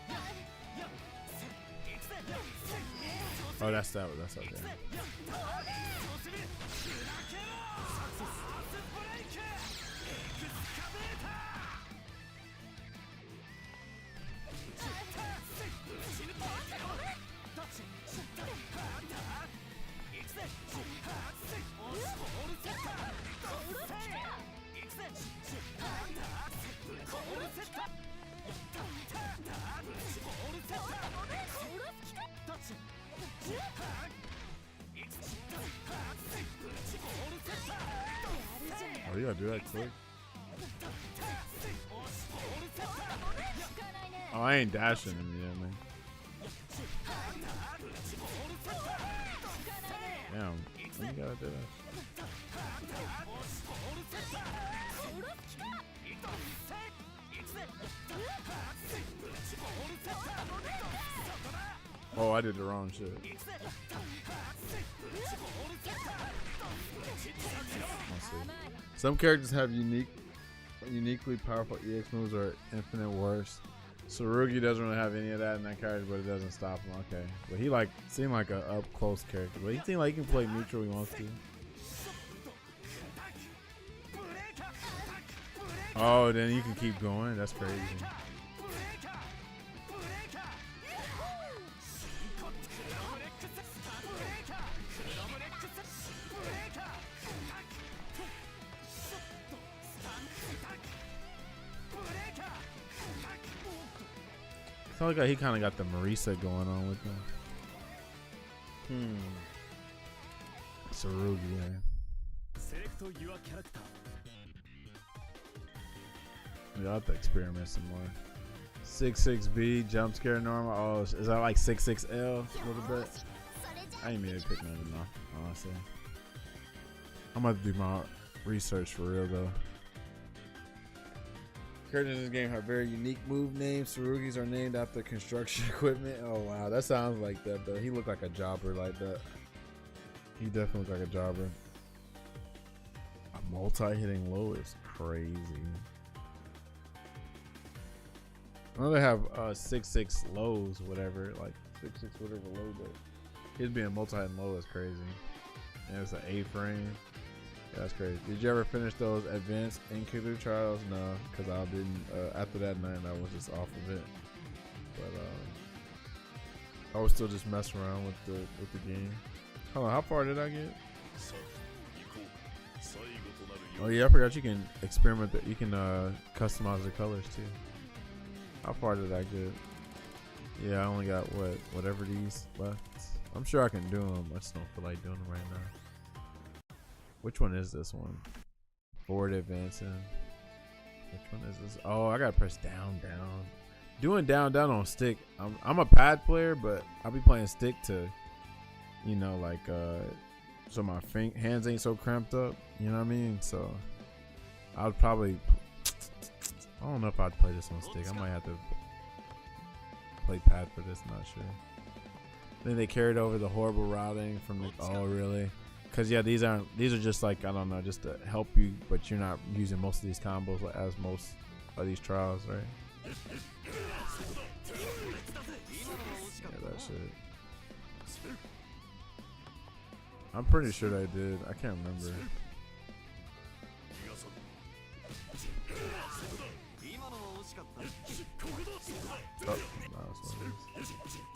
Oh, that's that. That's okay. Oh, you gotta do that quick. Oh, I ain't dashing him yet, man. Damn, you gotta do that. Oh, I did the wrong shit. Some characters have uniquely powerful EX moves or infinite worse. Tsurugi doesn't really have any of that in that character, but it doesn't stop him. Okay, but he like seemed like a up close character, but he seemed like he can play neutral when he wants to. Oh, then you can keep going. That's crazy. I feel like he kind of got the Marisa going on with him. Tsurugi, yeah. I'll have to experiment some more. 66B, jump scare normal. Oh, is that like 66L a little bit? I ain't mean to pick none of them off, honestly. I'm about to do my research for real though. Characters in this game have very unique move names. Tsurugis are named after construction equipment. Oh wow, that sounds like that though. He looked like a jobber like that. He definitely looked like a jobber. A multi-hitting low is crazy. I know they have 6-6 lows, whatever, like 6-6 whatever low, but his being multi-hitting low is crazy. And it's an A-frame. Yeah, that's crazy. Did you ever finish those advanced Enkidu trials? No, because I didn't. After that night, I was just off of it. But I was still just messing around with the game. Hold on, how far did I get? Oh yeah, I forgot you can experiment. You can customize the colors too. How far did I get? Yeah, I only got whatever these left. I'm sure I can do them. I just don't feel like doing them right now. Which one is this one? Forward advancing. Which one is this? Oh, I gotta press down. Doing down on stick. I'm a pad player, but I'll be playing stick to, you know, like so my hands ain't so cramped up. You know what I mean? So I would probably. I don't know if I'd play this on stick. I might have to play pad for this. Not sure. Then they carried over the horrible routing from the. Oh really? Cause yeah, these are just like, I don't know, just to help you, but you're not using most of these combos like as most of these trials, right? Yeah, that shit. I'm pretty sure they did. I can't remember. Oh, no, that's what it is.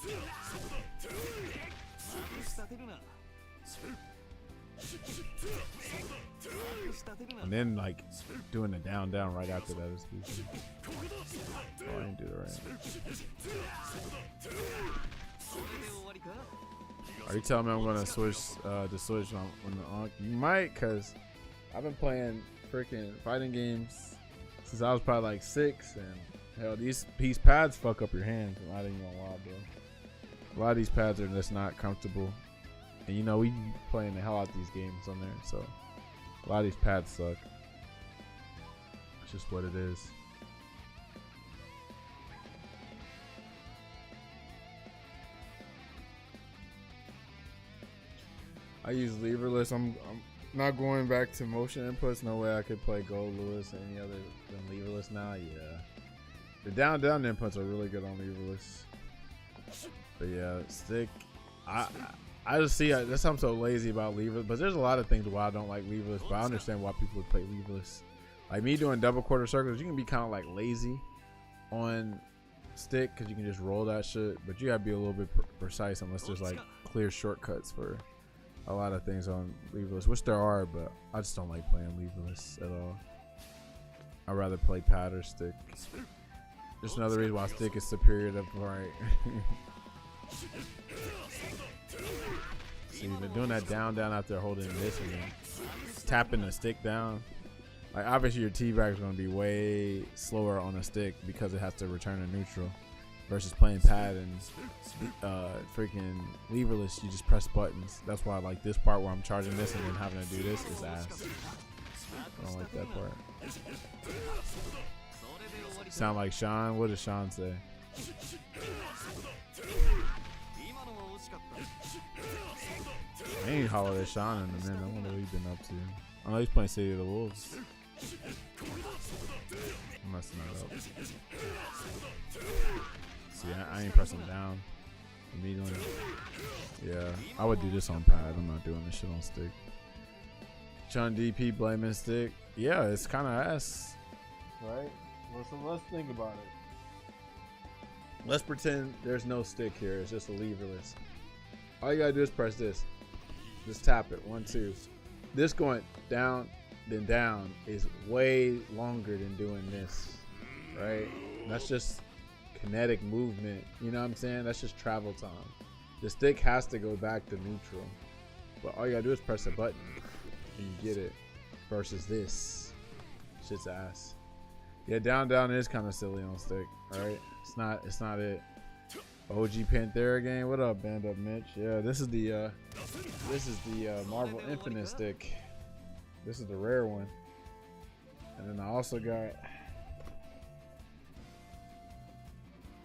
And then like doing the down right after that is decent. Oh, I didn't do it right. Are you telling me I'm gonna switch the switch on the Ankh? You might, cause I've been playing freaking fighting games since I was probably like 6, and hell, these pads fuck up your hands. I'm not even gonna lie, bro. A lot of these pads are just not comfortable. And you know, we playing the hell out these games on there, so a lot of these pads suck. It's just what it is. I use leverless. I'm not going back to motion inputs. No way I could play Gold Lewis or any other than leverless now. Yeah, the down inputs are really good on leverless. But yeah, stick. I just see that's why I'm so lazy about leverless. But there's a lot of things why I don't like leverless. But I understand why people would play leverless. Like me doing double quarter circles, you can be kind of like lazy on stick because you can just roll that shit. But you gotta be a little bit precise unless there's like clear shortcuts for a lot of things on leverless, which there are. But I just don't like playing leverless at all. I'd rather play pad or stick. Just another reason why stick is superior to right. See, you've been doing that down after holding this and then tapping the stick down. Like obviously your T-back is going to be way slower on a stick because it has to return to neutral versus playing pad and freaking leverless. You just press buttons. That's why I like this part where I'm charging this and then having to do this is ass. I don't like that part. Sound like Sean? What does Sean say? I ain't hollered at Sean in a minute. I wonder what he's been up to. I know he's playing City of the Wolves. I'm messing that up. See, I ain't pressing down immediately. Yeah, I would do this on pad. I'm not doing this shit on stick. Sean DP blaming stick. Yeah, it's kind of ass. Right? Well, so let's think about it. Let's pretend there's no stick here. It's just a leverless. All you gotta do is press this. Just tap it. 1, 2. This going down, then down is way longer than doing this. Right? That's just kinetic movement. You know what I'm saying? That's just travel time. The stick has to go back to neutral. But all you gotta do is press a button and you get it. Versus this. Shit's ass. Yeah, down is kind of silly on stick. Alright? It's not it. OG Panthera game. What up, Band Up Mitch? Yeah, this is the Marvel Infinite stick. This is the rare one. And then I also got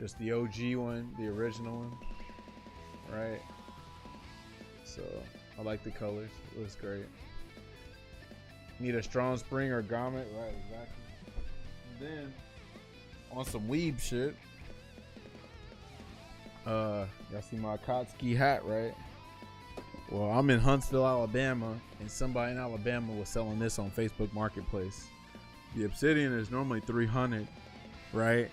just the OG one, the original one. Right? So I like the colors. It looks great. Need a strong spring or grommet. Right, exactly. And then on some weeb shit. Y'all see my Kotsky hat, right? Well, I'm in Huntsville, Alabama, and somebody in Alabama was selling this on Facebook Marketplace. The Obsidian is normally $300, right?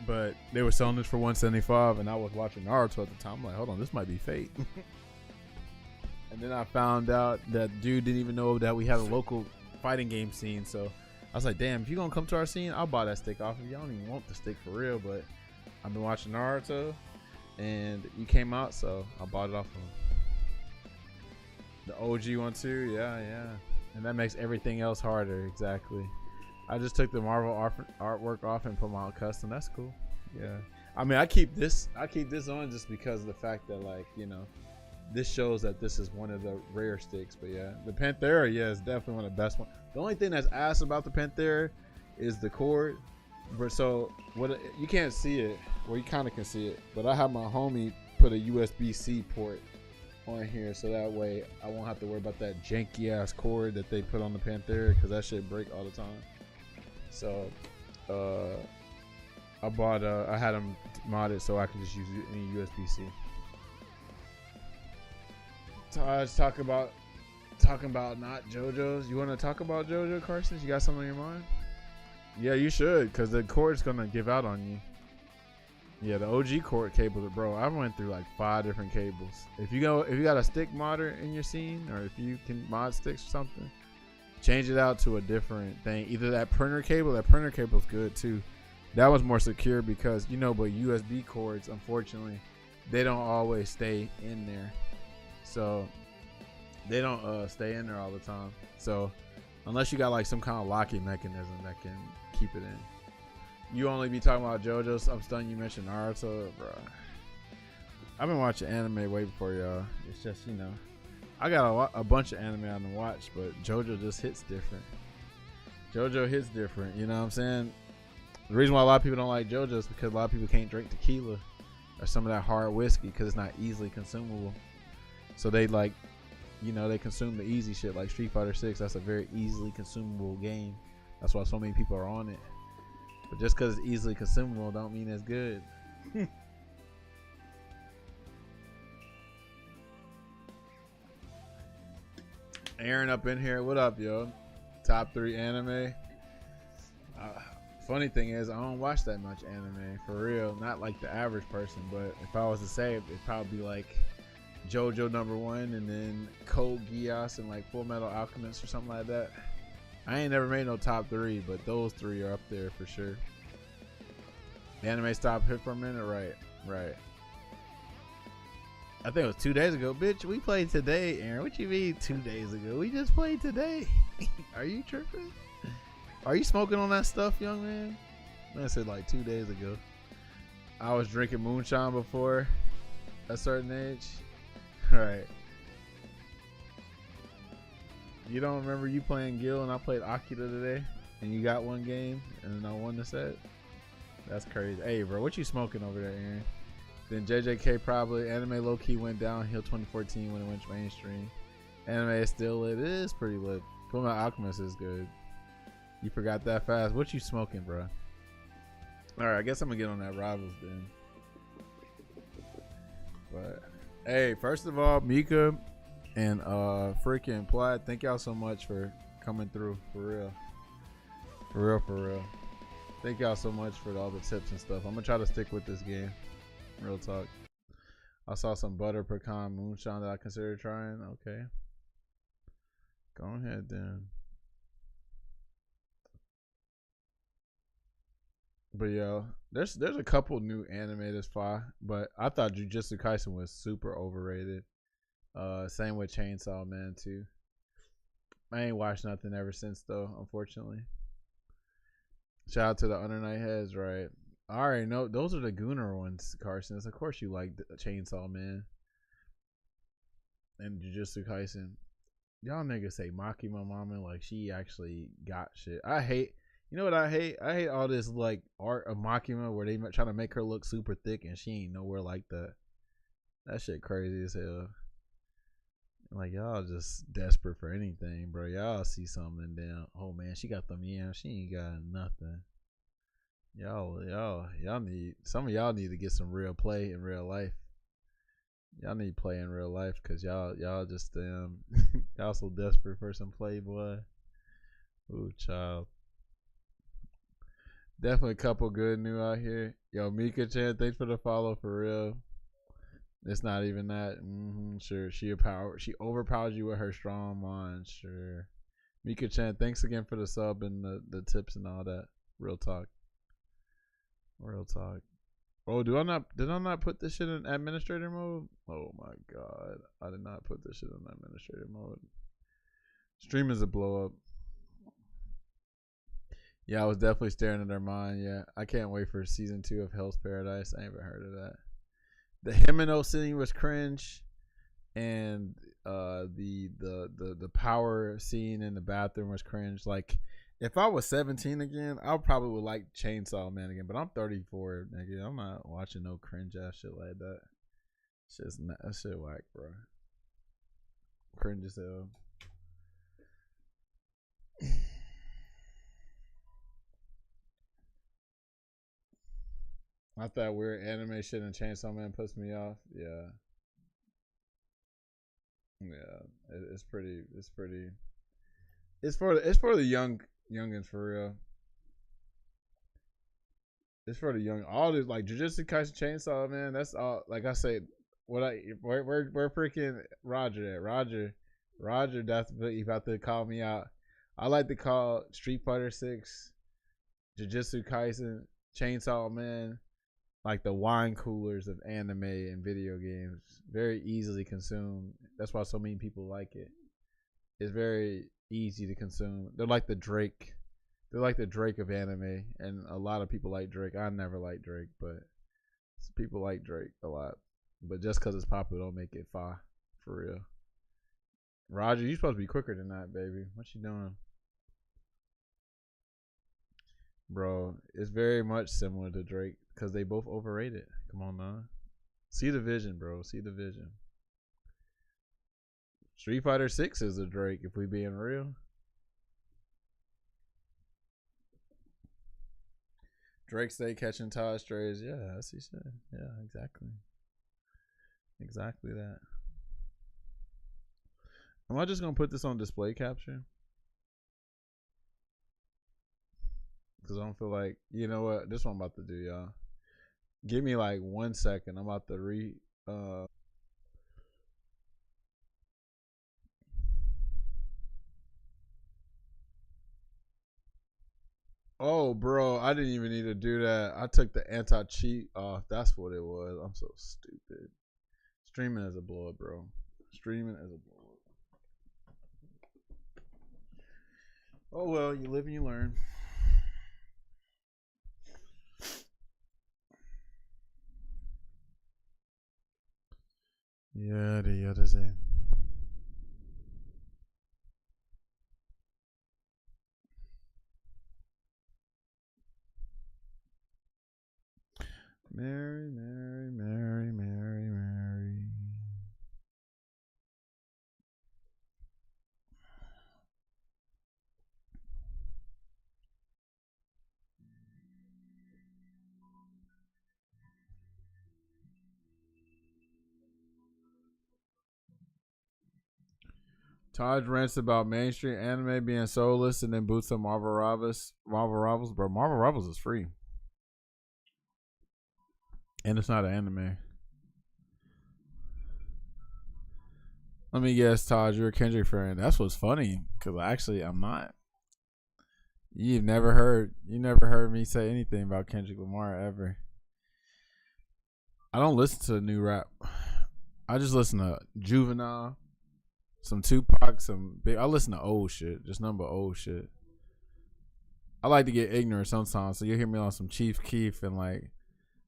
But they were selling this for $175, and I was watching Naruto at the time. I'm like, hold on, this might be fake. And then I found out that dude didn't even know that we had a local fighting game scene. So I was like, damn, if you're gonna come to our scene, I'll buy that stick off of you. I don't even want the stick for real, but I've been watching Naruto. And you came out, so I bought it off of him. The OG one too, yeah. And that makes everything else harder, exactly. I just took the Marvel artwork off and put my own custom. That's cool. Yeah. I mean, I keep this on just because of the fact that, like, you know, this shows that this is one of the rare sticks. But yeah, the Panthera, yeah, is definitely one of the best ones. The only thing that's ass about the Panthera is the cord. But so what you can't see it. Well, you kind of can see it, but I have my homie put a USB-C port on here so that way I won't have to worry about that janky ass cord that they put on the Panthera because that shit break all the time. So I had them modded so I can just use any USB-C. Talking about not JoJo's. You want to talk about JoJo, Carson? You got something on your mind? Yeah, you should, because the cord's gonna give out on you. Yeah, the OG cord cables, bro. I went through like 5 different cables. If you got a stick modder in your scene, or if you can mod sticks or something, change it out to a different thing. Either that printer cable is good too. That was more secure because, you know, but USB cords, unfortunately, they don't always stay in there. So they don't stay in there all the time. So unless you got like some kind of locking mechanism that can keep it in. You only be talking about JoJo's. I'm stunned you mentioned Naruto, bro. I've been watching anime way before y'all. It's just, you know, I got a bunch of anime I done watched, but JoJo just hits different. JoJo hits different, you know what I'm saying? The reason why a lot of people don't like JoJo is because a lot of people can't drink tequila or some of that hard whiskey because it's not easily consumable. So they like you know, they consume the easy shit like Street Fighter 6. That's a very easily consumable game. That's why so many people are on it. But just because it's easily consumable don't mean it's good. Aaron up in here. What up, yo? Top 3 anime. Funny thing is, I don't watch that much anime, for real. Not like the average person, but if I was to say, it'd probably be like JoJo #1 and then Code Geass and like Full Metal Alchemist or something like that. I ain't never made no top 3, but those 3 are up there for sure. The anime stopped here for a minute, right. I think it was 2 days ago. Bitch, we played today, Aaron. What you mean 2 days ago? We just played today. Are you tripping? Are you smoking on that stuff, young man? I said like 2 days ago. I was drinking moonshine before a certain age. Right. You don't remember you playing Gil and I played Akira today? And you got one game and then I won the set? That's crazy. Hey, bro, what you smoking over there, Aaron? Then JJK probably. Anime low-key went downhill 2014 when it went mainstream. Anime is still lit. It is pretty lit. Fullmetal Alchemist is good. You forgot that fast. What you smoking, bro? Alright, I guess I'm gonna get on that Rivals then. But hey, first of all, Mika and freaking Plaid, thank y'all so much for coming through. For real. Thank y'all so much for all the tips and stuff. I'm gonna try to stick with this game. Real talk. I saw some butter pecan moonshine that I considered trying. Okay. Go ahead then. But yeah, there's a couple new anime this far, but I thought Jujutsu Kaisen was super overrated. Same with Chainsaw Man too. I ain't watched nothing ever since though, unfortunately. Shout out to the Under Night Heads, right? I already know those are the Gunnar ones, Carson. Of course you like Chainsaw Man and Jujutsu Kaisen. Y'all niggas say Maki my mama like she actually got shit. I hate. You know what I hate? I hate all this like art of Makima where they try to make her look super thick and she ain't nowhere like that. That shit crazy as hell. Like y'all just desperate for anything, bro. Y'all see something and then, oh man, she got them yams. She ain't got nothing. Y'all need, some of y'all need to get some real play in real life. Y'all need play in real life because y'all just y'all so desperate for some play, boy. Ooh, child. Definitely a couple good new out here. Yo, Mika Chan, thanks for the follow, for real. It's not even that. Sure, she overpowers you with her strong mind. Sure. Mika Chan, thanks again for the sub and the tips and all that. Real talk. Oh, did I not put this shit in administrator mode? Oh my god. I did not put this shit in administrator mode. Stream is a blow up. Yeah, I was definitely staring at their mind. Yeah, I can't wait for season 2 of Hell's Paradise. I ain't even heard of that. The Himeno scene was cringe, and the power scene in the bathroom was cringe. Like, if I was 17 again, I probably would like Chainsaw Man again. But I'm 34, nigga. I'm not watching no cringe ass shit like that. That shit whack, bro. Cringe as hell. I thought weird anime shit and Chainsaw Man puts me off. Yeah. It's pretty. It's for the youngins for real. It's for the young. All this like Jujutsu Kaisen, Chainsaw Man. That's all. Like I said, where freaking Roger at? Roger, that's about to call me out. I like to call Street Fighter 6, Jujutsu Kaisen, Chainsaw Man, like the wine coolers of anime and video games. Very easily consumed. That's why so many people like it. It's very easy to consume. They're like the Drake. They're like the Drake of anime, and a lot of people like Drake. I never liked Drake, but people like Drake a lot. But just because it's popular, don't make it far. For real. Roger, you supposed to be quicker than that, baby. What you doing? Bro, it's very much similar to Drake because they both overrated. Come on now. See the vision, bro. See the vision. Street Fighter 6 is a Drake, if we being real. Drake stay catching Todd strays. Yeah, as he said. Yeah, exactly. Exactly that. Am I just gonna put this on display capture? Because I don't feel like, you know what? This is what I'm about to do, y'all. Give me like 1 second. I'm about to Oh, bro, I didn't even need to do that. I took the anti-cheat off. That's what it was. I'm so stupid. Streaming is a blow up, bro. Streaming is a blow up. Oh well, you live and you learn. Yeah, the other day. Mary, Mary, Mary, Mary, Mary. Todd rants about mainstream anime being soulless and then boots up Marvel Rivals. Marvel Rivals, bro. Marvel Rivals is free. And it's not an anime. Let me guess, Todd, you're a Kendrick fan. That's what's funny, because actually I'm not. You never heard me say anything about Kendrick Lamar ever. I don't listen to new rap. I just listen to Juvenile, some Tupac, I listen to old shit, just number old shit. I like to get ignorant sometimes, so you'll hear me on some Chief Keef and like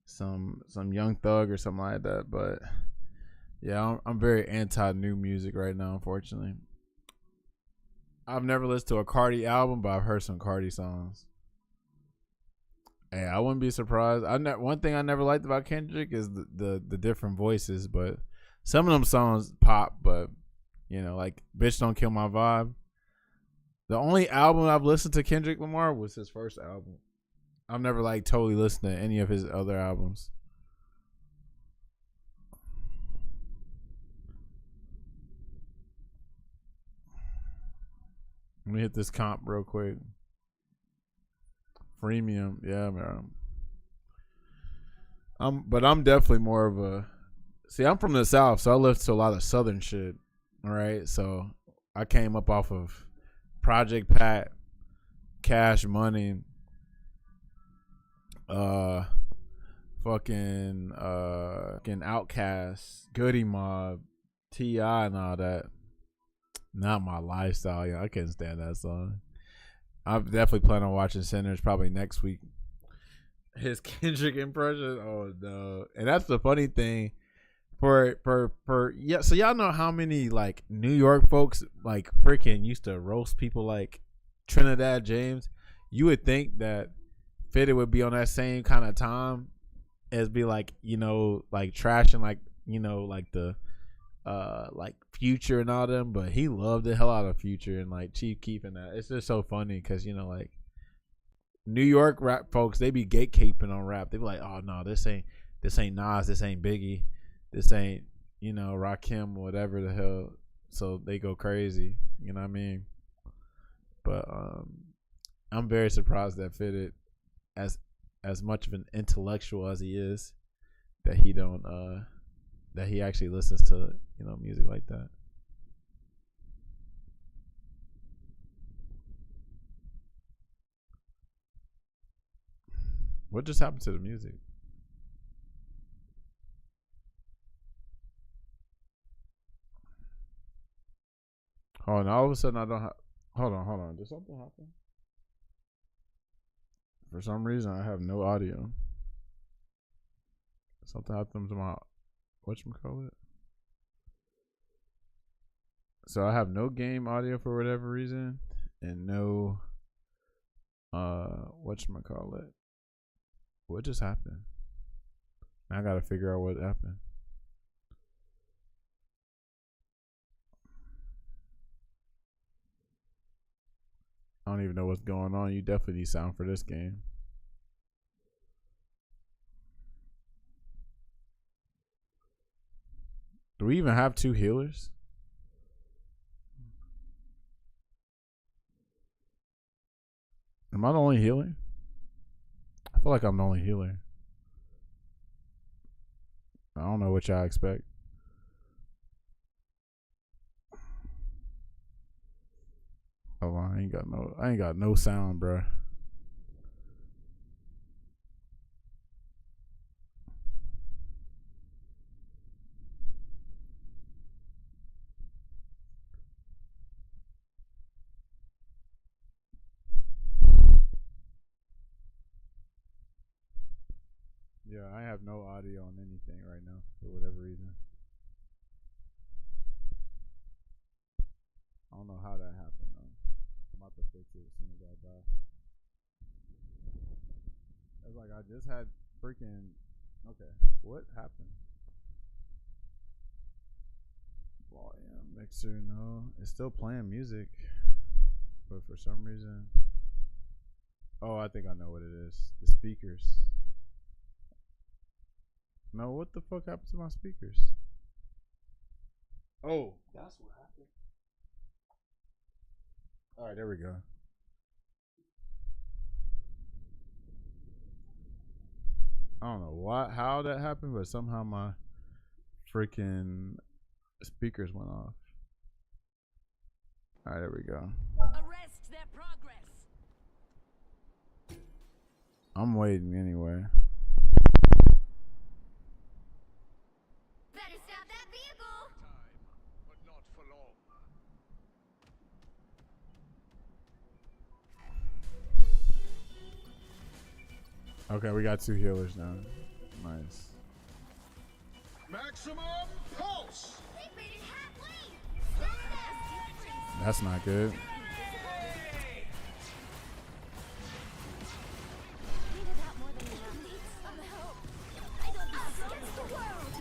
some Young Thug or something like that. But yeah, I'm very anti new music right now, unfortunately. I've never listened to a Cardi album, but I've heard some Cardi songs. Hey, I wouldn't be surprised. One thing I never liked about Kendrick is the different voices, but some of them songs pop. But you know, like "Bitch Don't Kill My Vibe." The only album I've listened to Kendrick Lamar was his first album. I've never like totally listened to any of his other albums. Let me hit this comp real quick. Freemium, yeah, man. But I'm definitely more of a. See, I'm from the South, so I listened to a lot of Southern shit. All right, so I came up off of Project Pat, Cash Money, fucking Outkast, Goody Mob, T.I. and all that. Not my lifestyle. Yeah, I couldn't stand that song. I'm definitely planning on watching Sinners probably next week. His Kendrick impression, oh no! And that's the funny thing. Yeah, so y'all know how many like New York folks like freaking used to roast people like Trinidad James. You would think that Fitted would be on that same kind of time as be like, you know, like trashing like, you know, like the like Future and all them, but he loved the hell out of Future and like Chief Keef and that. It's just so funny because, you know, like New York rap folks, they be gatekeeping on rap. They be like, oh no, this ain't Nas, this ain't Biggie, this ain't, you know, Rakim, whatever the hell. So they go crazy, you know what I mean? But I'm very surprised that Fitted, as much of an intellectual as he is, that he actually listens to, you know, music like that. What just happened to the music? Oh, and all of a sudden I don't have. Hold on. Did something happen? For some reason, I have no audio. Something happened to my whatchamacallit. So I have no game audio for whatever reason, and no whatchamacallit. What just happened? I gotta figure out what happened. I don't even know what's going on. You definitely need sound for this game. Do we even have 2 healers? Am I the only healer? I feel like I'm the only healer. I don't know what y'all expect. Oh, I ain't got no sound, bruh. Yeah, I have no audio on anything right now for whatever reason. I don't know how that happened though. I'm about to fix it as soon as I die. It's like I just had freaking. Okay, what happened? Volume mixer, no. It's still playing music, but for some reason. Oh, I think I know what it is. The speakers. No, what the fuck happened to my speakers? Oh, that's what happened. All right, there we go. I don't know how that happened, but somehow my freaking speakers went off. All right, there we go. Arrest their progress. I'm waiting anyway. Better stop that vehicle. Time, but not for long. Okay, we got 2 healers now. Nice. Maximum pulse. They made it halfway. Stop that. That's not good. Needed that more than enough. Need some help. I don't know. Against the world.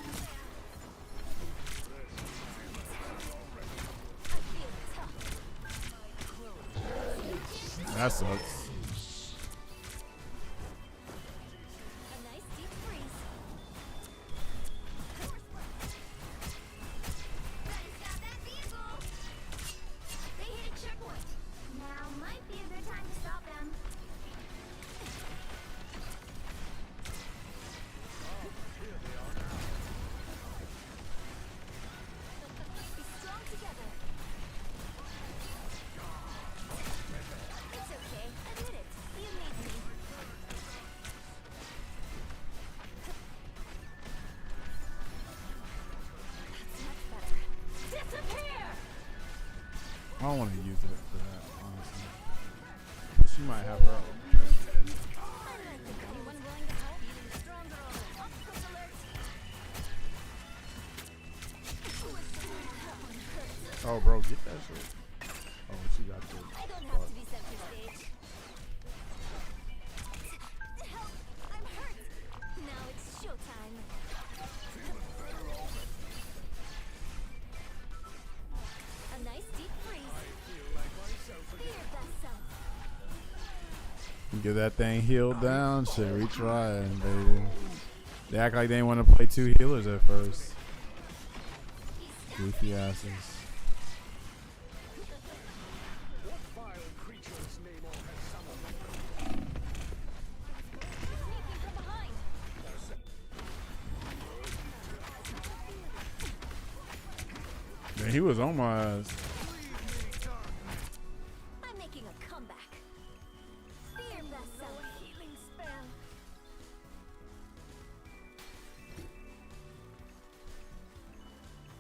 I feel tough. That sucks. A nice deep freeze. Better stop that vehicle. They hit a checkpoint. Now might be a good time to stop them. Be strong together. It's okay. Admit it. You need me. That's much better. Disappear! I don't want to use it for that, honestly. She might have her own. Anyone willing to help? Stronger on obstacles alert. Oh, bro, get that shit. Oh, she got the. I don't have to be center stage. Help! I'm hurt! Now it's showtime. A nice deep freeze. Fear best self. Get that thing healed down. Shit, we trying, baby. They act like they didn't want to play 2 healers at first. Goofy asses. What vile creature's name all has summoned? Sneaking from behind. Man, he was on my ass. I'm making a comeback. Fear best self. Healing spell.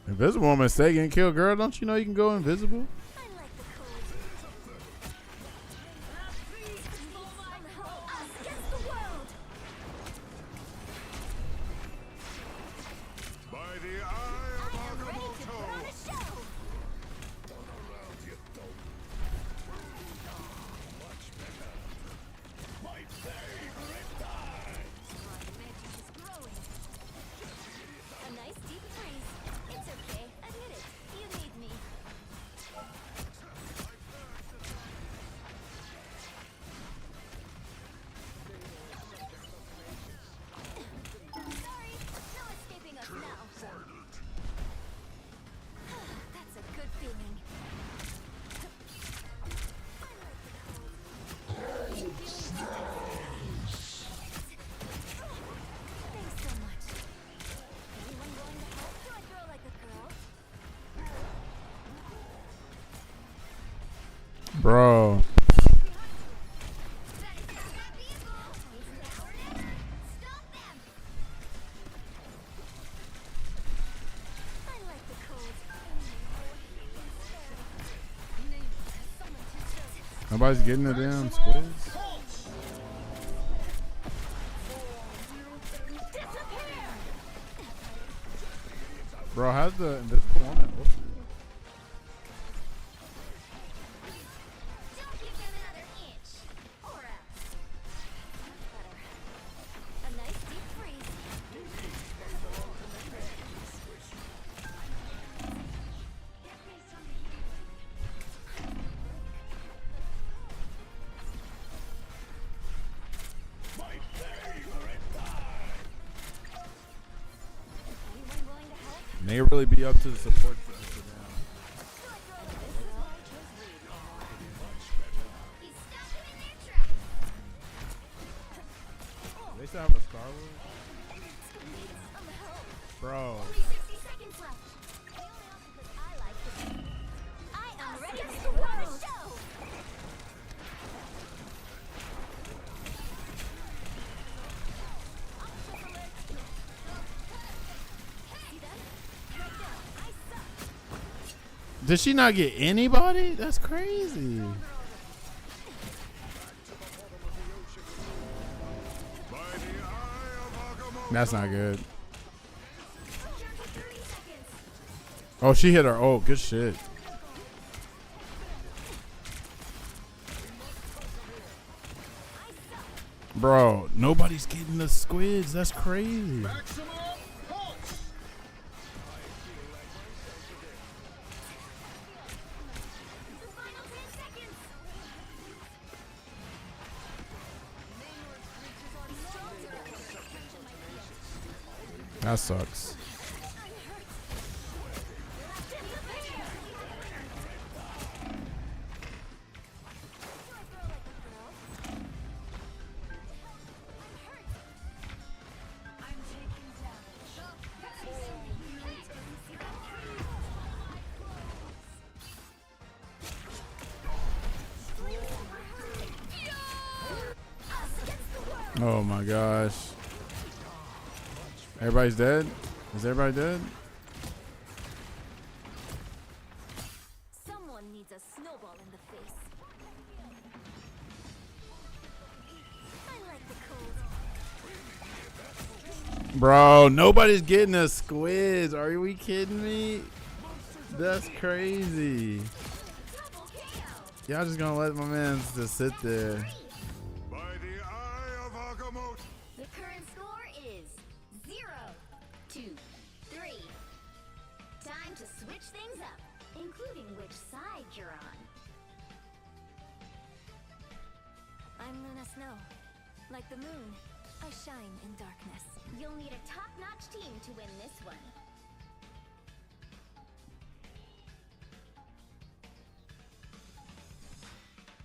Invisible mistake and kill girl. Don't you know you can go invisible? I like the cold. Need some help. Us against the world. By the eye of I am ready to put on a show. My favorite die. My magic is growing. A nice deep freeze. It's okay. Admit it. You need me. Bro. That is not that vehicle. It's now or never. Stop them. I like the cold. Nobody's getting the damn squids. Disappear. Bro, how's the invisible woman? Oh. Don't give them another inch. Or else. Better. A nice deep freeze. Get me some Anyone willing to help? May really be up to the support for this now. He's stuck them in their trap. They still have a Star Wars? Some help. Bro. Only 60 seconds left. They only help because I like it. I am ready to run the show. See them? Right there. I suck. Did she not get anybody? That's crazy. That's not good. 30 seconds. Oh, she hit her. Oh, good shit. Bro, nobody's getting the squids. That's crazy. The final 10 seconds. That sucks. Oh my gosh. Everybody's dead? Is everybody dead? Someone needs a snowball in the face. I like the cold. Bro, nobody's getting the squids. Are we kidding me? That's crazy. Double KO. Y'all just gonna let my man just sit there. By the eye of Agamot. The current score is 0-3. Time to switch things up, including which side you're on. I'm Luna Snow. Like the moon, I shine in darkness. You'll need a top-notch team to win this one.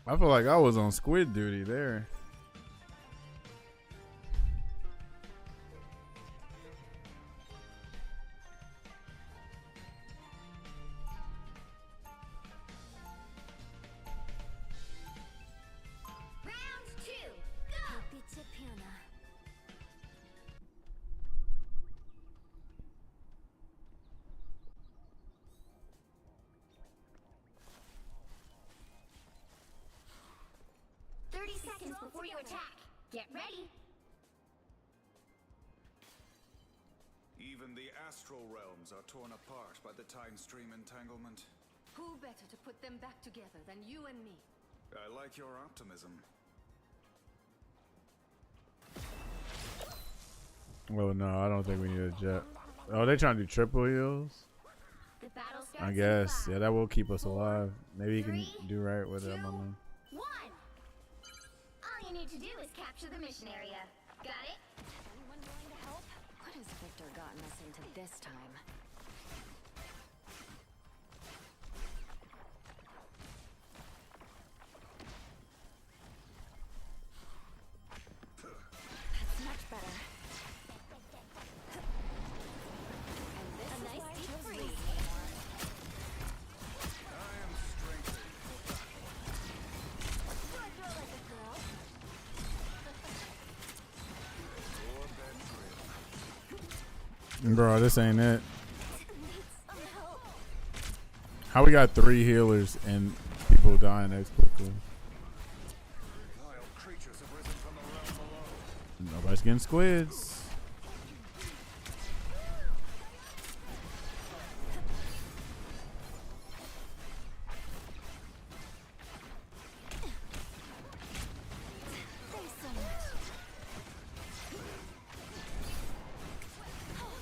I feel like I was on squid duty there. Round 2, go! Pizza Piana. Seconds before you attack. Get ready. Even the astral realms are torn apart by the time stream entanglement. Who better to put them back together than you and me? I like your optimism. Oh no, I don't think we need a jet. Oh, they trying to do triple heals? The battle starts I in guess. 5, Yeah, that will keep us alive. Maybe he can 3, do right with it. I 2, don't know. 1. All you need to do is capture the mission area. Got it? Anyone willing to help? What has Victor gotten us into this time? That's much better. And this A is nice why I deep chose freeze. Lee. I am strengthened. Bro, this ain't it. Need some help. How we got 3 healers and people dying as quickly? Vile creatures have risen from the realm below. Nobody's getting squids. Thanks so much.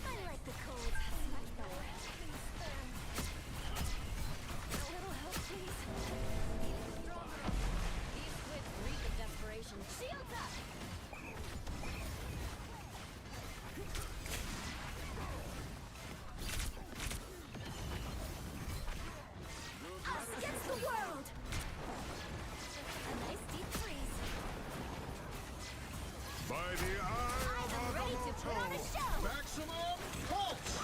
I like the cold. That's much better. A little help, please. These squids reek of desperation. Shields up! Us against the world! A nice deep freeze. By the eye of I'm ready to put on a show! Maximum Pulse!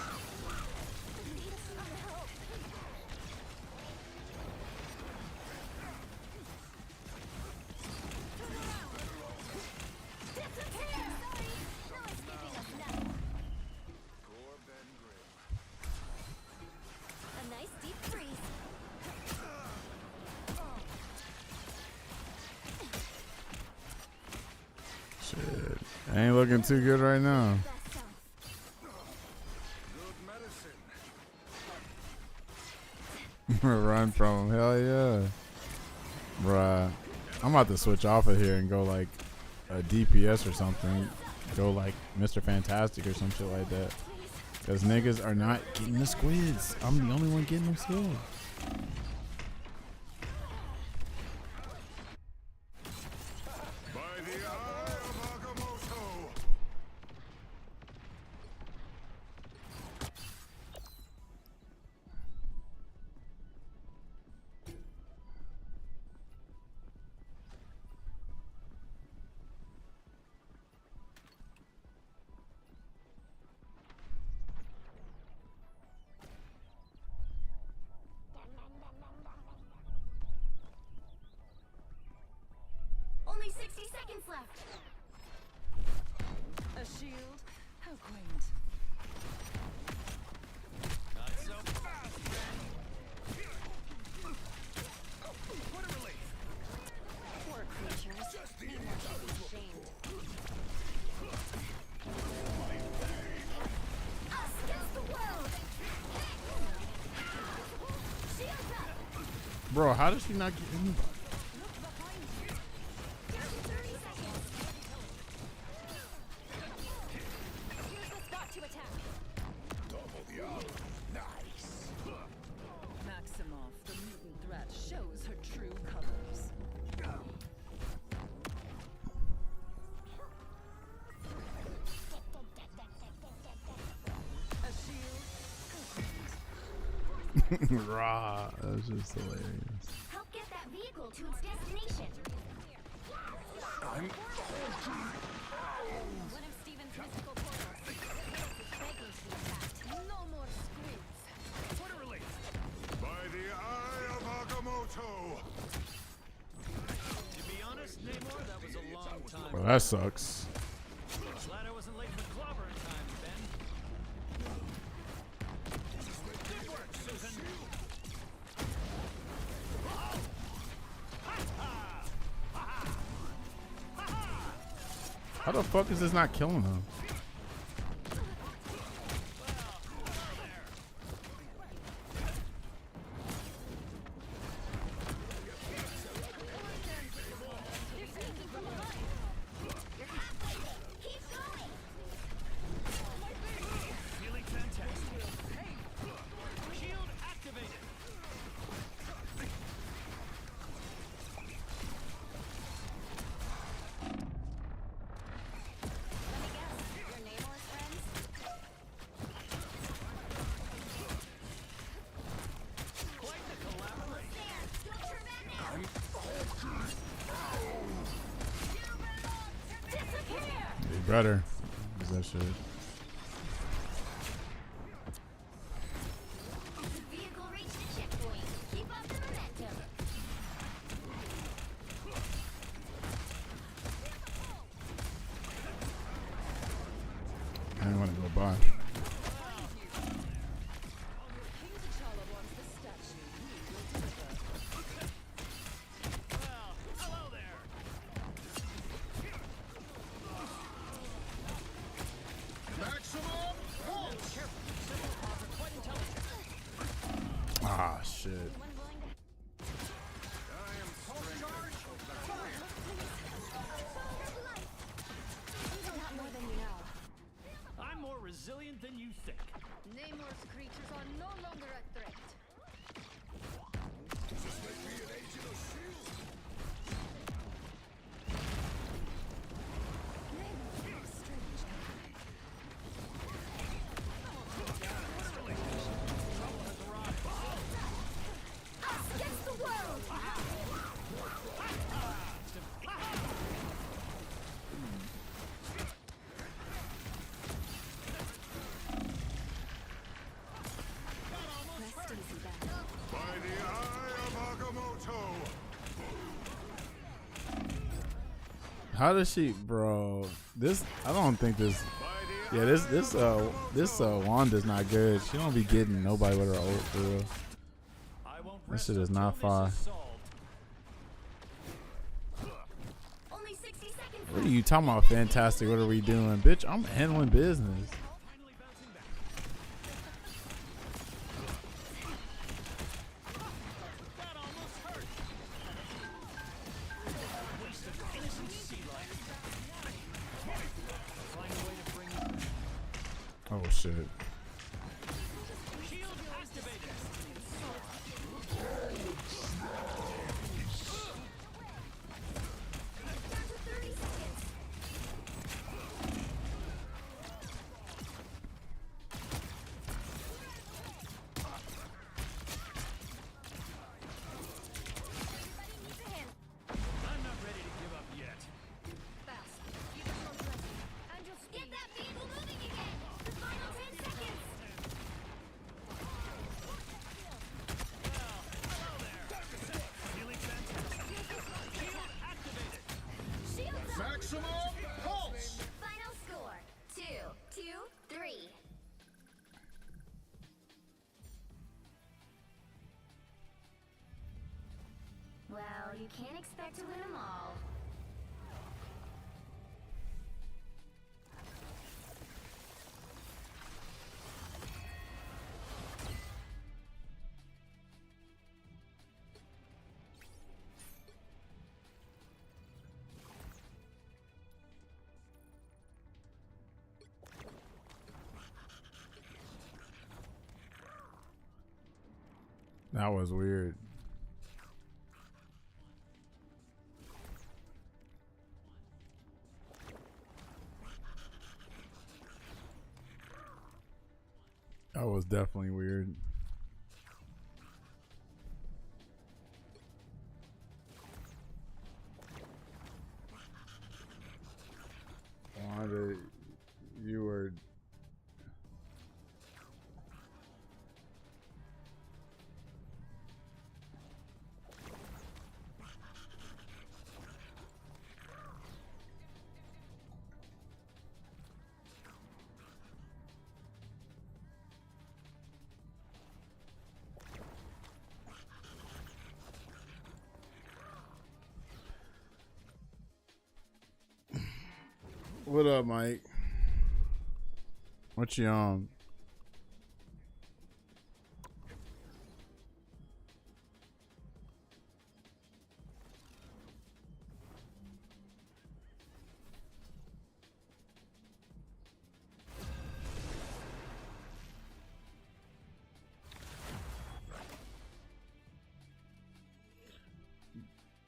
Need some help. Disappear! Sorry, no escaping us now. Gorb and Grim. A nice deep freeze. Shit. Ain't looking too good right now. Best self. Good medicine. Run from him. Hell yeah. Bruh. I'm about to switch off of here and go like a DPS or something. Go like Mr. Fantastic or some shit like that. Because niggas are not getting the squids. I'm the only one getting them squids. By the eye of Agamotto. Only 60 seconds left. A shield? How quaint. Poor creatures. Need more to be ashamed. Us against the world. Shields up. Bro, how does she not get anybody? Look behind you. Down to 30 seconds. Use this dot to attack. Double the odds. Nice. Maximoff, the mutant threat, shows her true colors. A shield? How quaint. Raw. That's just hilarious. Help get that vehicle to its destination. I'm One of Steven's mystical portals. Begging to be attacked. No more squids. Twitter release. By the eye of Agamotto. To be honest, Namor, that was a long time. Well, that sucks. Glad I wasn't late for clobber in time, Ben. Good work, Susan. How the fuck is this not killing him? Keep going. Feeling fantastic. Hey! Shield activated. Let me guess. Your Namor's friends? Quite the collaboration. There. Don't turn back now. Disappear. Be better. Is that shit? The vehicle reached the checkpoint. Keep up the momentum. I didn't want to go by. shit. Anyone going to not more than you know. I'm more resilient than you think. Namor's creatures are no longer a threat. Us against the world! Rest easy, Ben. By the eye of Agamotto! How does she, bro? This I don't think this. Yeah, this Wanda's not good. She don't be getting nobody with her ult for real. I won't That rest shit is until not this fire. is solved. Only 60 seconds. What are you talking about? Fantastic. What are we doing, bitch? I'm handling business. Finally bouncing back. That almost hurt. Waste of innocent sea life. Find a way to bring you back. Oh shit. Shield activated. Down to 30 seconds. Everybody needs a hand. I'm not ready to give up yet. Fast. Keep the sword ready. And your Get speed. that vehicle moving again. The final 10 seconds. Feeling fantastic. Shield activated. Shields up. Maximum pulse! Final score 2-3. Well, you can't expect to win them all. That was weird. That was definitely weird. Wanda, you were. What up, Mike? What you on?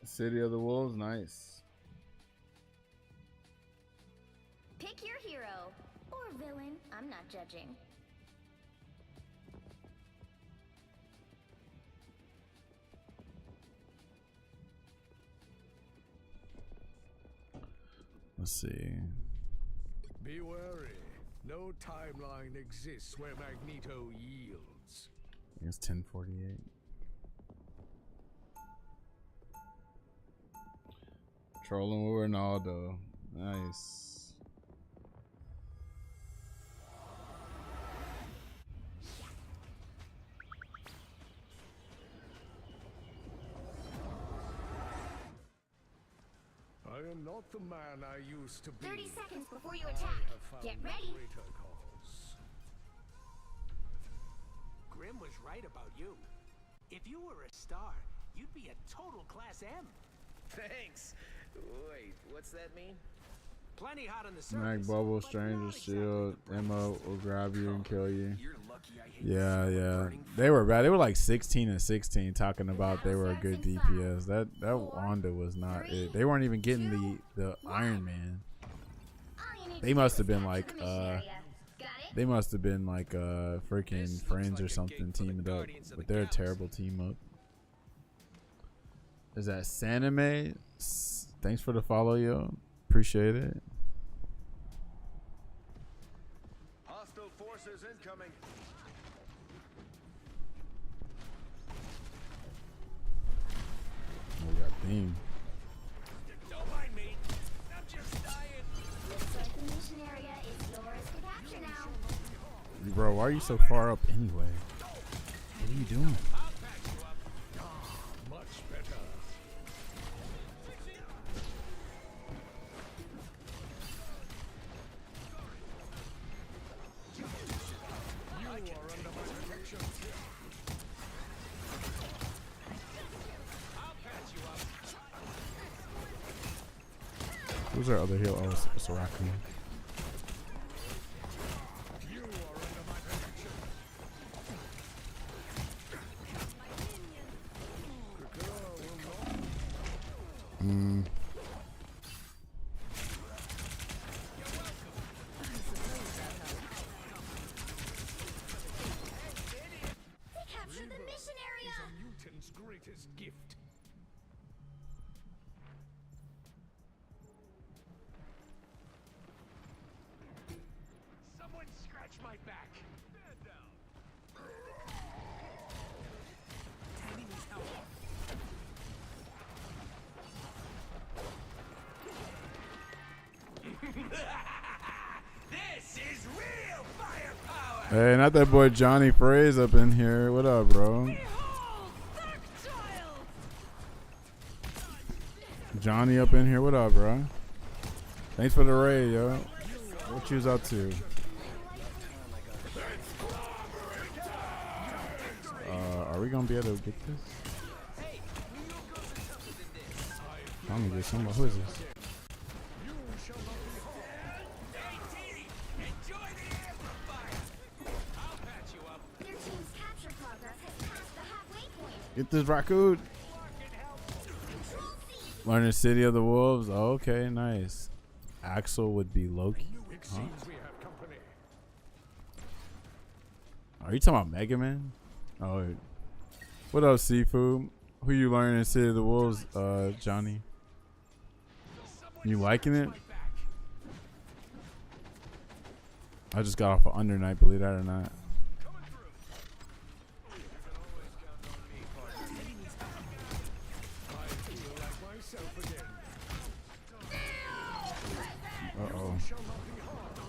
City of the Wolves, nice. Pick your hero or villain. I'm not judging. Let's see. Be wary. No timeline exists where Magneto yields. I think it's 10:48. Trolling with Ronaldo. Nice. I am not the man I used to be. 30 seconds before you I attack. have found Get ready. greater cause. Grim was right about you. If you were a star, you'd be a total Class M. Thanks. Wait, what's that mean? Plenty hot on the Mag surface. Bubble, but Stranger not Shield, exactly Emma will grab you and kill you. You're lucky I hate Yeah, the smell of yeah. burning They were bad. They were like 16 and 16 talking about they were a good DPS. That Wanda was not it. They weren't even getting the Iron Man. They must have been like they must have been like freaking friends or something teaming up. But they're a terrible team up. Is that Sanime? Thanks for the follow, yo. Appreciate it. Hostile forces incoming. We got Beam. Don't mind me. I'm just dying. Looks like the mission area is yours to capture now. Bro, why are you so far up anyway? What are you doing? Much better. You are under my protection. Who's our other heal? Oh, it's Soraka. You are under my protection. We captured the mission area. A mutant's greatest gift. Someone scratch my back. Stand down. This is real firepower. Hey, not that boy Johnny Fraze up in here. What up, bro? Behold, Dark Child! Johnny up in here. What up, bro? Thanks for the raid, yo. What you was up to? Are we gonna be able to get this? I'm gonna get somebody. Who is this? You shall not be harmed. Enjoy the amplifier. I'll patch you up. Your team's capture progress has passed the halfway point. Get this raccoon. Control C. Learning City of the Wolves. Oh, okay, nice. Axel would be Loki. It seems we have company. Are you talking about Mega Man? Oh, wait. What up, Seafood? Who you learning City of the Wolves, Johnny? You liking it? I just got off of Under Night, believe that or not. I feel like myself again. Uh-oh. Shall not be harmed.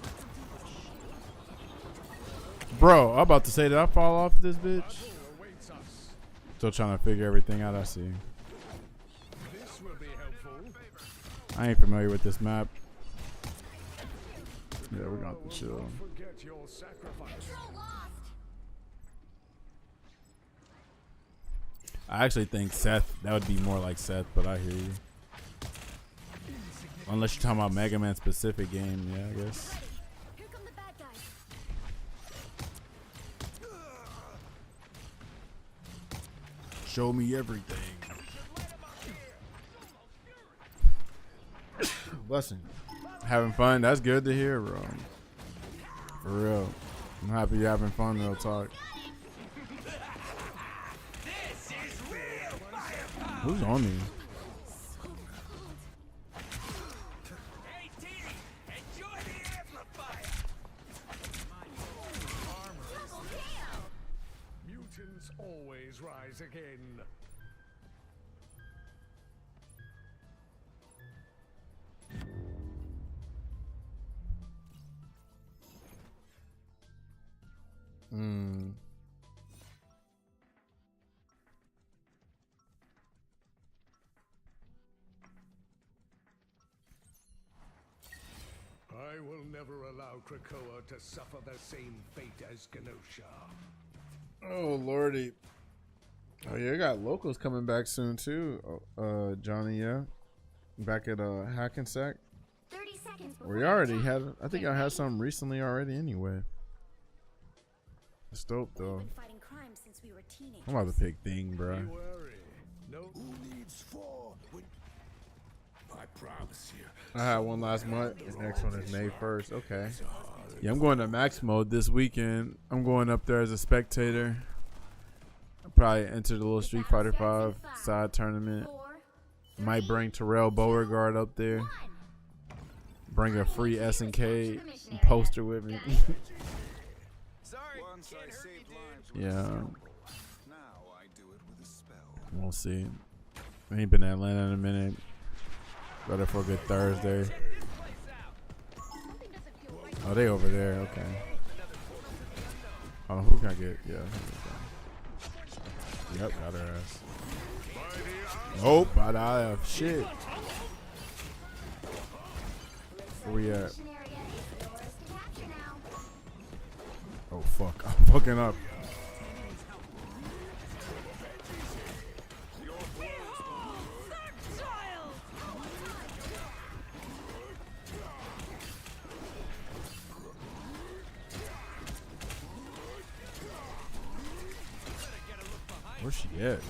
Bro, I'm about to say, did I fall off this bitch? Battle awaits us. Still trying to figure everything out, I see. This will be helpful. I ain't familiar with this map. Yeah, we're gonna have to chill. Don't forget your sacrifice. Control lost. I actually think Seth, that would be more like Seth, but I hear you. Unless you're talking about Mega Man specific game, yeah, I guess. Here come the bad guys. Show me everything. Blessing. Having fun, that's good to hear, bro. For real. I'm happy you're having fun, real talk. This is real firepower. Who's on me? Hey, T, enjoy the amplifier. Double KO. Mutants always rise again. Hmm. I will never allow Krakoa to suffer the same fate as Genosha. Oh, lordy. Oh yeah, you got locals coming back soon too. Johnny, yeah, back at Hackensack. 30 seconds before We the already attack. had. I think Get I had ready. some recently already. Anyway, it's dope We've though. been fighting crime since we were teenagers. I'm about to pick Thing, bro. Don't worry. No. Who needs four? I promise you. I had one last month. The next one is May 1st. Okay. Yeah, I'm going to max mode this weekend. I'm going up there as a spectator. I'll probably enter the little Street Fighter 5 side tournament. 4, Might bring Terrell Beauregard up there. 1. Bring a free SNK poster with me. Sorry, once I saved lives. Yeah, Now I do it with a spell. we'll see. I ain't been to Atlanta in a minute. Better for a good Thursday. Oh, they over there. Okay. Oh, who can I get? Yeah. Yep, got her ass. Nope, I have shit. Where we at? Mission area is yours to capture now. Oh fuck, I'm fucking up. Where's she at?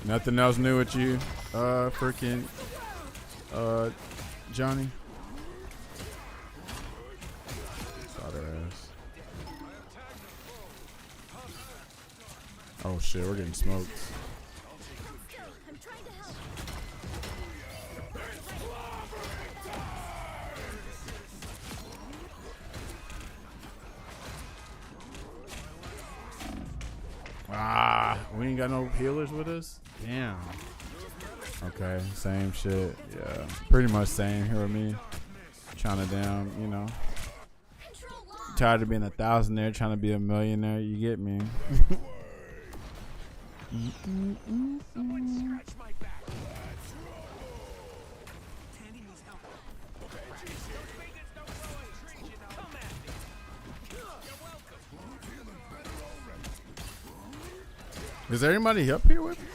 Nothing else new with you, freaking, Johnny? Saw their ass. Oh shit, we're getting smoked. I'm trying to help. Ah, we ain't got no healers with us? Damn. Okay, same shit. Yeah, pretty much same here with me. Trying to down, you know. Control lock. Tired of being a thousandaire, trying to be a millionaire. You get me? Scratch my back. Tandy needs help. Those fingers don't grow on trees, you know. Come at me. You're welcome. Is everybody up here with me?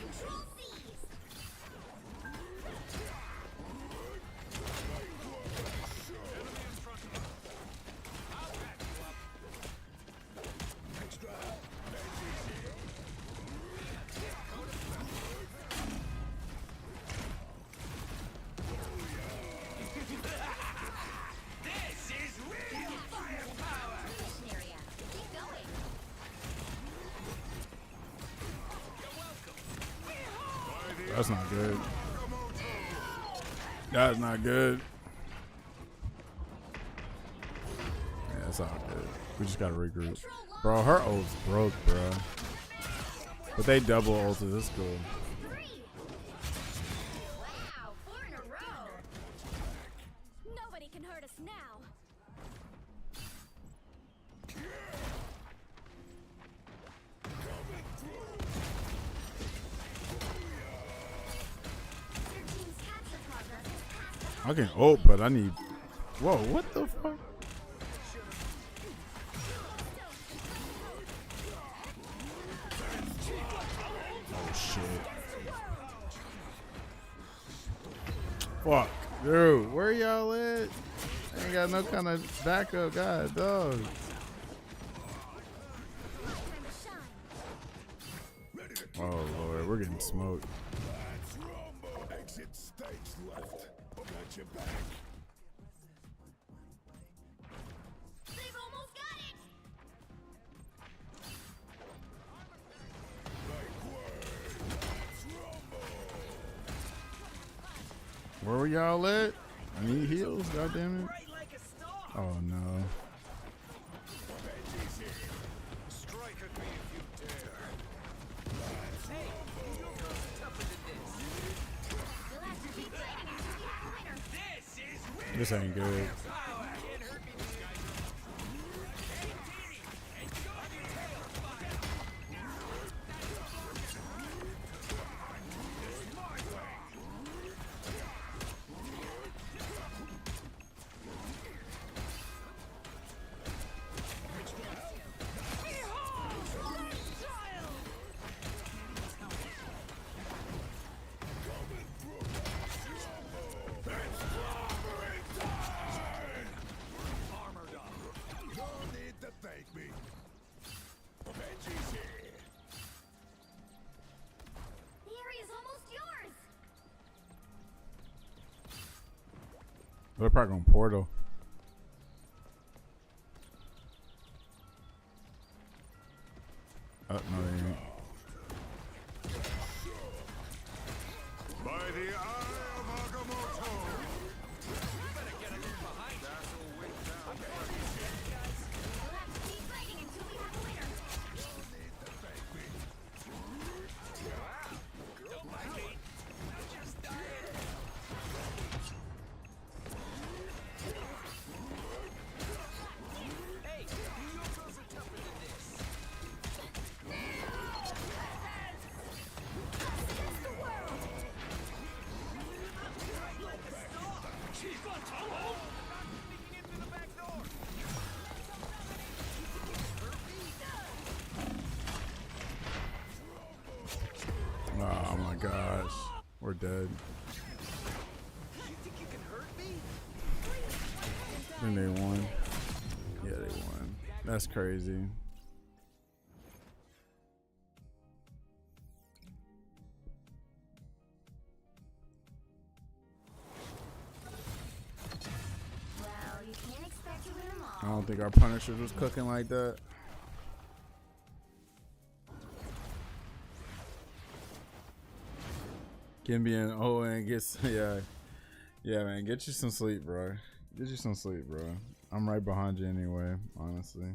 Control C's. This is real firepower. Mission area. Keep going. That's not good. That's not good. Yeah, that's not good. We just gotta regroup. Bro, her ult's broke, bro. But they double ulted. This cool. 3. Wow, 4 in a row. Nobody can hurt us now. Your team's capture progress is past the I can ult, but I need. Whoa, what the fuck? Oh shit. Fuck. Dude, where y'all at? Ain't got no kind of backup, god dog. time to shine. Oh lord, we're getting smoked. Exit stage left. Got your back. They've almost got it. Where were y'all at? I need heals, goddammit. Right like a star. Oh no. Strike at me if you dare. Hey, you know tougher than this. You'll have to keep fighting until you have a winner. This is real This ain't good. power. Can't hurt me, these guys. Hey, Dee, enjoy your tail, fucker. They're probably going Portal. Oh, no, they ain't. By the eye of Agamotto! We'll have to keep fighting until we have a winner. Hey, New Yorkers are tougher than this. Sneaking in through the back door. Oh my gosh. We're dead. You think you can hurt me? I think they won. Yeah, they won. That's crazy. Well, you can't expect to win them I all. don't think our Punishers was cooking like that. Kimby and Owen gets yeah, man. Get you some sleep, bro. Get you some sleep, bro. I'm right behind you anyway, honestly.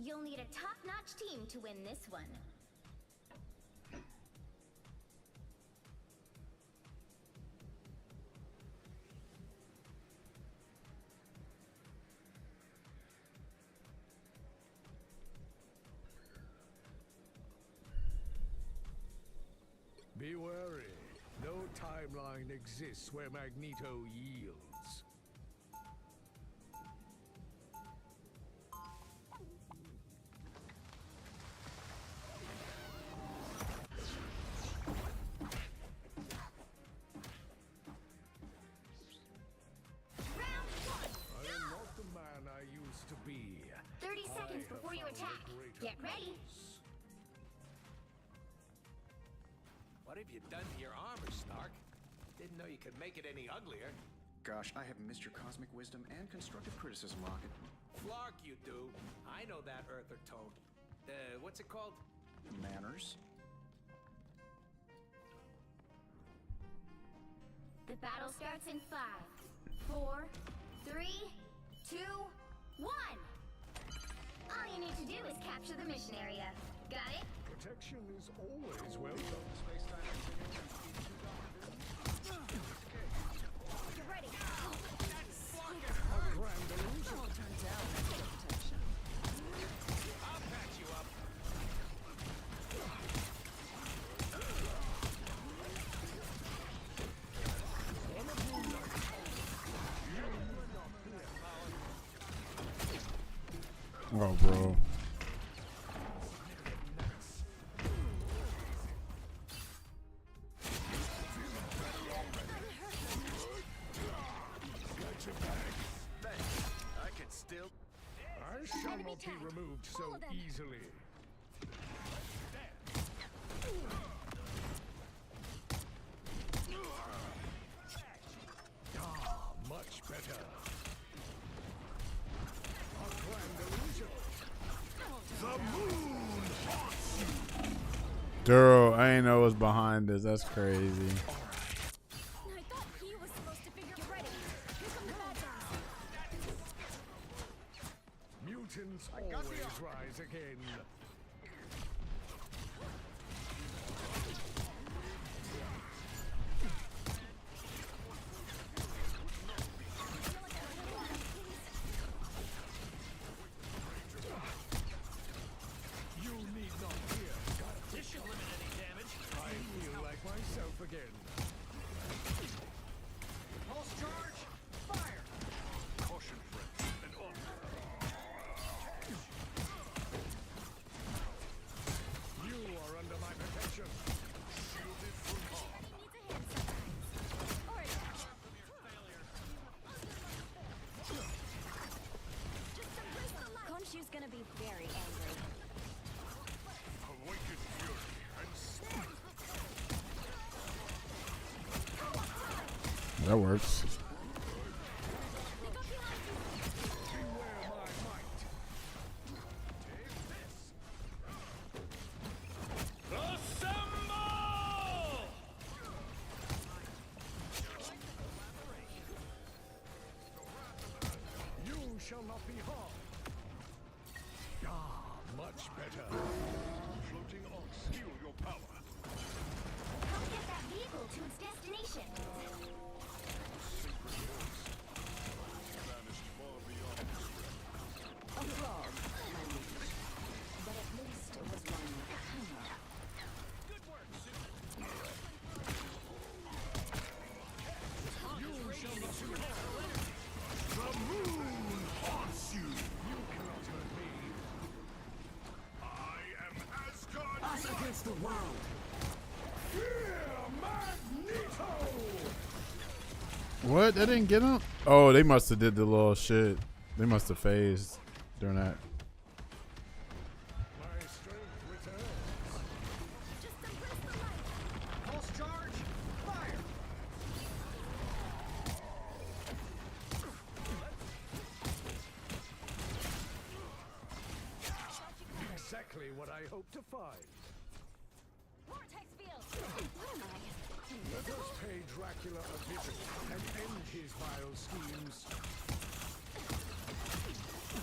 You'll need a top-notch team to win this one. Be wary. No timeline exists where Magneto yields. Round one. I am not the man I used to be. 30 seconds before you attack. Get ready. What have you done to your armor, Stark? Didn't know you could make it any uglier. Gosh, I have missed your cosmic wisdom and constructive criticism, Rocket. Flark, you do. I know that, Earther Toad. What's it called? Manners? The battle starts in 5, 4, 3, 2, 1. All you need to do is capture the mission area. Got it? Protection is always welcome. Get ready. A grand illusion. I'll patch you up. Oh, bro. Thanks. I can still... I shall not be removed so easily. Ah, much better. A grand illusion. Duro, I ain't know what's behind this. That's crazy. I thought he was supposed to figure. Get ready. Here come the bad guys. Mutants always rise again. You need not fear. This should limit any damage. I feel like myself again. Pulse charge. Fire. Caution, friends, and on. You are under my protection. Shielded from harm. Needs a hand sometimes. Or a dash. Just embrace the light. Khonshu's gonna be very angry. Awaken fury and smite. That works. Beware my might. Assemble! You shall not be harmed. Ah, much better. Floating on, steal your power. Help get that vehicle to its destination. Sacred voice. Vanished far beyond this realm. A frog, my liege. But at least it was one with humor. Good work, Susan. You shall not be harmed. The moon haunts you. You cannot hurt me. I am Asgard. Us against the world. Fear Magneto. What? That didn't get him? Oh, they must have did the little shit. They must have phased during that. My strength returns. Just embrace the light. Pulse charge. Fire. Exactly what I hoped to find. Vortex field. Where am I? Let us pay Dracula a visit and end his vile schemes.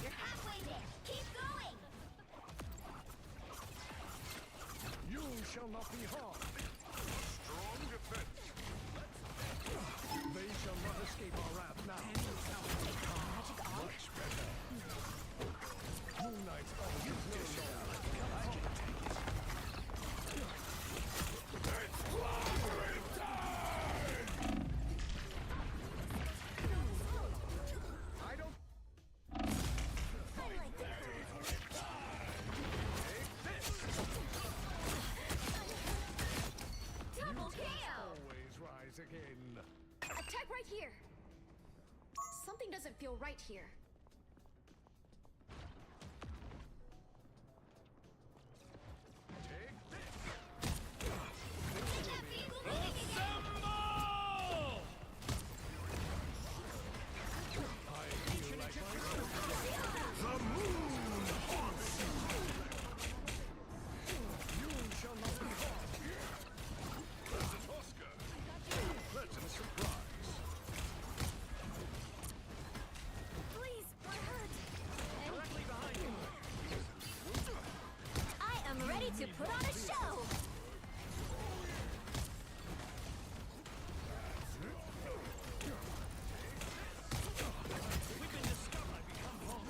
You're halfway there. Keep going. You shall not be harmed. Strong defense. They shall not escape our wrath now. Much better. Moon Knight's army is no longer. I don't. Double KO. Always rise again. Attack right here. Something doesn't feel right here. Take this. That vehicle moving again. Assemble! I feel like myself. The moon haunts you. You shall not be harmed. Pleasant Oscar. Pleasant surprise. Please, we're hurt. Directly behind you. I am ready to put on a show. We've been discovered. Come home.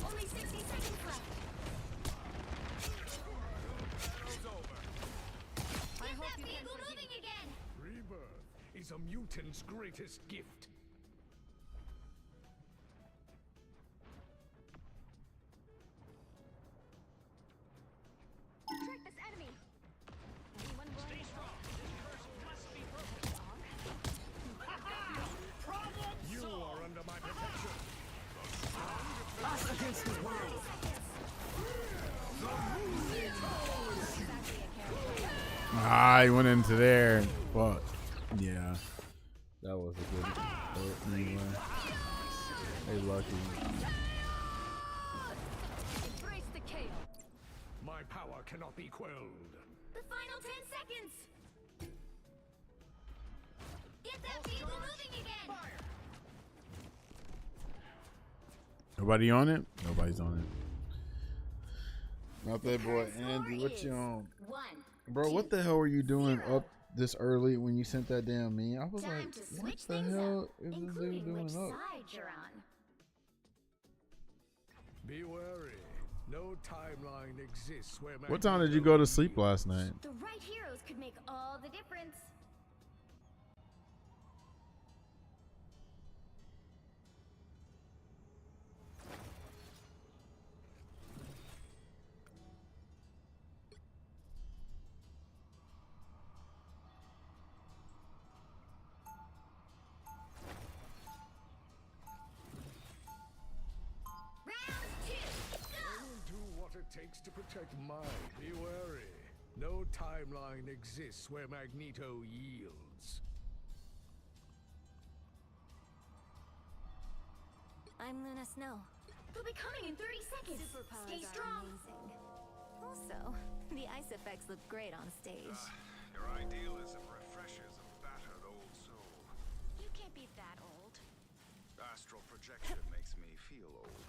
Only 60 seconds left. I Get hope that you can vehicle forgive moving again. Rebirth is a mutant's greatest gift. Track this enemy. Anyone willing Stay to strong. This curse must be broken. Problem You solved. are under my protection. Us against the world. The moon haunts you. Ah, he went into there. Fuck. Yeah. That was a good anyway. They lucky. Embrace the chaos. My power cannot be quelled. The final 10 seconds. Get that vehicle moving again. Nobody on it? Nobody's on it. Not that boy Andy. What you on? 1. Bro, what the hell were you doing up this early when you sent that damn meme? I was Time like, to what switch the things hell up, is this dude including doing which up? side you're on. Be wary. No timeline exists where What time did you go to sleep last night? The right heroes could make all the difference. Round 2. Go! I will do what it takes to protect mine. Be wary. No timeline exists where Magneto yields. I'm Luna Snow. They'll be coming in 30 seconds. Superpowers Stay are strong. amazing. Also, the ice effects look great on stage. Your idealism refreshes a battered old soul. You can't be that old. Astral projection makes me feel old.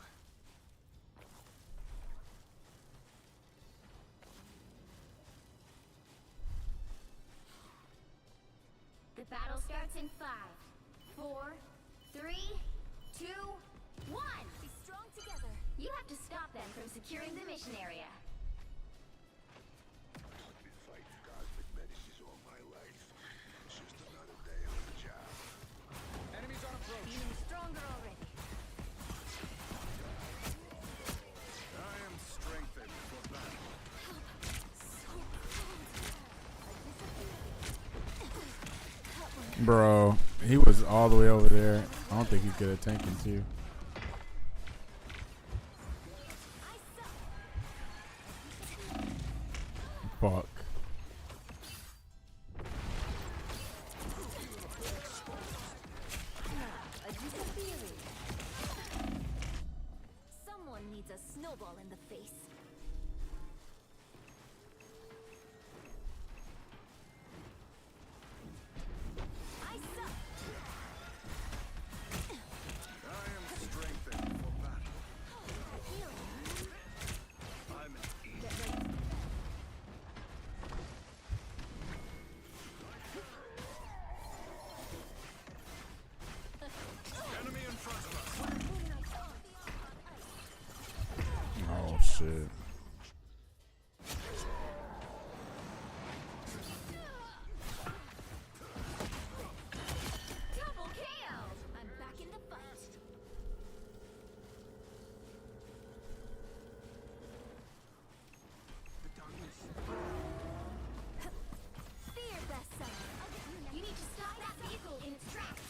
The battle starts in 5, 4, 3, 2, 1. Be strong together. You have to stop them from securing the mission area. I've been fighting cosmic menaces all my life. It's just another day on the job. Enemies on approach. Feeling stronger already. I am strengthened for battle. So cold. Bro, he was all the way over there. I don't think he could have tanked him too. Fuck. Someone needs a snowball in the face. Ice up. I am strengthened for battle. Healing. I'm an Get ready. enemy in front of us. Oh shit. Double KO. I'm back in the fight. Fear Vessel. You need to stop that vehicle in its tracks.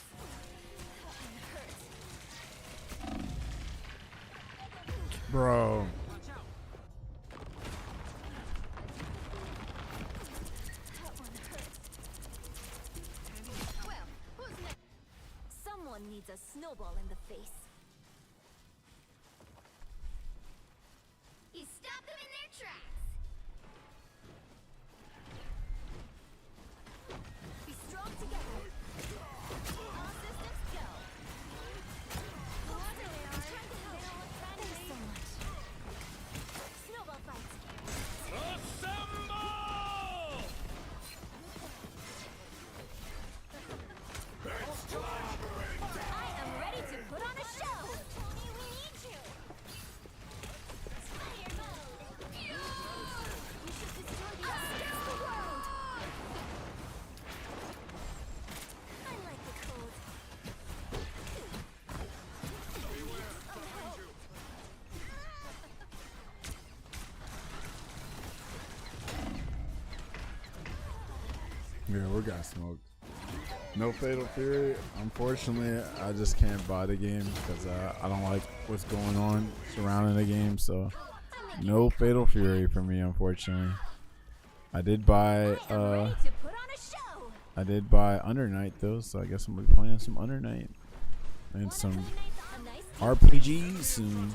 Bro. Watch out. That one hurts. Well, who's next? Someone needs a snowball in the face. You stop them in their tracks. Be strong together. All systems go. There they are. Trying to help. Thanks so much. Snowball fight. I am ready to put on a show. Tony, we need you. Fire mode. You should destroy the world. I like the cold. Yeah, we got smoked. No Fatal Fury. Unfortunately, I just can't buy the game because I don't like what's going on surrounding the game. So, no Fatal Fury for me, unfortunately. I did buy I am ready to put on a show. I did buy Under Night though, so I guess I'm gonna be playing some Under Night and some A nice RPGs soon.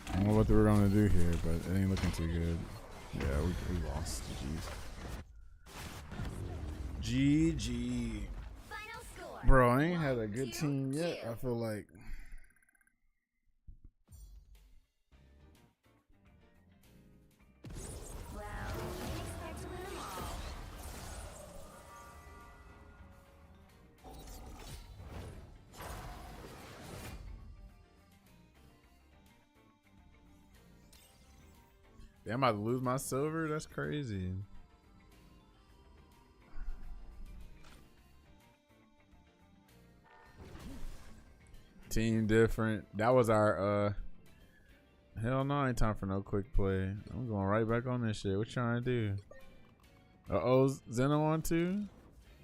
I don't know what they were gonna do here, but it ain't looking too good. Yeah, we lost. GG. Final score. Bro, I ain't had a good team yet. I feel like. Well, you didn't expect to win them all. Damn, I'm about to lose my silver? That's crazy. Team different. That was our hell no, ain't time for no quick play. I'm going right back on this shit. What you trying to do? Uh-oh, Zeno on too?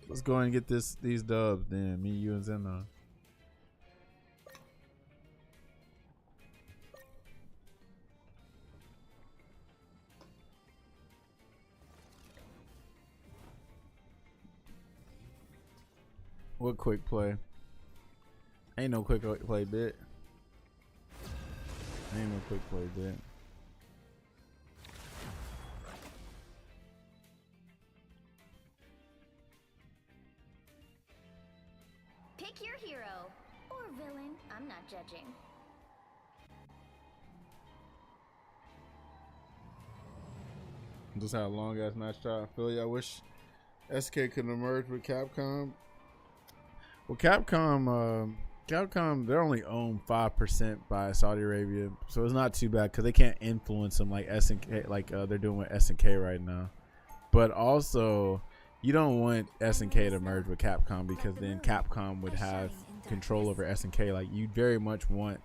Let's go and get these dubs then. Me, you, and Zeno. What quick play? Ain't no quick play bit. Ain't no quick play bit. Pick your hero or villain. I'm not judging. Just had a long ass match try. I feel you. I wish SK could emerge with Capcom. Well, Capcom, they're only owned 5% by Saudi Arabia, so it's not too bad because they can't influence them like SNK, like they're doing with SNK right now. But also, you don't want SNK to merge with Capcom because then Capcom would have control over SNK. Like, you very much want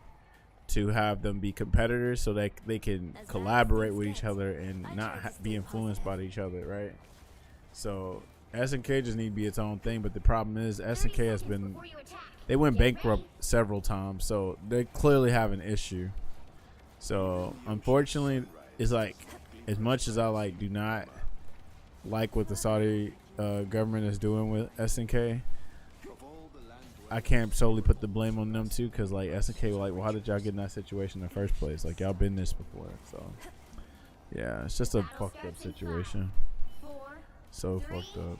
to have them be competitors so that they can collaborate with each other and not be influenced by each other, right? So SNK just need to be its own thing, but the problem is SNK has been, they went bankrupt several times, so they clearly have an issue. So unfortunately, it's like, as much as I like do not like what the Saudi government is doing with SNK, I can't solely put the blame on them too, because like SNK, like, well, how did y'all get in that situation in the first place? Like, y'all been this before, so yeah, it's just a fucked up situation. So fucked up.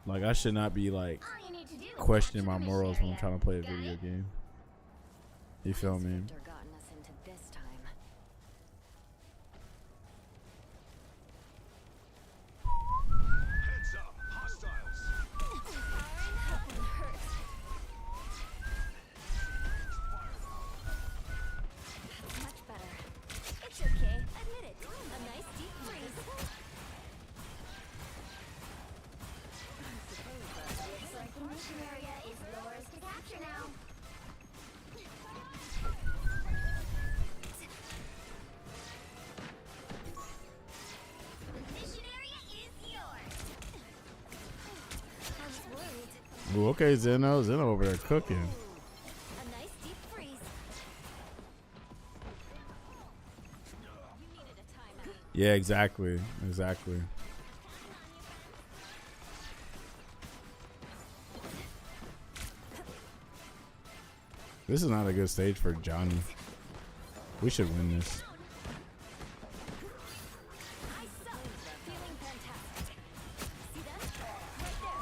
Like, I should not be like questioning my morals when I'm trying to play a video game. You feel me? Gotten us into this time. Heads up, hostiles. much better. It's okay. Admit it. A nice deep freeze. Looks like the mission area is yours to capture now. The mission area is yours. I was worried. Ooh, okay, Zeno over there cooking. A nice deep freeze. You needed a timeout. Yeah, exactly. This is not a good stage for Johnny. We should win this. I suck. Feeling fantastic. See that? Right there.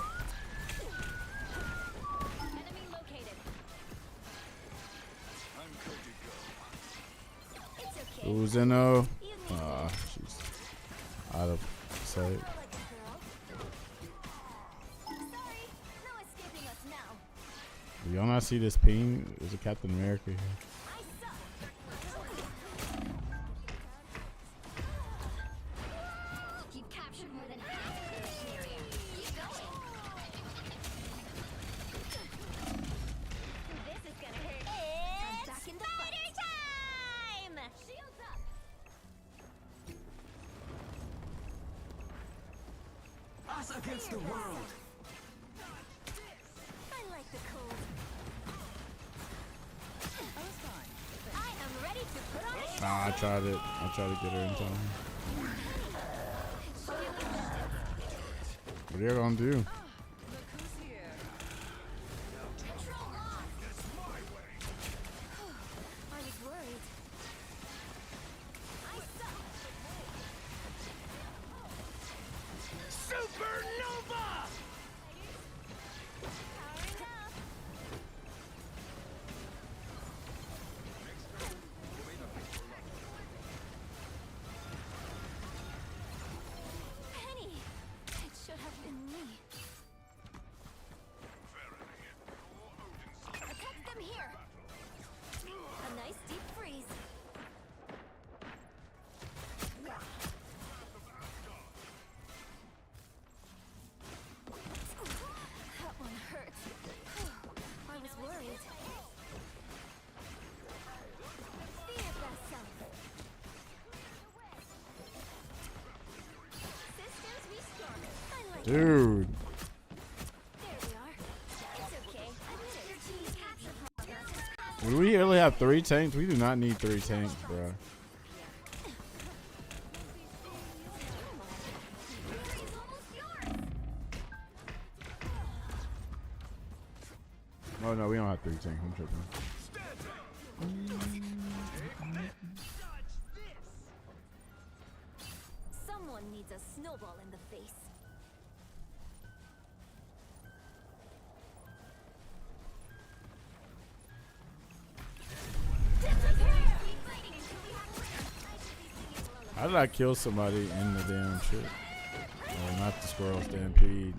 Enemy located. I'm good to go. It's okay. Ooh, Zeno. You need She's out of sight. like a girl. Sorry. No escaping us now. Do y'all not see this ping? There's a Captain America here. I suck. You've captured more than half of the mission area. Keep going. This is gonna hurt. I'm back in the fight. Time! Shields up. Us against the world. I like the cold. Ah, I tried it. I tried to get her in time. What are you gonna do? Look who's here. I was worried. I suck. Supernova! Powering up. Penny! It should have been me. Attack them here! A nice deep freeze. That one hurt. I was worried. Be your best self. Systems restarted. I like it. Dude. There we are. It's okay. Admit it. Your team's capture progress is Do we really have 3 tanks? We do not need 3 tanks, bro. Victory's almost yours. Oh no, we don't have 3 tanks. I'm tripping. Someone needs a snowball in the face. How did I kill somebody in the damn shit? Oh, not the squirrel stampede.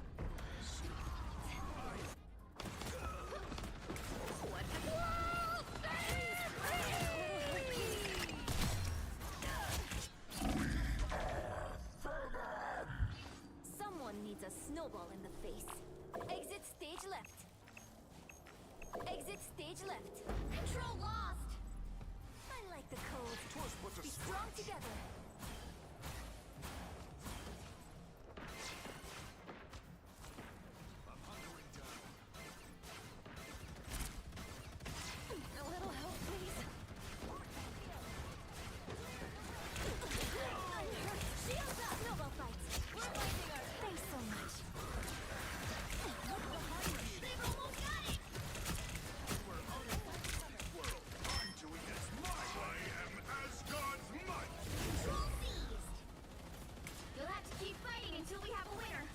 Someone needs a snowball in the face. Exit stage left. Exit stage left. Control lost. I like the code. Be strong together. A little help, please. I'm hurt. Shields up. Snowball fights. We're finding our. Thanks so much. They've almost got it. I'm doing this my way. I am Asgard's might. Control seized. You'll have to keep fighting until we have a winner. To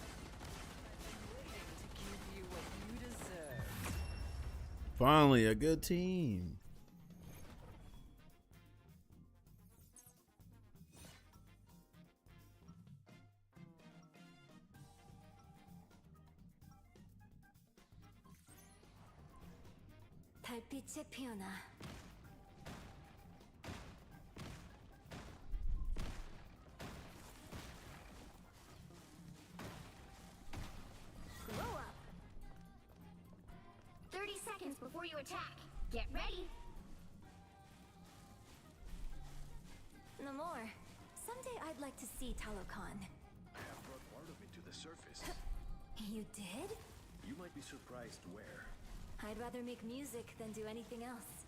give you what you deserve. Finally, a good team. 달빛의 피어나. Grow up. 30 seconds before you attack. Get ready. No more. Someday I'd like to see Talokan. I have brought part of it to the surface. You did? You might be surprised where. I'd rather make music than do anything else.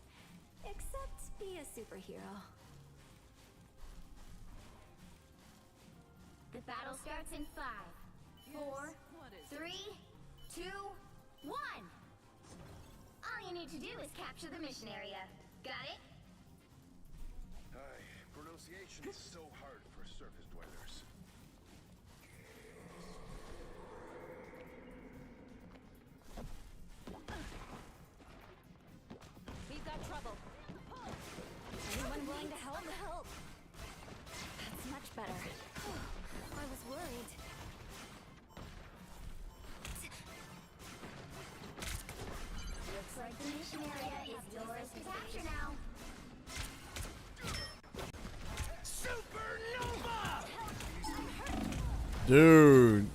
Except be a superhero. The battle starts in 5, 4, 3, 2, 1. All you need to do is capture the mission area. Got it? Pronunciation is so hard for surface dwellers. We've got trouble. Anyone willing to help? Help. That's much better. I was worried. Looks like the mission area is yours to capture now. Supernova! Dude.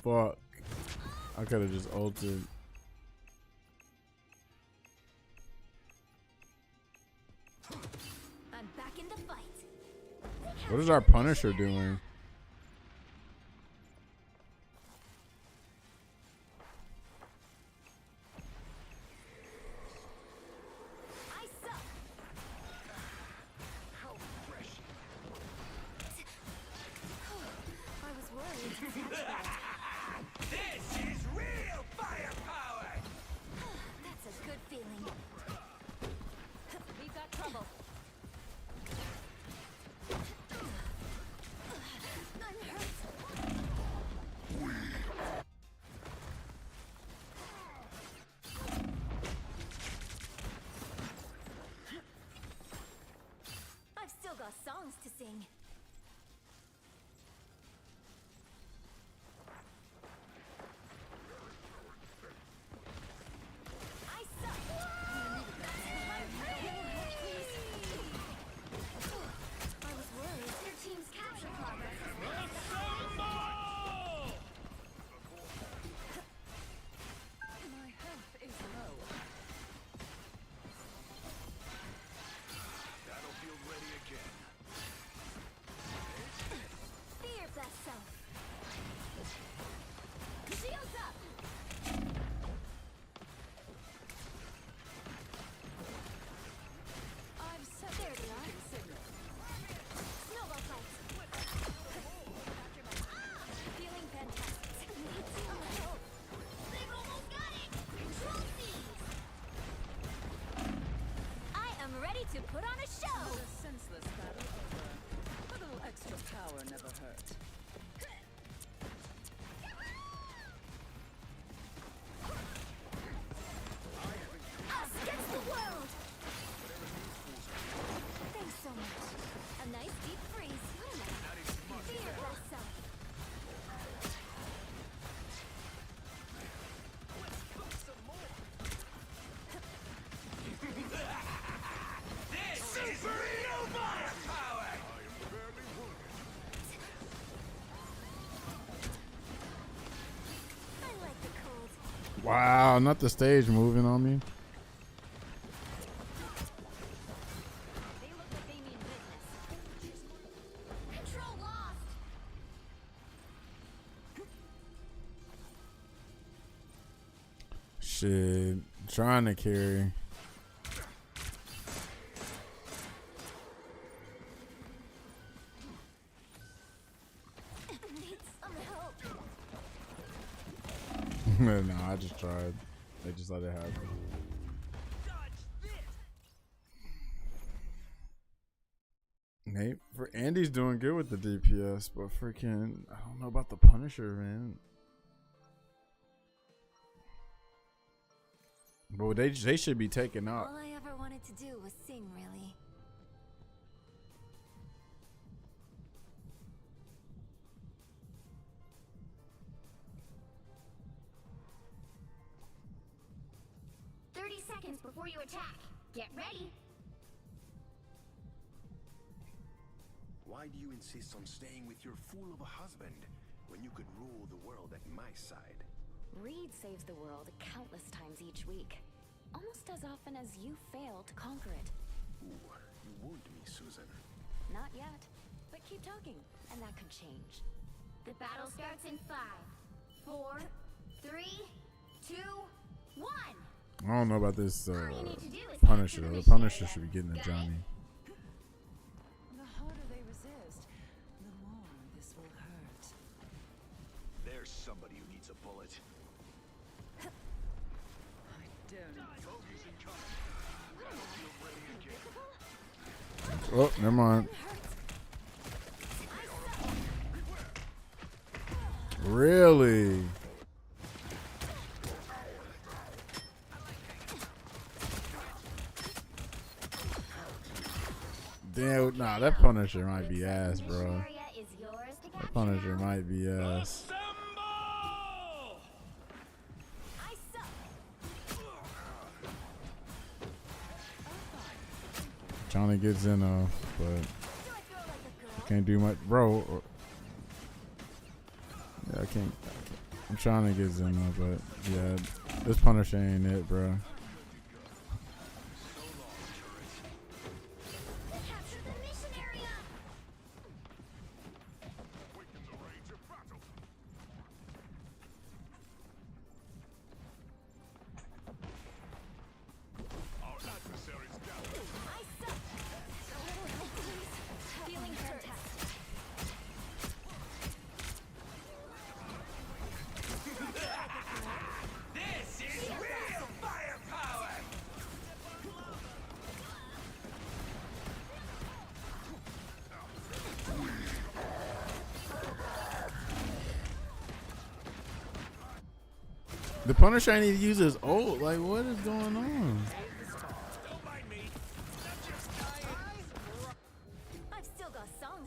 Fuck. I could have just ulted. I'm back in the fight. What is our Punisher doing? I suck. amazing. I suck. I was worried. Your team's capture progress is My health is low. Battlefield ready again. Be your best self. Shields up. I've set There they are. signal. Snowball fights. Feeling fantastic. They've almost got it! Control these! I am ready to put on a show. A senseless battle over. A little extra power never hurt. Us against the world. Thanks so much. A nice deep freeze. Be your best self. This is real firepower! I am barely wounded. I like the cold. Wow, not the stage moving on me. They look like they mean business. Control lost! Shit, trying to carry. Need some help. No, I just tried. They just let it happen. Dodge this! Nate, for Andy's doing good with the DPS, but freaking, I don't know about the Punisher, man. But they should be taken out. All I ever wanted to do was sing, really. Seconds before you attack. Get ready. Why do you insist on staying with your fool of a husband when you could rule the world at my side? Reed saves the world countless times each week. Almost as often as you fail to conquer it. Ooh, you wound me, Susan. Not yet. But keep talking, and that could change. The battle starts in 5, 4, 3, 2, 1. I don't know about this All you need to do is Punisher. capture The mission Punisher area. should be getting a Got it? Johnny. The harder they resist, the more this will hurt. There's somebody who needs a bullet. I dare not. Bogies incoming. Battlefield ready again. Oh, never mind. Really? Damn, nah, that Punisher might be ass, bro. Mission area is yours to That capture Punisher now. might be ass. Assemble! I suck. Johnny gets in, but Do I throw like a girl? can't do much, bro. Yeah, I can't. I'm trying to get Zeno, but yeah, this Punisher ain't it, bro. Capture the mission area. Quicken the rage of battle. Our adversaries gather. I suck. A little help, please. Feeling fantastic. This is real firepower! The Punisher ain't even use his ult. Like, what is going on? Don't mind me. I'm just dying. I've still got songs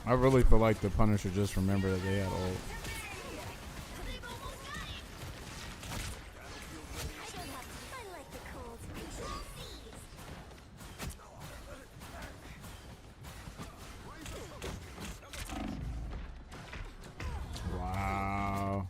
I really feel like the Punisher just remembered that they had ult. I like the cold. Wow.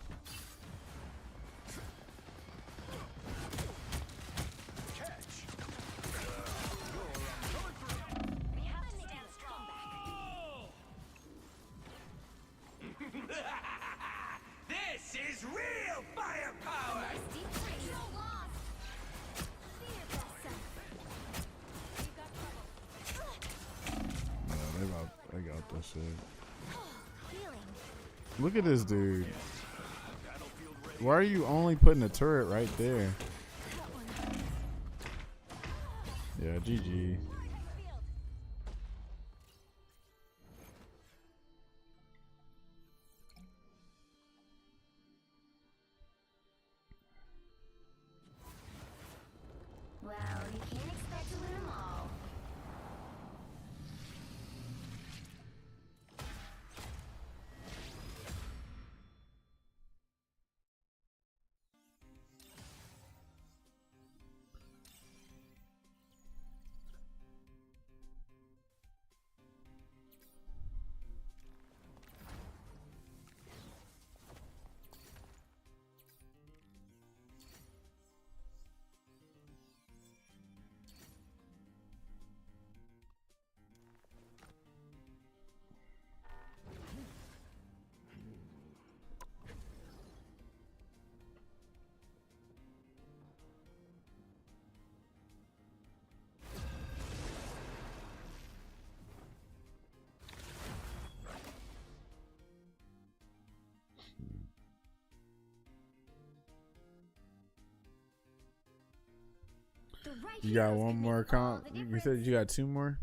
This is real firepower! Nice deep freeze. See your best self. We've got trouble. Yeah, they got this shit. Healing. Look at this dude. Why are you only putting a turret right there? That one. Yeah, GG. Well, you can't expect to win them all. The right You got heroes one can more make all comp. the You difference. said you got two more?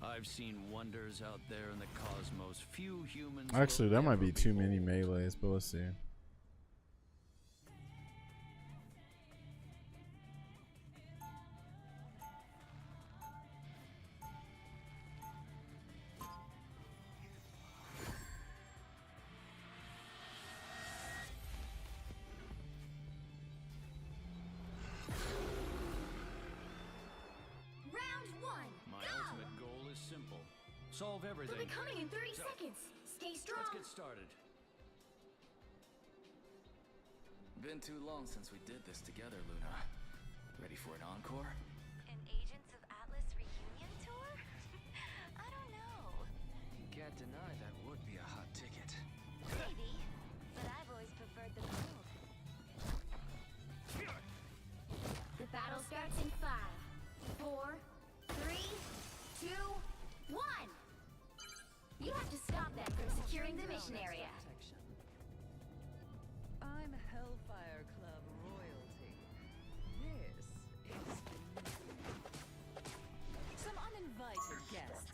I've seen wonders out there in the cosmos. Few humans. Actually, will that might ever be too many behold. melees, but let's see. Round one. My Go! ultimate goal is simple: solve They'll everything. be coming in 30 seconds. Stay strong. Let's get started. Been too long since we did this together, Luna. Ready for an encore? An Agents of Atlas reunion tour? I don't know. Can't deny that would be a hot ticket. Maybe. But I've always preferred the move. The battle starts in 5, 4, 3, 2, 1. You have to stop them from securing the mission area. I'm Hellfire Club royalty. This is some uninvited guests.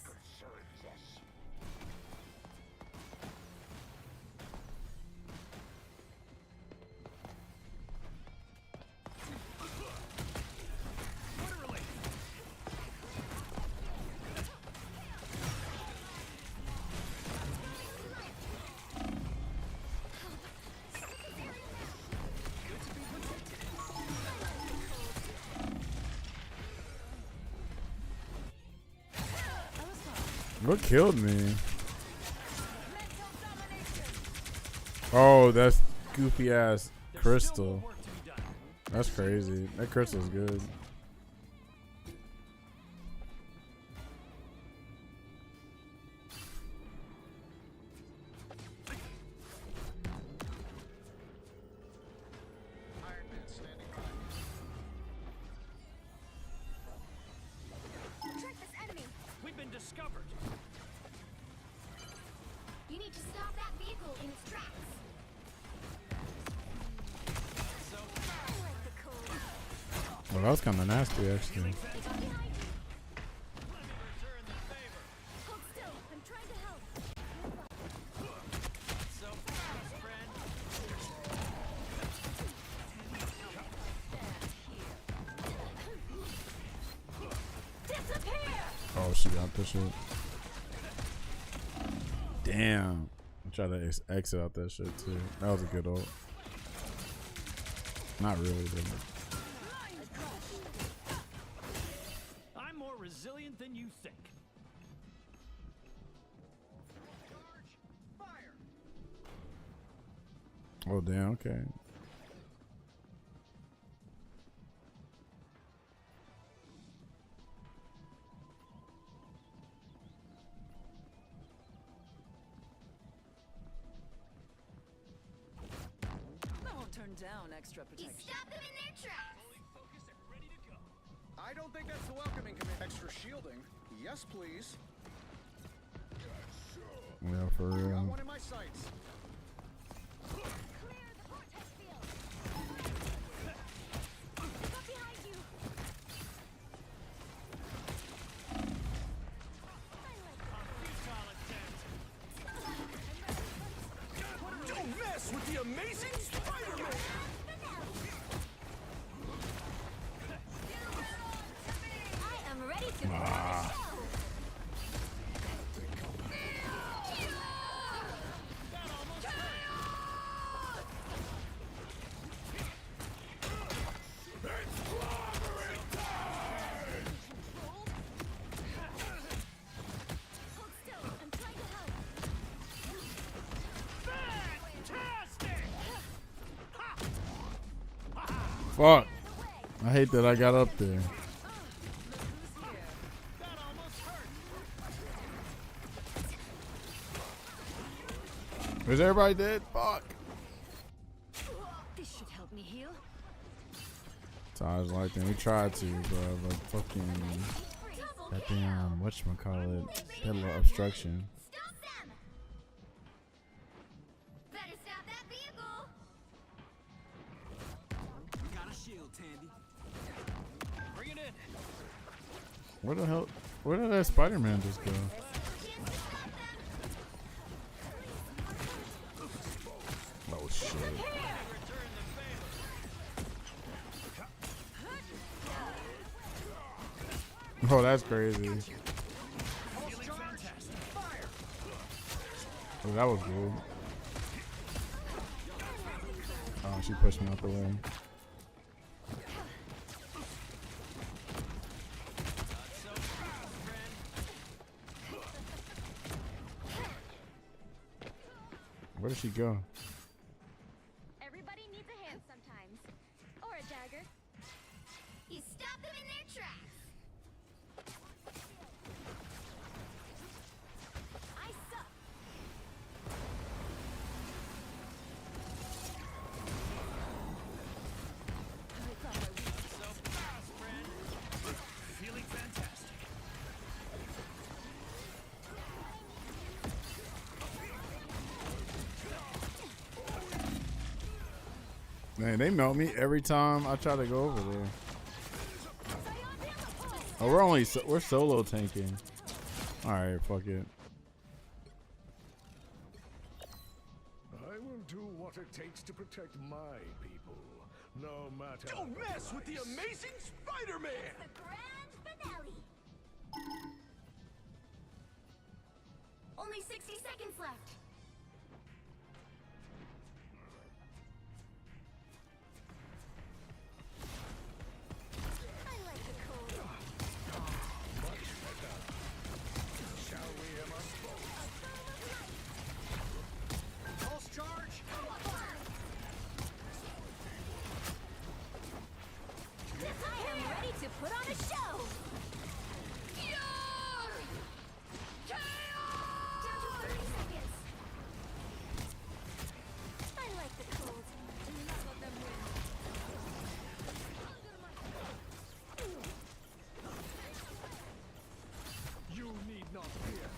What killed me? Oh, that's goofy ass crystal. Work to be done. That's crazy. That crystal's good. Iron Man standing by. Track this enemy. We've been discovered. You need to stop that vehicle in its tracks. Well, that was kind of nasty, actually. They got behind you. Let me return the favor. Hold still. I'm trying to help. So, friend. she got this shit. Damn. I tried to exit out that shit too. That was a good ult. Not really, but I'm more resilient than you think. oh damn, okay. I won't turn down extra You protection. stop them in their tracks. I don't think that's the welcoming command. Extra shielding. Yes, please. Yeah, for Got real. one in my sights. Clear the vortex field. Look up behind you. Don't mess with the amazing Spider-Man! I am ready to put on a show. Hold still. I'm trying to help. Fantastic! Fuck. I hate that I got up there. Look who's here. That almost hurt. Is everybody dead? Fuck. This should help me heal. Taj like that. We tried to, but fucking that damn whatchamacallit, that little obstruction. Stop them. Better stop that vehicle. Got a shield, Tandy. Bring it in. Where the hell? Where did that Spider-Man just go? Chance to stop them. Oh shit. Oh, that's crazy. Oh, that was good. Oh, she pushed me out the way. Where did she go? Everybody needs a hand sometimes. Or a dagger. You stop them in their tracks. I suck. So fast, friend. Feeling fantastic. Man, they melt me every time I try to go over there. Oh, we're solo tanking. All right, fuck it. I will do what it takes to protect my people, no matter. Don't mess with the amazing Spider-Man! The grand finale. Only 60 seconds left. I like the cold. Shall we, Emma? Pulse charge. I am ready to put on a show. Down to 30 seconds. I like the cold. None of them win. You need not fear.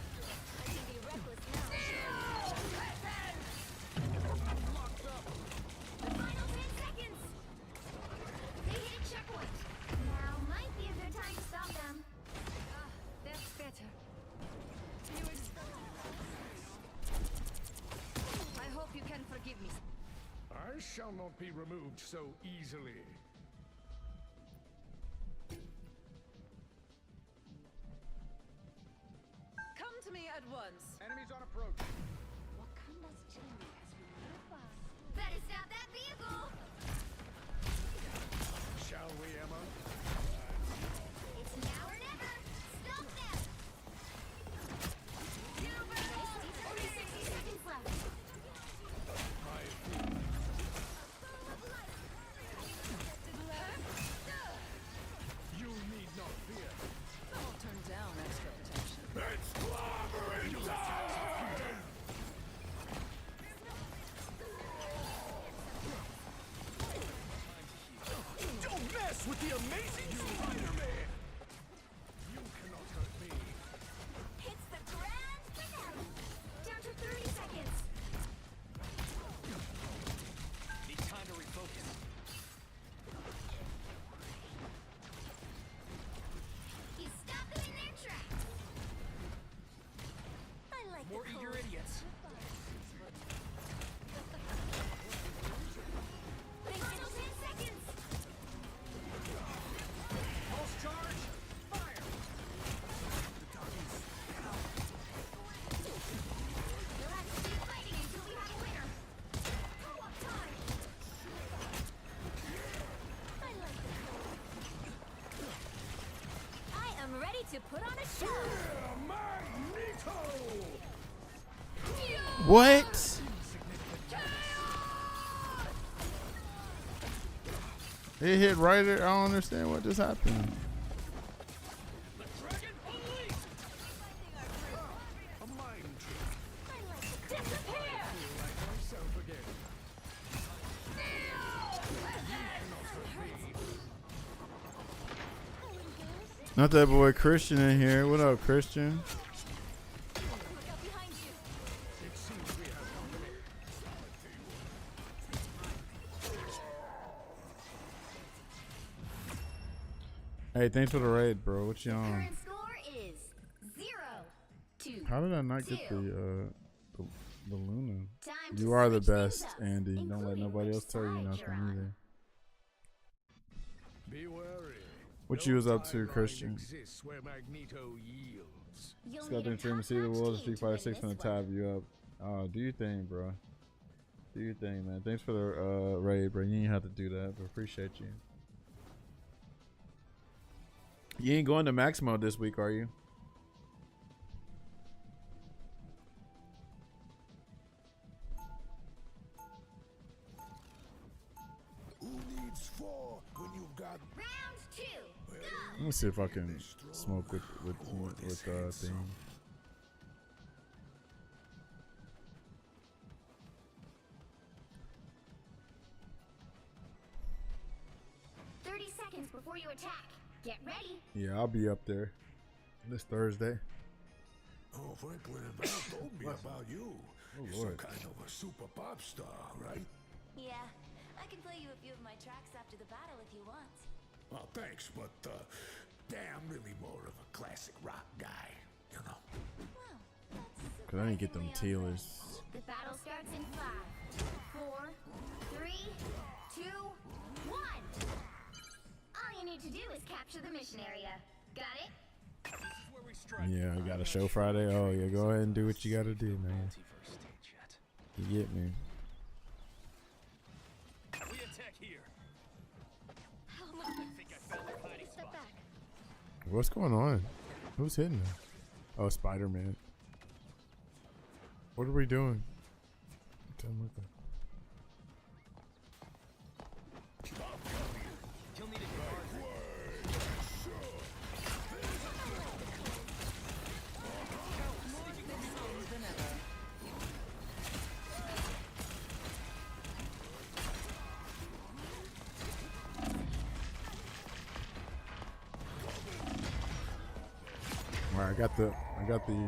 I can be reckless now. The final 10 seconds. They hit checkpoint. Now might be a good time to stop them. That's better. I hope you can forgive me. I shall not be removed so easily. is on approach. Wakanda's journey has been nearby. Better stop that vehicle! Shall we, Emma? It's now or never! Stop them! Super! 60 seconds left. You need not fear. I won't turn down extra attention. It's clobbering time! Don't mess with the amazing Spider-Man! You cannot hurt me. It's the grand finale! Down to 30 seconds! Need time to refocus. You stop them in their tracks! I like More the eager cold. idiots. Final 10 seconds! Pulse charge! Fire! Let's keep fighting until we have a winner! Co-op time! I like the cold. I am ready to put on a show. Magneto! What? It hit right there. I don't understand what just happened. A mind trick. Disappear! Like myself again. Not that boy Christian in here. What up, Christian? Look out behind you. It seems we have company. Hey, thanks for the raid, bro. What you on? Current score is 0-2. How did I not get the Luna? Time to You are the switch things best, up, Andy. Don't let including nobody which else tell you side nothing you're on. either. Be wary. What No you was up to, timeline Christian? exists where Magneto yields. You'll Just got need a them stream to see the top-notch world of team Street to Fighter win 6 from the this one. tab you up. Oh, do your thing, bro. Do your thing, man. Thanks for the raid, bro. You ain't have to do that, but appreciate you. You ain't going to max mode this week, are you? Who needs four when you've got Round 2. Go! Let me see if I can smoke with thing. 30 seconds before you attack. Get ready. Yeah, I'll be up there this Thursday. Oh, Franklin and Val told me about you. Oh, You're Lord. some kind of a super pop star, right? Yeah, I can play you a few of my tracks after the battle if you want. Well, thanks, but damn, really more of a classic rock guy, you know. Well, that's Cause I didn't get them surprisingly Tealers. The battle starts in 5, 4, 3, 2, 1. All you need to do is capture the mission area. Got it? Yeah, I got a show Friday. Oh yeah, go ahead and do what you gotta do, man. Multiverse stage yet. You get me. We attack here. How much? I think I found the hiding Step spot. back. What's going on? Who's hitting us? Oh, Spider-Man. What are we doing? Tell me what You'll need a new partner. Than ever. All right, I got the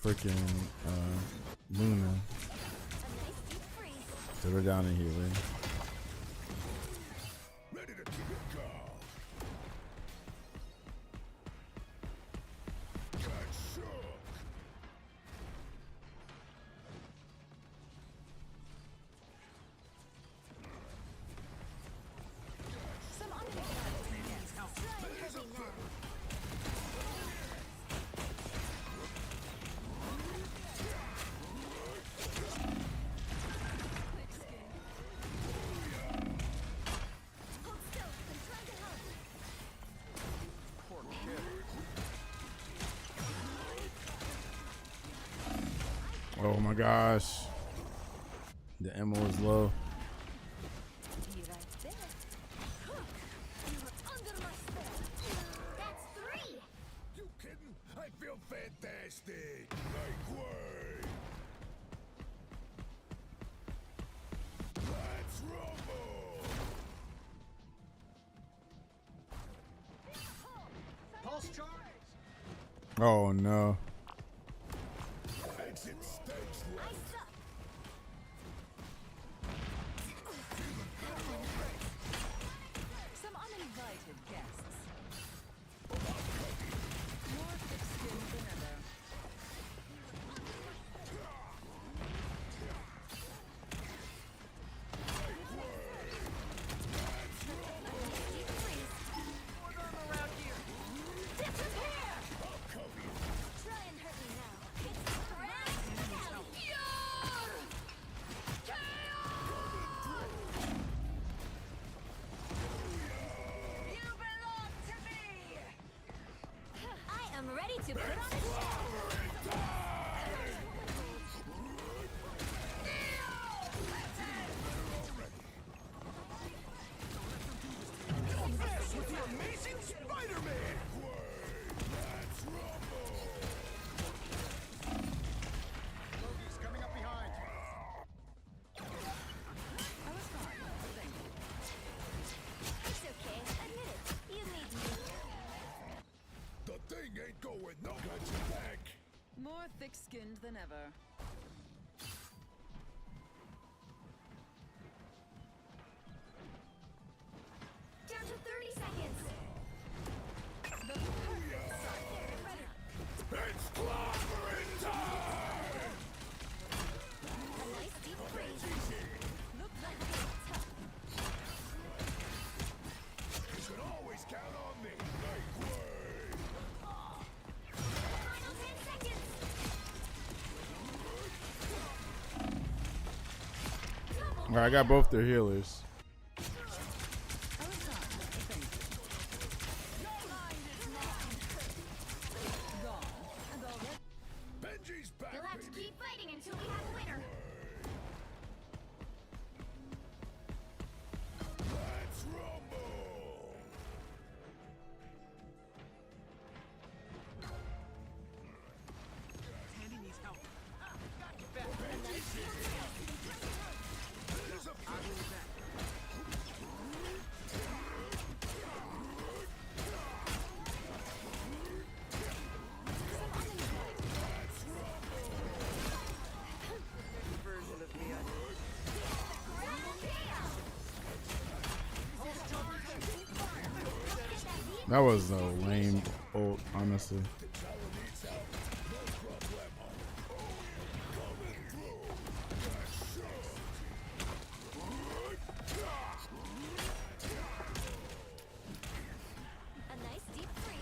freaking Luna. A nice deep freeze. So we're down in here, man. Ready to keep it go. Got shook. Some underground. Strike heavy now. Oh my gosh. The ammo is low. Be right there. You're under my spell. That's 3. You kidding? I feel fantastic. Like way. Let's rumble. Pulse charge. Oh no. Exit stage left. Some uninvited guests. More thick-skinned than ever. Try and hurt me now. It's grand. You belong to me! I am ready to put on a show. With the amazing Spider-Man. Let's rumble. Loki's coming up behind. I was fine. Thank you. It's okay. Admit it. You need me. The thing ain't going no. Got your back. More thick-skinned than ever. Down to 30 seconds. The perfect It's clobbering time. A nice deep freeze. look like it's tough. You can always count on me. Like way. Final 10 seconds. All right, I got both their healers. I was fine. Thank you. Your mind is mine. Gone. And already. Benji's back, You'll have to baby. keep fighting until we have a winner. Let's rumble. Tandy needs help. Got your back. There's a I'll be back. Version of me, That was a lame ult, honestly. A nice deep freeze.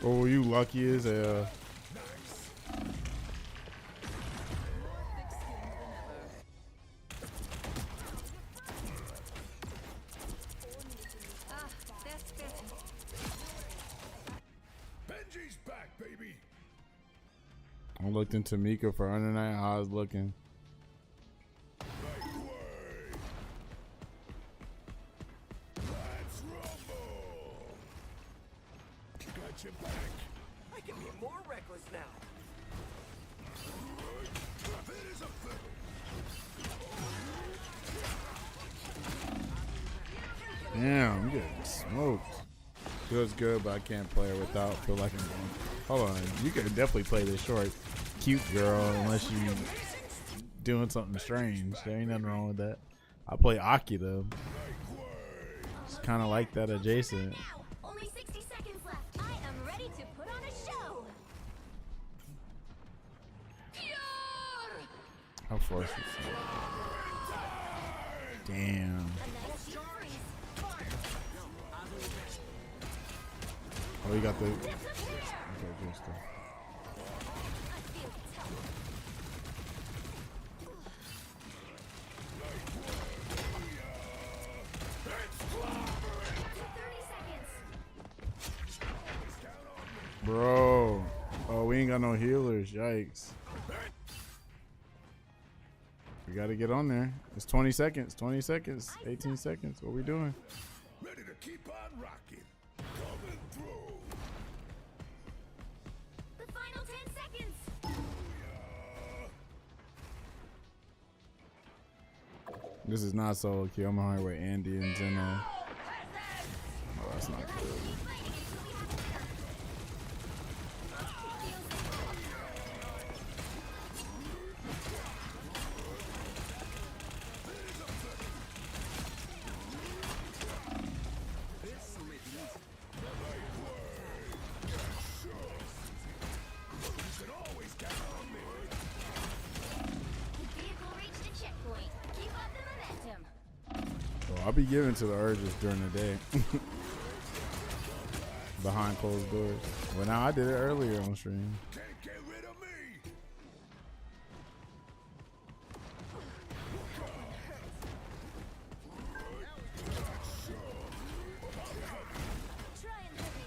Oh, you lucky as hell. Ah, that's good. Benji's back, baby. I looked into Mika for under night. How I was looking. Like way. Let's rumble. Got your back. I can be more reckless now. Fit as a fiddle. Damn, I'm getting smoked. Feels good, but I can't play her without. Feel like I'm going. Hold on, you can definitely play this short, cute girl, unless you doing something strange. There ain't nothing wrong with that. I play Aki though. It's kind of like that adjacent. Now, only 60 seconds left. I am ready to put on a show. How force is that? Damn. A nice deep freeze. Oh, you got the. Okay, just I feel tough. To 30 seconds. Bro. Oh, we ain't got no healers. Yikes. We gotta get on there. It's 20 seconds. 20 seconds. 18 seconds. What we doing? Ready to keep on rocking. Coming through. The final 10 seconds. This is not solo queue. I'm on here with Andy and Zeno. Oh, that's not good. I'll be giving to the urges during the day. Behind closed doors. Well, now I did it earlier on stream. Can't get rid of me. Try and hurt me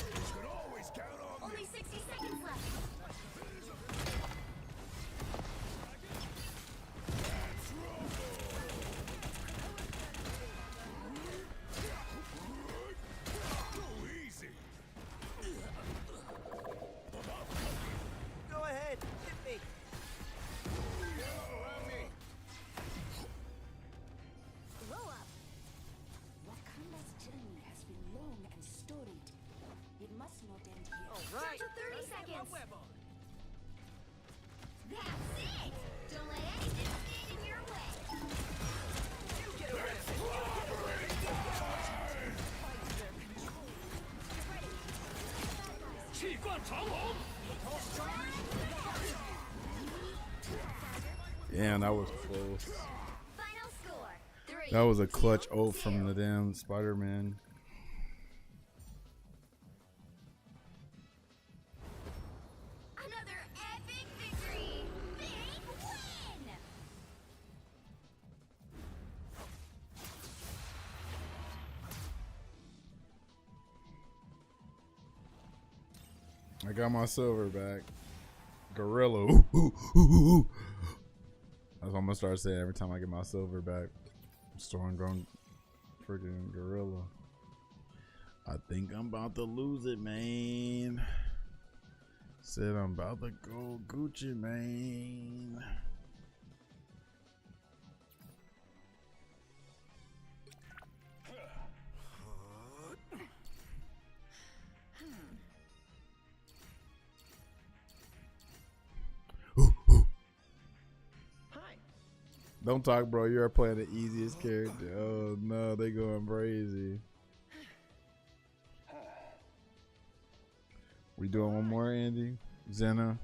You can always count on me. Only 60 seconds left. Go easy. Go ahead, hit me. Blow up. Wakanda's journey has been long and storied. It must not end here. All right. Down to 30 let's get my seconds. web on. That's it. Don't let anything stand in your way. You get away. Damn, that was close. Final score. 3. That was a clutch ult from the damn Spider-Man. Another epic victory. Big win. I got my silver back. Gorilla. Ooh, ooh, ooh, ooh. That's what I'm gonna start saying every time I get my silver back. Stormgrown freaking gorilla. I think I'm about to lose it, man. Said I'm about to go Gucci, man. Hi. Don't talk, bro. You're playing the easiest character. Oh no, they going crazy. We doing one more, Andy? Zena?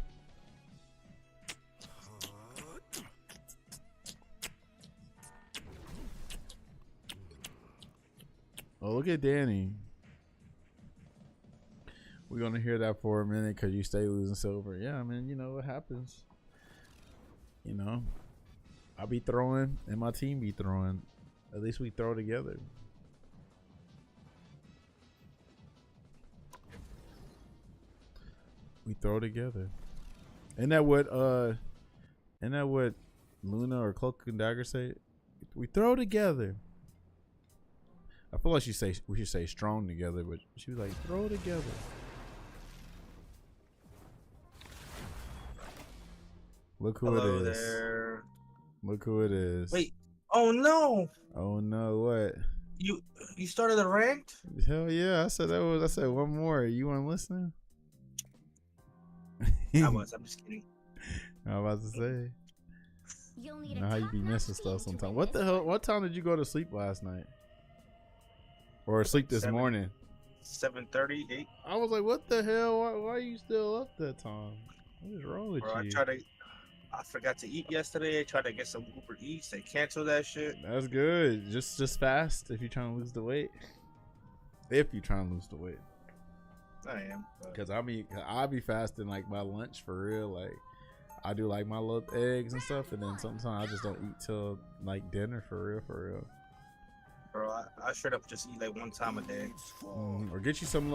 Oh, look at Danny. We're gonna hear that for a minute because you stay losing silver. Yeah, man, you know what happens. You know, I be throwing and my team be throwing. At least we throw together. We throw together. Isn't that what Luna or Cloak and Dagger say? We throw together. I feel like we should say strong together, but she was like, throw together. Look who Hello it is. there. Look who it is. Wait. Oh no. Oh no, what? You started a ranked? Hell yeah. I said one more. You weren't listening? I was. I'm just kidding. I was about to say. You'll You need know a how you be top-notch missing team stuff to sometimes. win What the this hell? one. What time did you go to sleep last night? Or sleep this 7. morning? 7:38. I was like, what the hell? Why are you still up that time? What is wrong with Bro, you? I forgot to eat yesterday. I tried to get some Uber Eats. They canceled that shit. That's good. Just fast if you're trying to lose the weight. If you're trying to lose the weight. I am. But Cause I'll be fasting like by lunch for real. Like I do like my little eggs and stuff, and then sometimes I just don't eat till like dinner for real. bro. I straight up just eat like one time a day. Or get you some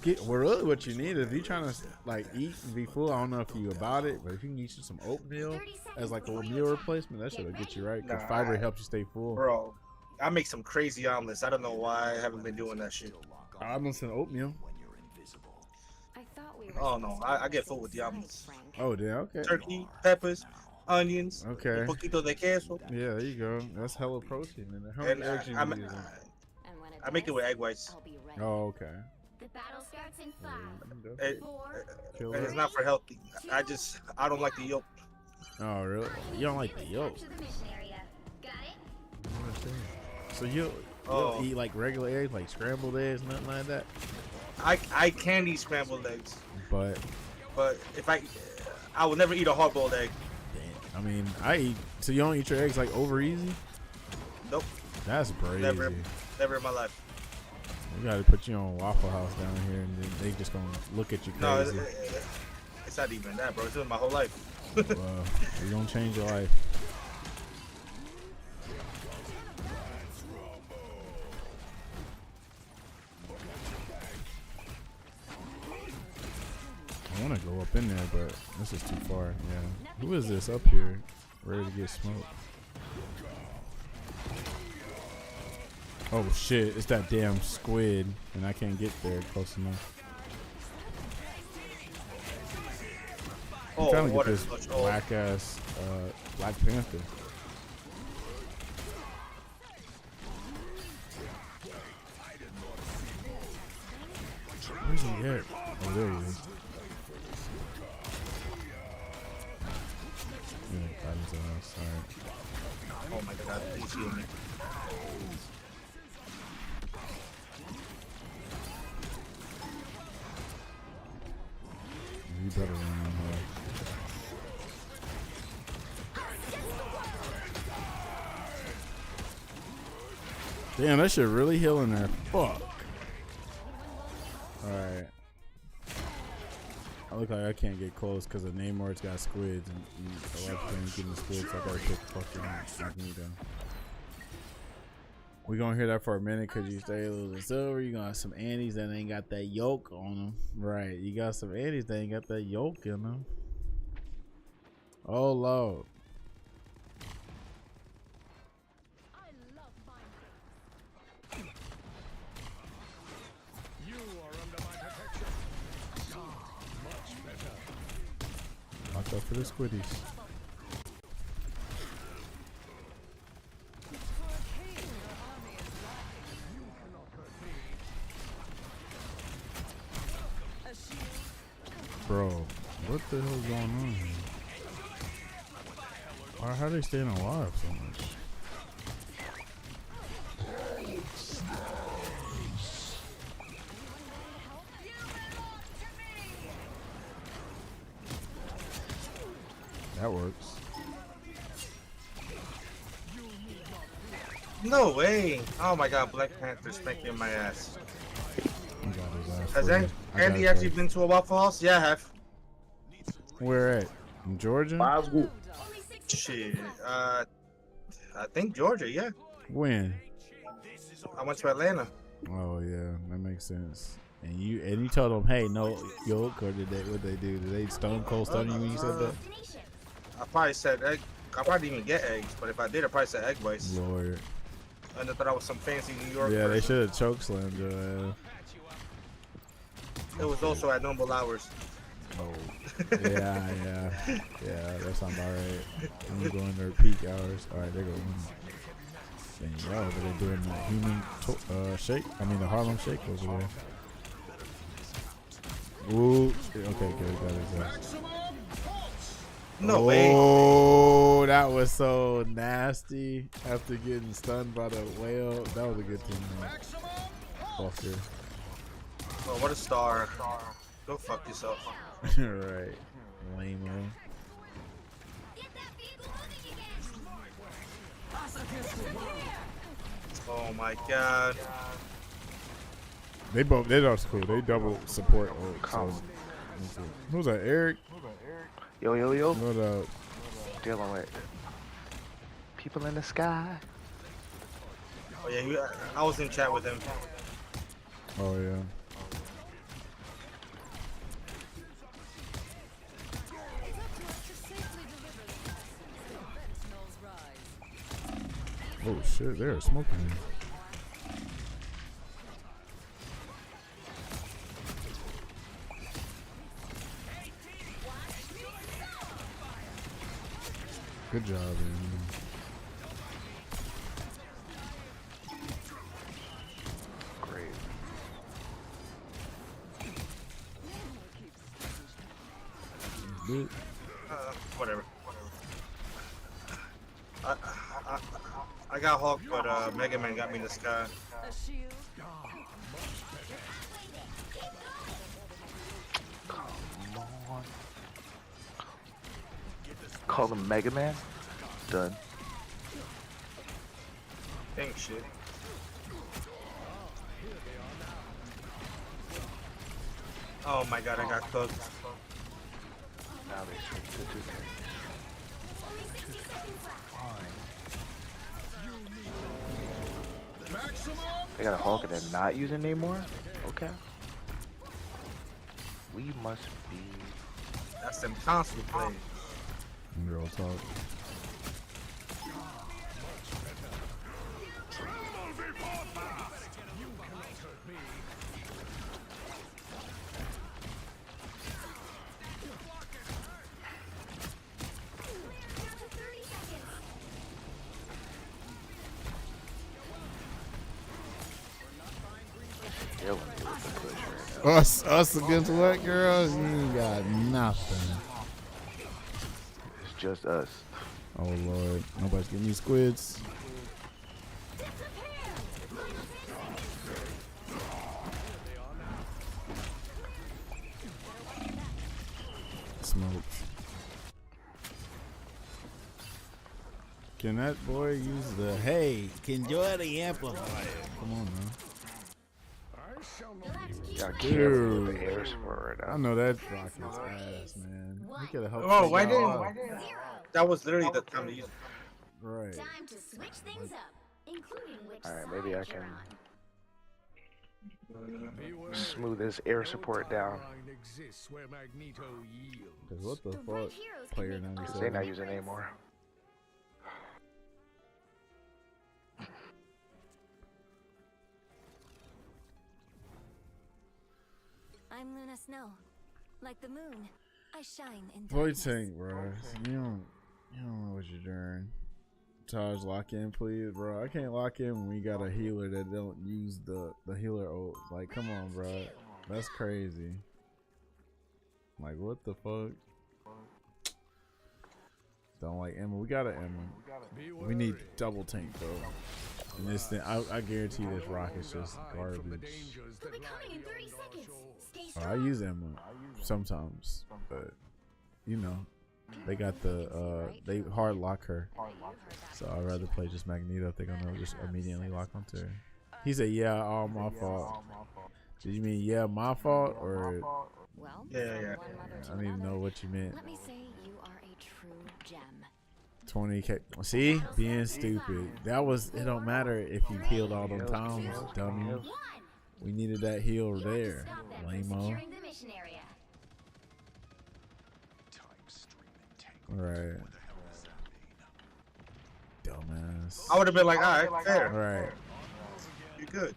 get. Well, really, what you need if you trying to like eat and be full. I don't know if you about it, but if you can get you some oatmeal as like a meal replacement, that should get you right. Because fiber helps you stay full. Bro, I make some crazy omelets. I don't know why I haven't been doing that shit. Omelets and oatmeal. I thought we were Oh no, I get full with the omelets. Oh, yeah, okay. Turkey, peppers, onions, Okay. un poquito de queso. Yeah, there you go. That's hella protein in there. How many eggs you using? I make it with egg whites. Oh, okay. The battle starts in 5, It- 4, and it's not for healthy. I don't like the yolk. Oh, really? You don't like the yolk? capture the mission area. Got it? So you don't eat like regular eggs, like scrambled eggs, nothing like that? I can eat scrambled eggs, But if I would never eat a hard-boiled egg. I mean, I eat. So you don't eat your eggs like over easy? Nope. That's crazy. Never in my life. We gotta put you on Waffle House down here, and then they just gonna look at you No, crazy. it's not even that, bro. It's been my whole life. Well, we gonna change your life. I want to go up in there, but this is too far. Yeah. Who is this up here? Ready to get smoked. Oh shit, it's that damn squid, and I can't get there close enough. I'm trying to get this black ass Black Panther. Where's he at? Oh, there he is. Yeah, got his ass. Alright. Oh my god, please heal me. You better run on her. Damn, that shit really healing there. Fuck. Alright. I look like I can't get close because the Namor's got squids and a lot of things getting the squids, so I gotta take fucking Magneto. We gonna hear that for a minute because you stay losing silver. You got some anties that ain't got that yolk on them. Right. You got some anties that ain't got that yolk in them. Oh, Lord. You are under my protection. Much better. Watch out for the squiddies. Bro, what the hell's going on here? How are they staying alive so much? That works. No way! Oh my god, Black Panther spanking my ass. Has Andy actually been to a Waffle House? Yeah, I have. Where at? In Georgia? Shit. I think Georgia, yeah. When? I went to Atlanta. Oh yeah, that makes sense. And you told them, hey, no yolk, or did they? What they do? Did they stone cold stun you when you said that? I probably said egg. I probably didn't even get eggs, but if I did, I probably said egg whites. Lord. And I thought I was some fancy New York. Yeah, they person. should have chokeslammed your ass. It was also at normal hours. Oh. Yeah, that sounds alright. I'm going their peak hours. Alright, they're going. Dang, y'all over there doing the human shake. I mean, the Harlem shake over there. Ooh. Okay, good. Got his ass. No way. Oh, that was so nasty. After getting stunned by the whale. That was a good team, man. Fucker. Oh, what a star. Go fuck yourself. Right. Lame-o. Oh my god. They are cool. They double support. So, who's that? Eric? Yo. What up? Dealing with people in the sky. Oh yeah, I was in chat with him. Oh yeah. Oh shit, they're smoking me. Good job, man. Great. Whatever. I got Hulk, but Mega Man got me in the sky. Come on. Call him Mega Man? Done. Think shit. Oh my god, I got cooked. Now they switch to 2K. Which is fine. They got a Hulk and they're not using Namor? Okay. We must be... That's them console plays. Girl talk. Us against what, girls? You got nothing. It's just us. Oh lord, nobody's getting these squids. Smoked. Can that boy use the can enjoy the amplifier? Come on, man. Got careful with the air support right now. I know that rocket's ass, man. He could have helped. Oh, why didn't? That was literally the time to use it. Right. Time to switch things up, including which Alright, maybe I can on. smooth this air support down. Cause what the fuck? Player 97. Because they're not using it anymore. I'm Luna Snow. Like the moon, I shine in Void darkness. tank, bro. You don't know what you're doing. Taj, lock in, please, bro. I can't lock in when we got a healer that don't use the healer ult. Like, come on, bro. That's crazy. Like, what the fuck? Don't like Emma. We got an Emma. We need double tank though. And this thing, I guarantee this rocket's just garbage. I use Emma sometimes, but you know, they got the they hard lock her. So I'd rather play just Magneto if they're gonna just immediately lock onto her. He said, "Yeah, all my fault." Did you mean yeah, my fault or? Well, Yeah. I don't even know what you meant. let me say you are a true gem. 20k. See, being stupid. That was. It don't matter if you healed all them times, dummy. We needed that heal there, lame-o. Right. Dumbass. I would have been like, all right, fair. Right. You're good.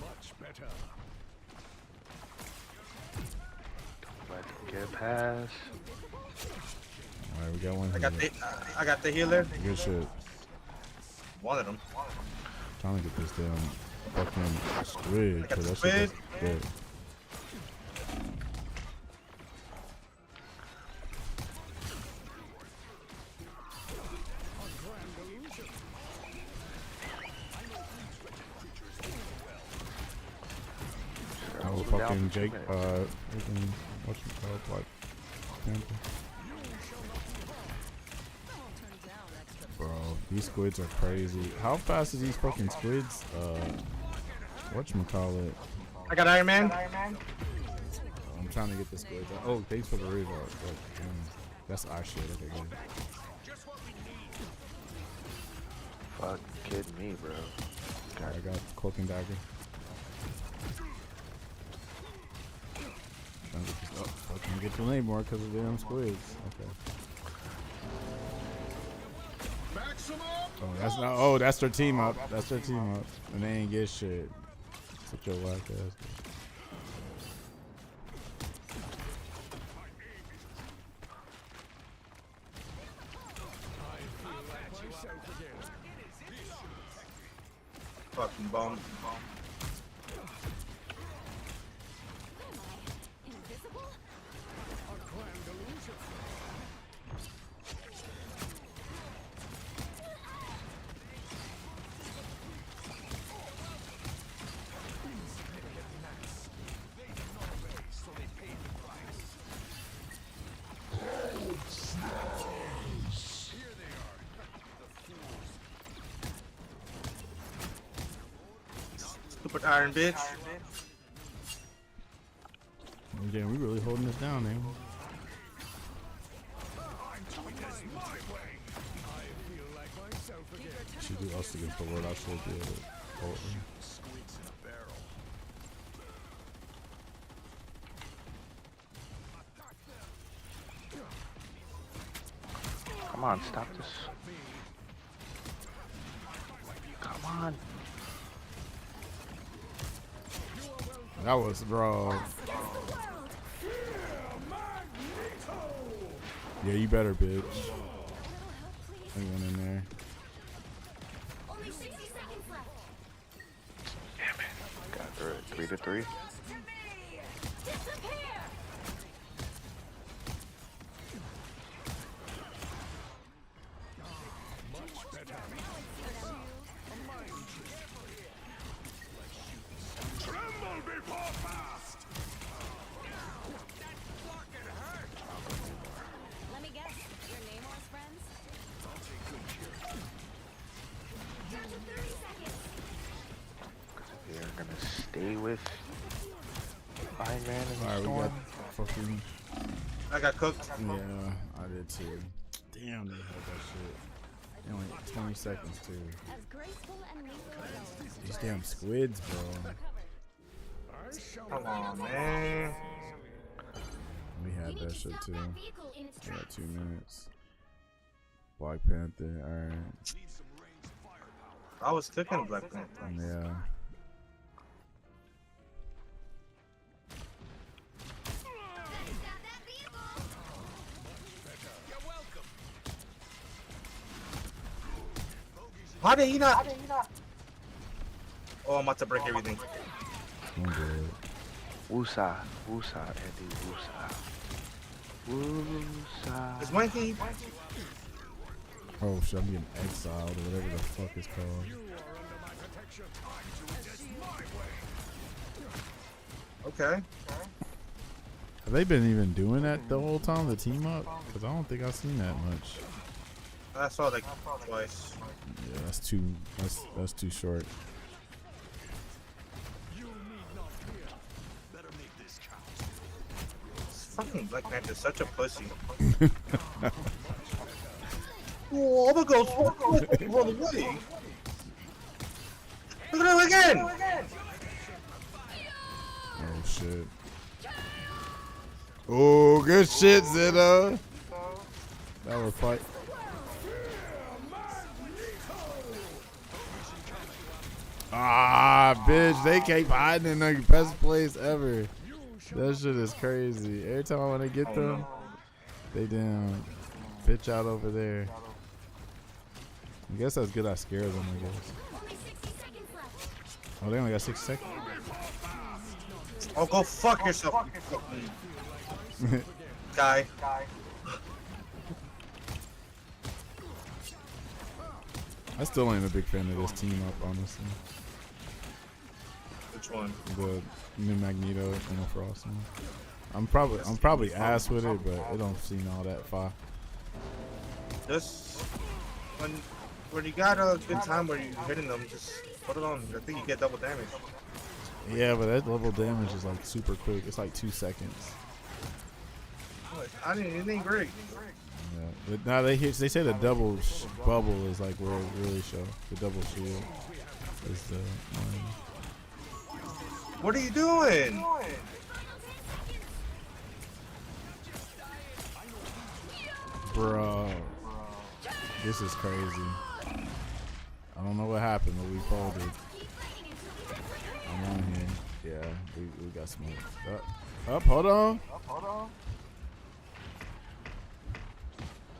Much better. Let him get past. Alright, we got one. I got the healer. Good shit. One of them. Trying to get this damn fucking squid. I got the That squid. shit is good. Oh, fucking Jake, freaking, whatchamacallit, Black Panther. Bro, these squids are crazy. How fast are these fucking squids? Whatchamacallit? I got Iron Man. I'm trying to get the squids. Oh, thanks for the reroll. That's our shit. Okay, good. fucking kidding me, bro? I got Cloak and Dagger. Oh, fucking get to the more because of the damn squids. Okay. Oh, that's not. Oh, that's their team up. That's their team up, and they ain't get shit. Such a whack ass. Fucking bomb. Invisible? A grand illusion. Stupid iron bitch. Damn, we really holding this down, man. She do us against the Lord. I should be able to hold her. Come on, stop this. Come on. That was, bro. Yeah, you better, bitch. Anyone in there? Only 60 seconds left. Damn it. Got through it. 3-3. Disappear! Tremble before fast. Let me guess. Your Namor's friends? Down to 30 seconds. We're gonna stay with Iron Man and Alright, we Storm. got fucking. I got cooked. Yeah, I did too. Damn, they had that shit. And only 20 seconds too. As graceful and lethal as always. These damn squids, bro. Come on, man. We had that shit too. That vehicle in its We got tracks. 2 minutes. Black Panther, alright. I was cooking Black Panther. Yeah. Stop that vehicle! You're welcome. How did he not? Oh, I'm about to break everything. I'm good. Wusa. Wusa, Andy. Wusa. Wusa. Is one thing? Oh shit, I'm getting exiled or whatever the fuck it's called. Okay. Have they been even doing that the whole time, the team up? Because I don't think I've seen that much. I saw like twice. Yeah, that's too short. Fucking Black Panther's such a pussy. Oh, I'm gonna go run away. Look at him again! Oh shit. Oh, good shit, Zeno. That was fight. Ah, bitch, they keep hiding in the best place ever. That shit is crazy. Every time I want to get them, they down. Bitch out over there. I guess that's good. I scare them, I guess. Only 60 seconds left. Oh, they only got 6 seconds. Oh, go fuck yourself, you fucking guy. I still ain't a big fan of this team up, honestly. Which one? The new Magneto and the Frost one. I'm probably ass with it, but it don't seem all that far. Just when you got a good time where you're hitting them, just put it on. I think you get double damage. Yeah, but that level damage is like super quick. It's like 2 seconds. It ain't great. Yeah. But now they say the double bubble is like where it really show. The double shield is the one. What are you doing? Bro, this is crazy. I don't know what happened, but we folded. I'm on here. Yeah, we got smoked. Up, hold on.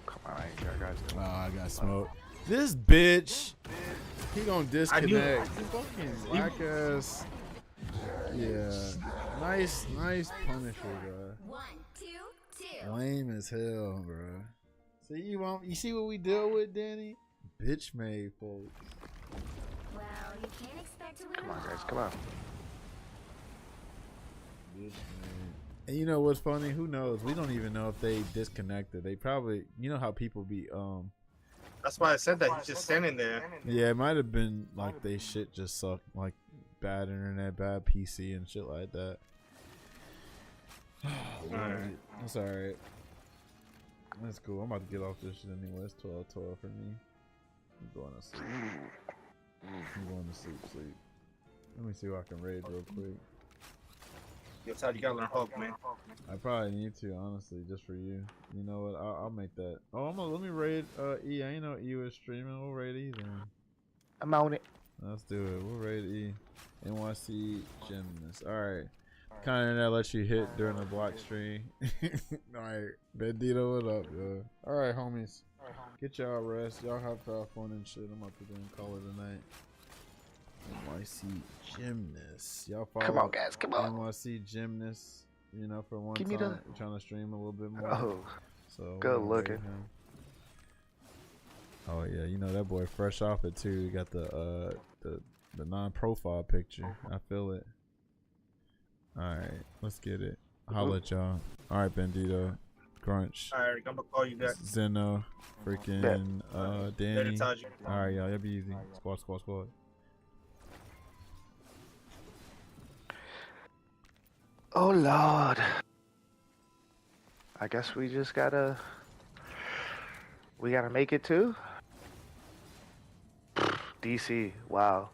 Come on, I got Oh, I got smoked. This bitch, he gonna disconnect. Fucking black ass. Yeah, nice Punisher, bro. 1, 2, 2. Lame as hell, bro. See you see what we deal with, Danny? Bitch made, folks. Well, you can't expect to win. Come on, guys, come on. Bitch made. And you know what's funny? Who knows? We don't even know if they disconnected. They probably, you know how people be That's why I said that. He's just standing there. Yeah, it might have been like they shit just sucked, like bad internet, bad PC, and shit like that. Alright. That's alright. That's cool. I'm about to get off this shit anyway. It's 12:12 for me. I'm going to sleep. Sleep. Let me see if I can raid real quick. Yo, Todd, you gotta learn Hulk, man. I probably need to, honestly, just for you. You know what? I'll make that. Oh, let me raid E. I ain't know E was streaming. We'll raid E then. I'm on it. Let's do it. We'll raid E. NYC Gymnast. Alright. Kind of that lets you hit during the block stream. Alright. Bandito, what up, yo? Alright, homies. Get y'all rest. Y'all have fun and shit. I'm about to call it a night. NYC Gymnast. Y'all follow. Come on, guys. Come on. NYC Gymnast. You know, for one Give time, me we're trying to stream a little bit more. Oh, so good looking. Oh yeah, you know that boy fresh off it too. He got the non-profile picture. I feel it. All right, let's get it. Holla at y'all. All right, Bandito, Crunch. All right, I'm gonna call you back. Zeno, freaking Danny. Taji. All right, y'all. It'll be easy. Squad. Oh Lord. I guess we just gotta make it too. DC. Wow.